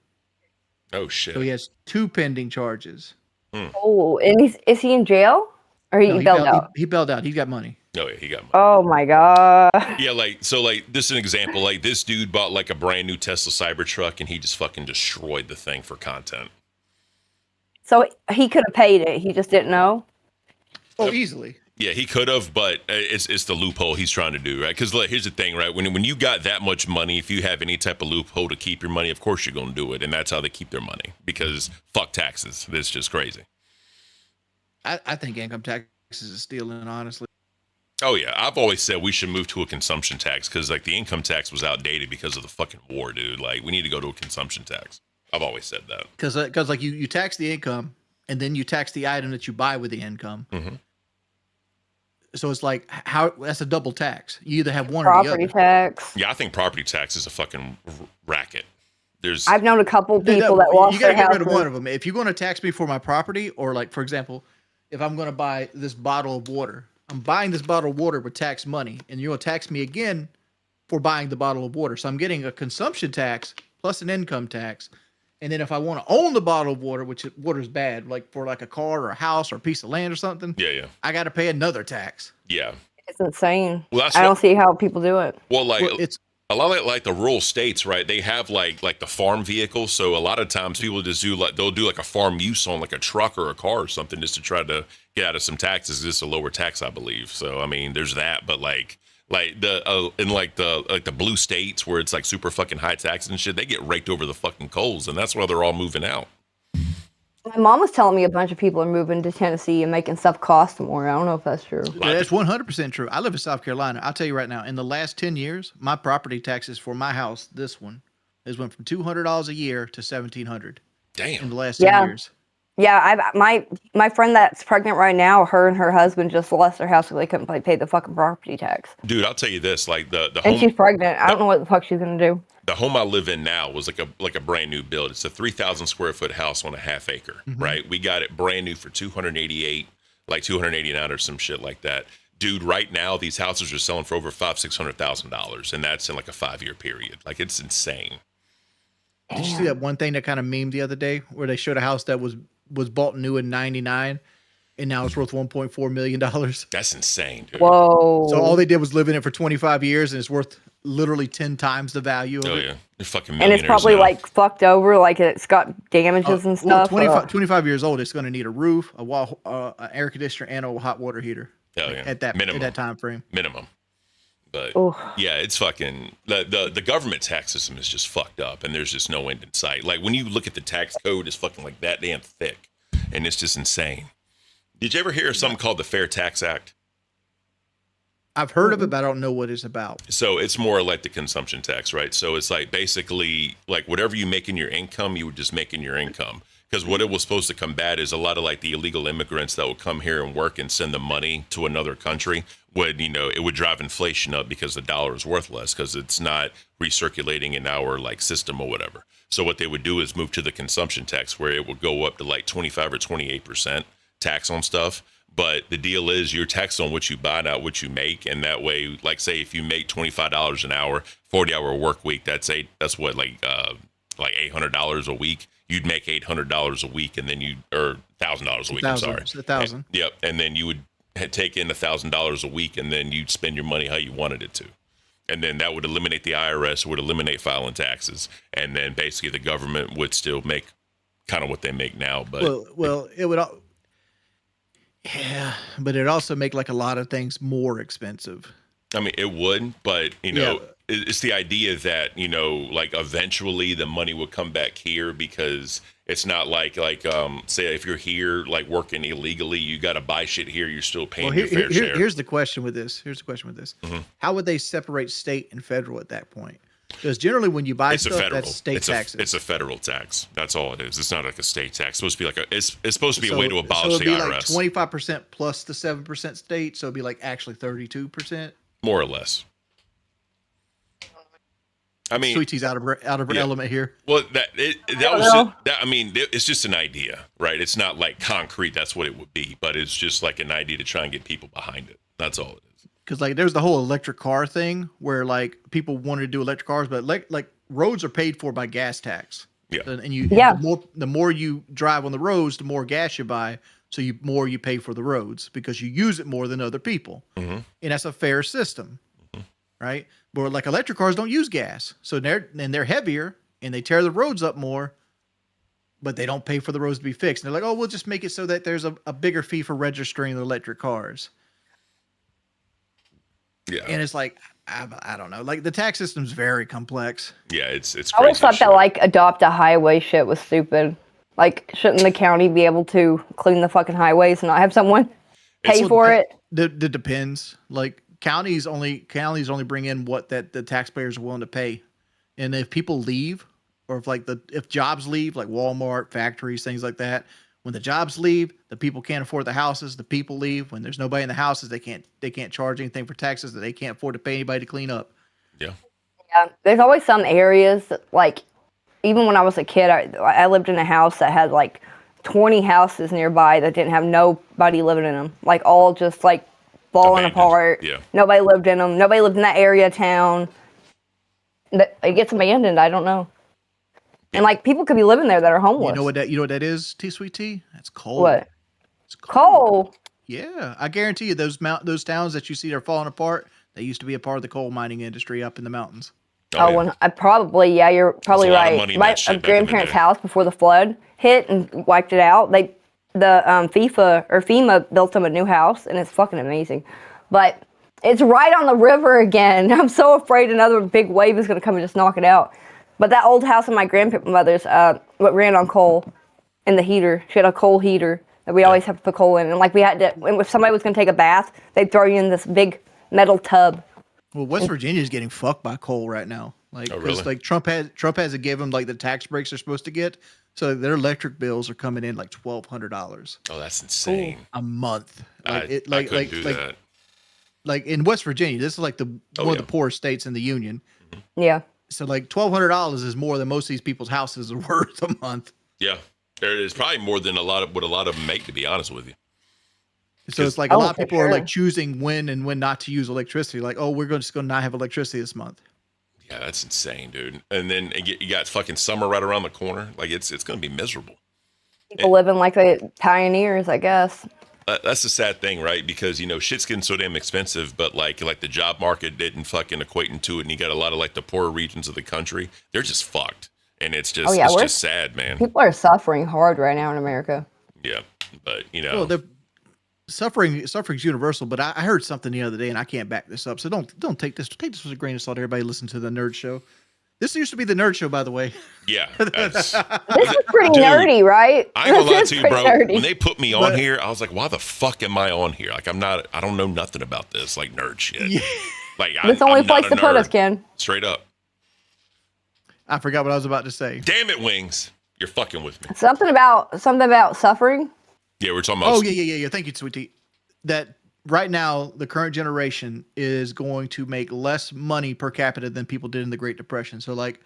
Oh shit. So he has 2 pending charges. Oh, and is he in jail? Or he bailed out? He bailed out. He got money. Oh yeah, he got money. Oh my god. Yeah, this is an example. Like this dude bought like a brand new Tesla Cybertruck and he just fucking destroyed the thing for content. So he could have paid it. He just didn't know. Oh, easily. Yeah, he could have, but it's the loophole he's trying to do, right? Because here's the thing, right? When you got that much money, if you have any type of loophole to keep your money, of course you're going to do it, and that's how they keep their money. Because fuck taxes, that's just crazy. I think income taxes is stealing, honestly. Oh yeah, I've always said we should move to a consumption tax because like the income tax was outdated because of the fucking war, dude. Like we need to go to a consumption tax. I've always said that. Because like you tax the income, and then you tax the item that you buy with the income. Mm-hmm. So it's like that's a double tax. You either have one Property or the other. tax. Yeah, I think property tax is a fucking racket. I've known a couple people that lost You gotta their get rid of houses. one of them. If you're going to tax me for my property, or like for example, if I'm going to buy this bottle of water, I'm buying this bottle of water with tax money, and you're going to tax me again for buying the bottle of water. So I'm getting a consumption tax plus an income tax. And then if I want to own the bottle of water, which water's bad, like for like a car or a house or a piece of land or something, yeah, I got to pay another tax. Yeah. It's insane. Well, I don't see how people do it. Well, like it's a lot of like the rural states, right? They have like the farm vehicles. So a lot of times people just they'll do like a farm use on like a truck or a car or something just to try to get out of some taxes. This is a lower tax, I believe. So I mean, there's that, but like the in like the blue states where it's like super fucking high taxes and shit, they get raked over the fucking coals, and that's why they're all moving out. My mom was telling me a bunch of people are moving to Tennessee and making stuff cost more. I don't know if that's true. That's 100% true. I live in South Carolina. I'll tell you right now, in the last 10 years, my property taxes for my house, this one, has went from $200 a year to $1,700. Damn. In the last 10 years. Yeah, my friend that's pregnant right now, her and her husband just lost their house because they couldn't pay the fucking property tax. Dude, I'll tell you this, like the And home, she's pregnant. I don't know what the fuck she's gonna do. the home I live in now was like a brand new build. It's a 3,000 square foot house on a half acre, right? We got it brand new for 288, like 289 or some shit like that. Dude, right now these houses are selling for over $500,000-$600,000, and that's in like a 5-year period. Like it's insane. Did you see that one thing that kind of memed the other day where they showed a house that was bought new in '99 and now it's worth $1.4 million? That's insane, dude. Whoa. So all they did was live in it for 25 years and it's worth literally 10 times the value of it. Oh yeah, they're fucking And millionaires it's probably now. like fucked over, like it's got damages and Well, stuff. 25 years old, it's going to need a roof, a wall, an air conditioner, and a hot water heater. Hell yeah. At that time frame. Minimum. But Oof. yeah, it's fucking the government tax system is just fucked up, and there's just no end in sight. Like when you look at the tax code, it's fucking like that damn thick, and it's just insane. Did you ever hear of something called the Fair Tax Act? I've heard of it, but I don't know what it's about. So it's more like the consumption tax, right? So it's like basically like whatever you make in your income, you would just make in your income. Because what it was supposed to combat is a lot of like the illegal immigrants that would come here and work and send the money to another country would, it would drive inflation up because the dollar is worth less because it's not recirculating in our like system or whatever. So what they would do is move to the consumption tax where it would go up to like 25 or 28% tax on stuff. But the deal is you're taxed on what you buy, not what you make. And that way, like say if you make $25 an hour, 40-hour work week, that's what like $800 a week. You'd make $800 a week, and then or $1,000 a week. I'm sorry, $1,000. Yep, and then you would take in $1,000 a week, and then you'd spend your money how you wanted it to, and then that would eliminate the IRS, would eliminate filing taxes, and then basically the government would still make kind of what they make now. But well, it would. Yeah, but it also make like a lot of things more expensive. I mean, it would, but it's the idea that, like eventually the money would come back here because it's not like say if you're here, like working illegally, you got to buy shit here. You're still paying your fair share. Here's the question with this. Mm-hmm. How would they separate state and federal at that point? Because generally when you buy stuff, that's state taxes. It's a federal tax. That's all it is. It's not like a state tax. It's supposed to be like it's supposed to be a way to abolish the IRS. Like 25% plus the 7% state. So it'd be like actually 32%. More or less. I mean, Sweet Tea's out of her element here. Well, it's just an idea, right? It's not like concrete. That's what it would be, but it's just like an idea to try and get people behind it. That's all it is. Because like there's the whole electric car thing where like people wanted to do electric cars, but like roads are paid for by gas tax. Yeah, and the more you drive on the roads, the more gas you buy. So more you pay for the roads because you use it more than other people. Mm-hmm. And that's a fair system, right? But like electric cars don't use gas. So they're heavier and they tear the roads up more, but they don't pay for the roads to be fixed. And they're like, oh, we'll just make it so that there's a bigger fee for registering the electric cars. Yeah. And it's like, I don't know. Like the tax system's very complex. Yeah, it's crazy. I always thought that like adopt a highway shit was stupid. Like, shouldn't the county be able to clean the fucking highways and not have someone pay for it? It depends. Like counties only bring in what that the taxpayers are willing to pay. And if people leave, or if jobs leave, like Walmart, factories, things like that, when the jobs leave, the people can't afford the houses, the people leave. When there's nobody in the houses, they can't charge anything for taxes that they can't afford to pay anybody to clean up. Yeah. Yeah. There's always some areas that, like, even when I was a kid, I lived in a house that had like 20 houses nearby that didn't have nobody living in them. Like all just like falling apart. Yeah. Nobody lived in them. Nobody lived in that area of town. It gets abandoned. I don't know. And like people could be living there that are homeless. You know what that is, Sweet Tea? That's coal. What? It's coal. Yeah, I guarantee you those towns that you see are falling apart, they used to be a part of the coal mining industry up in the mountains. You're probably right. My grandparents' house before the flood hit and wiped it out. FEMA built them a new house, and it's fucking amazing. But it's right on the river again. I'm so afraid another big wave is going to come and just knock it out. But that old house of my grandmother's, what ran on coal, and the heater. She had a coal heater that we always have to put coal in, and like we had to. If somebody was going to take a bath, they'd throw you in this big metal tub. Well, West Virginia is getting fucked by coal right now. Like, really? Like Trump hasn't given them like the tax breaks they're supposed to get, so their electric bills are coming in like $1,200. Oh, that's insane. A month. I couldn't do that. Like in West Virginia, this is like one of the poorest states in the union. Yeah. So like $1,200 is more than most of these people's houses are worth a month. Yeah, there is probably more than what a lot of them make, to be honest with you. So it's like a lot of people are like choosing when and when not to use electricity. Like, oh, we're just going to not have electricity this month. Yeah, that's insane, dude. And then you got fucking summer right around the corner. Like it's going to be miserable. People living like the pioneers, I guess. That's the sad thing, right? Because shit's getting so damn expensive, but like the job market didn't fucking equate into it, and you got a lot of like the poorer regions of the country. They're just fucked, and it's just it's just sad, man. People are suffering hard right now in America. Yeah, but Well, the suffering's universal. But I heard something the other day, and I can't back this up. So don't take this with a grain of salt. Everybody listen to the Nerd Show. This used to be the Nerd Show, by the way. Yeah. This is pretty nerdy, right? I ain't gonna lie to you, bro. Nerdy. When they put me on here, I was like, why the fuck am I on here? Like, I don't know nothing about this, like, nerd shit. Yeah. Like, It's the only place to put us, Ken. Straight up. I forgot what I was about to say. Damn it, Wings. You're fucking with me. Something about suffering. Yeah, we're talking about. Oh, yeah. Thank you, Sweetie. That right now, the current generation is going to make less money per capita than people did in the Great Depression. So, like,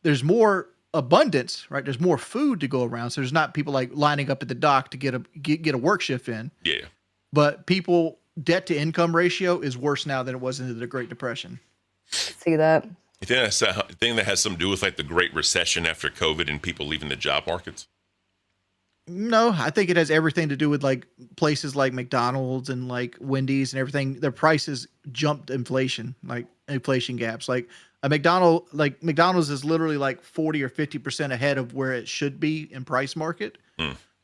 there's more abundance, right? There's more food to go around. So there's not people like lining up at the dock to get a work shift in. Yeah. But debt to income ratio is worse now than it was in the Great Depression. See that? You think that has something to do with like the Great Recession after COVID and people leaving the job markets? No, I think it has everything to do with like places like McDonald's and like Wendy's and everything. Their prices jumped inflation gaps. Like McDonald's is literally like 40 or 50% ahead of where it should be in price market.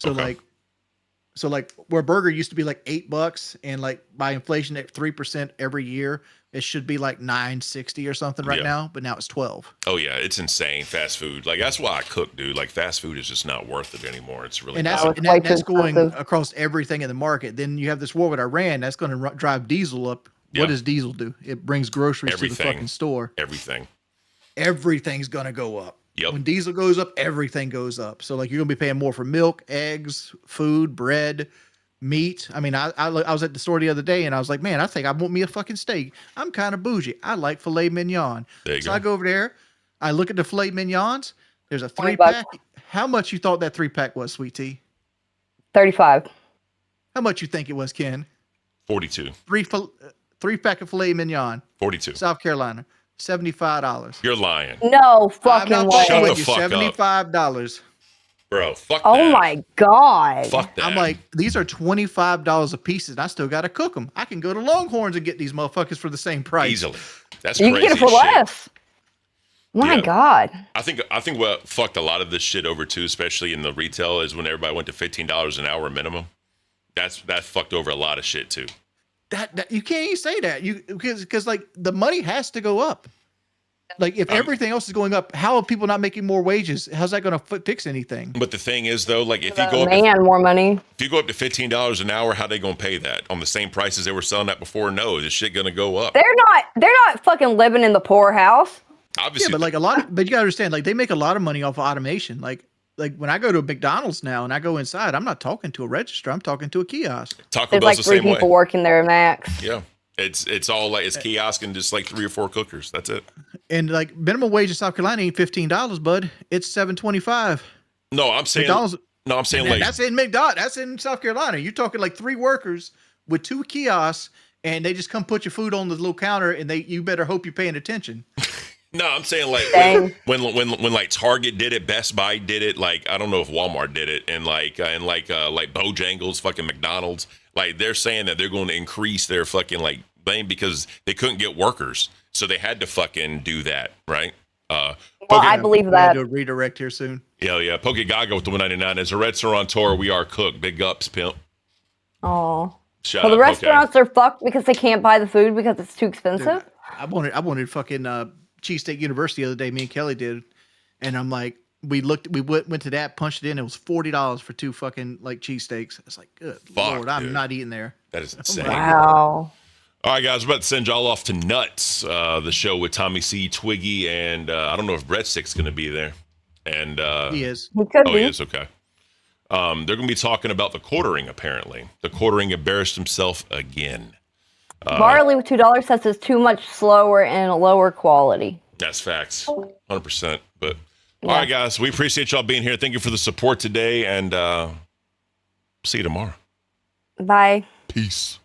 So like where burger used to be like $8 and like by inflation at 3% every year, it should be like $9.60 or something right now, but now it's 12. Oh yeah, it's insane. Fast food, like that's why I cook, dude. Like fast food is just not worth it anymore. It's really that's going across everything in the market. Then you have this war with Iran that's going to drive diesel up. What does diesel do? It brings groceries to the fucking store. Everything's going to go up. Yep. When diesel goes up, everything goes up. So like you're going to be paying more for milk, eggs, food, bread, meat. I mean, I was at the store the other day and I was like, man, I think I want me a fucking steak. I'm kind of bougie. I like filet mignon. I go over there. I look at the filet mignons. There's a 3-pack. How much you thought that 3-pack was, Sweet Tea? $35. How much you think it was, Ken? 42. 3-pack of filet mignon. 42. South Carolina. $75. You're lying. No fucking way. Shut the fuck $75. Bro, fuck that. Oh my God. Fuck that. I'm like, these are $25 a piece and I still got to cook them. I can go to Longhorns and get these motherfuckers for the same price. Easily. That's you crazy. You can get it for less. My God. I think what fucked a lot of this shit over too, especially in the retail, is when everybody went to $15 an hour minimum. That fucked over a lot of shit too. That you can't even say that because like the money has to go up. Like if everything else is going up, how are people not making more wages? How's that going to fix anything? But the thing is though, like if you go more money. If you go up to $15 an hour, how they going to pay that on the same prices they were selling at before? No, this shit going to go up. They're not fucking living in the poorhouse. Obviously, yeah, but like but you gotta understand, like they make a lot of money off of automation. Like when I go to a McDonald's now and I go inside, I'm not talking to a register. I'm talking to a kiosk. There's like 3 people working there max. Yeah. It's all like it's kiosk and just like 3 or 4 cookers. That's it. And like minimum wage in South Carolina ain't $15, bud. It's $7.25. No, I'm saying McDonald's. No, I'm saying like that's in McDonald's. That's in South Carolina. You're talking like 3 workers with 2 kiosks, and they just come put your food on the little counter, and you better hope you're paying attention. No, I'm saying like when like Target did it, Best Buy did it, like I don't know if Walmart did it, and like Bojangles, fucking McDonald's, like they're saying that they're going to increase their fucking like thing because they couldn't get workers, so they had to fucking do that, right? I believe that. Do a redirect here soon. Yeah. Poke Gaga with the 199 as a restaurateur. We are cooked. Big ups, pimp. Oh. Shut well, the up, restaurants are fucked because they can't buy the food because it's too expensive. Dude, I wanted fucking Cheesesteak University the other day. Me and Kelly did, and I'm like, we went to that, punched it in. It was $40 for 2 fucking like cheesesteaks. It's like, good Lord, I'm not eating there. That is insane. Wow. All right, guys, we're about to send y'all off to Nuts, the show with Tommy C, Twiggy, and I don't know if Breadstick's going to be there. And he is. He could be. He is, okay. They're going to be talking about the quartering, apparently. The quartering embarrassed himself again. Barley with $2 says it's too much slower and lower quality. That's facts, 100%. But all right, guys, we appreciate y'all being here. Thank you for the support today, and see you tomorrow. Bye. Peace.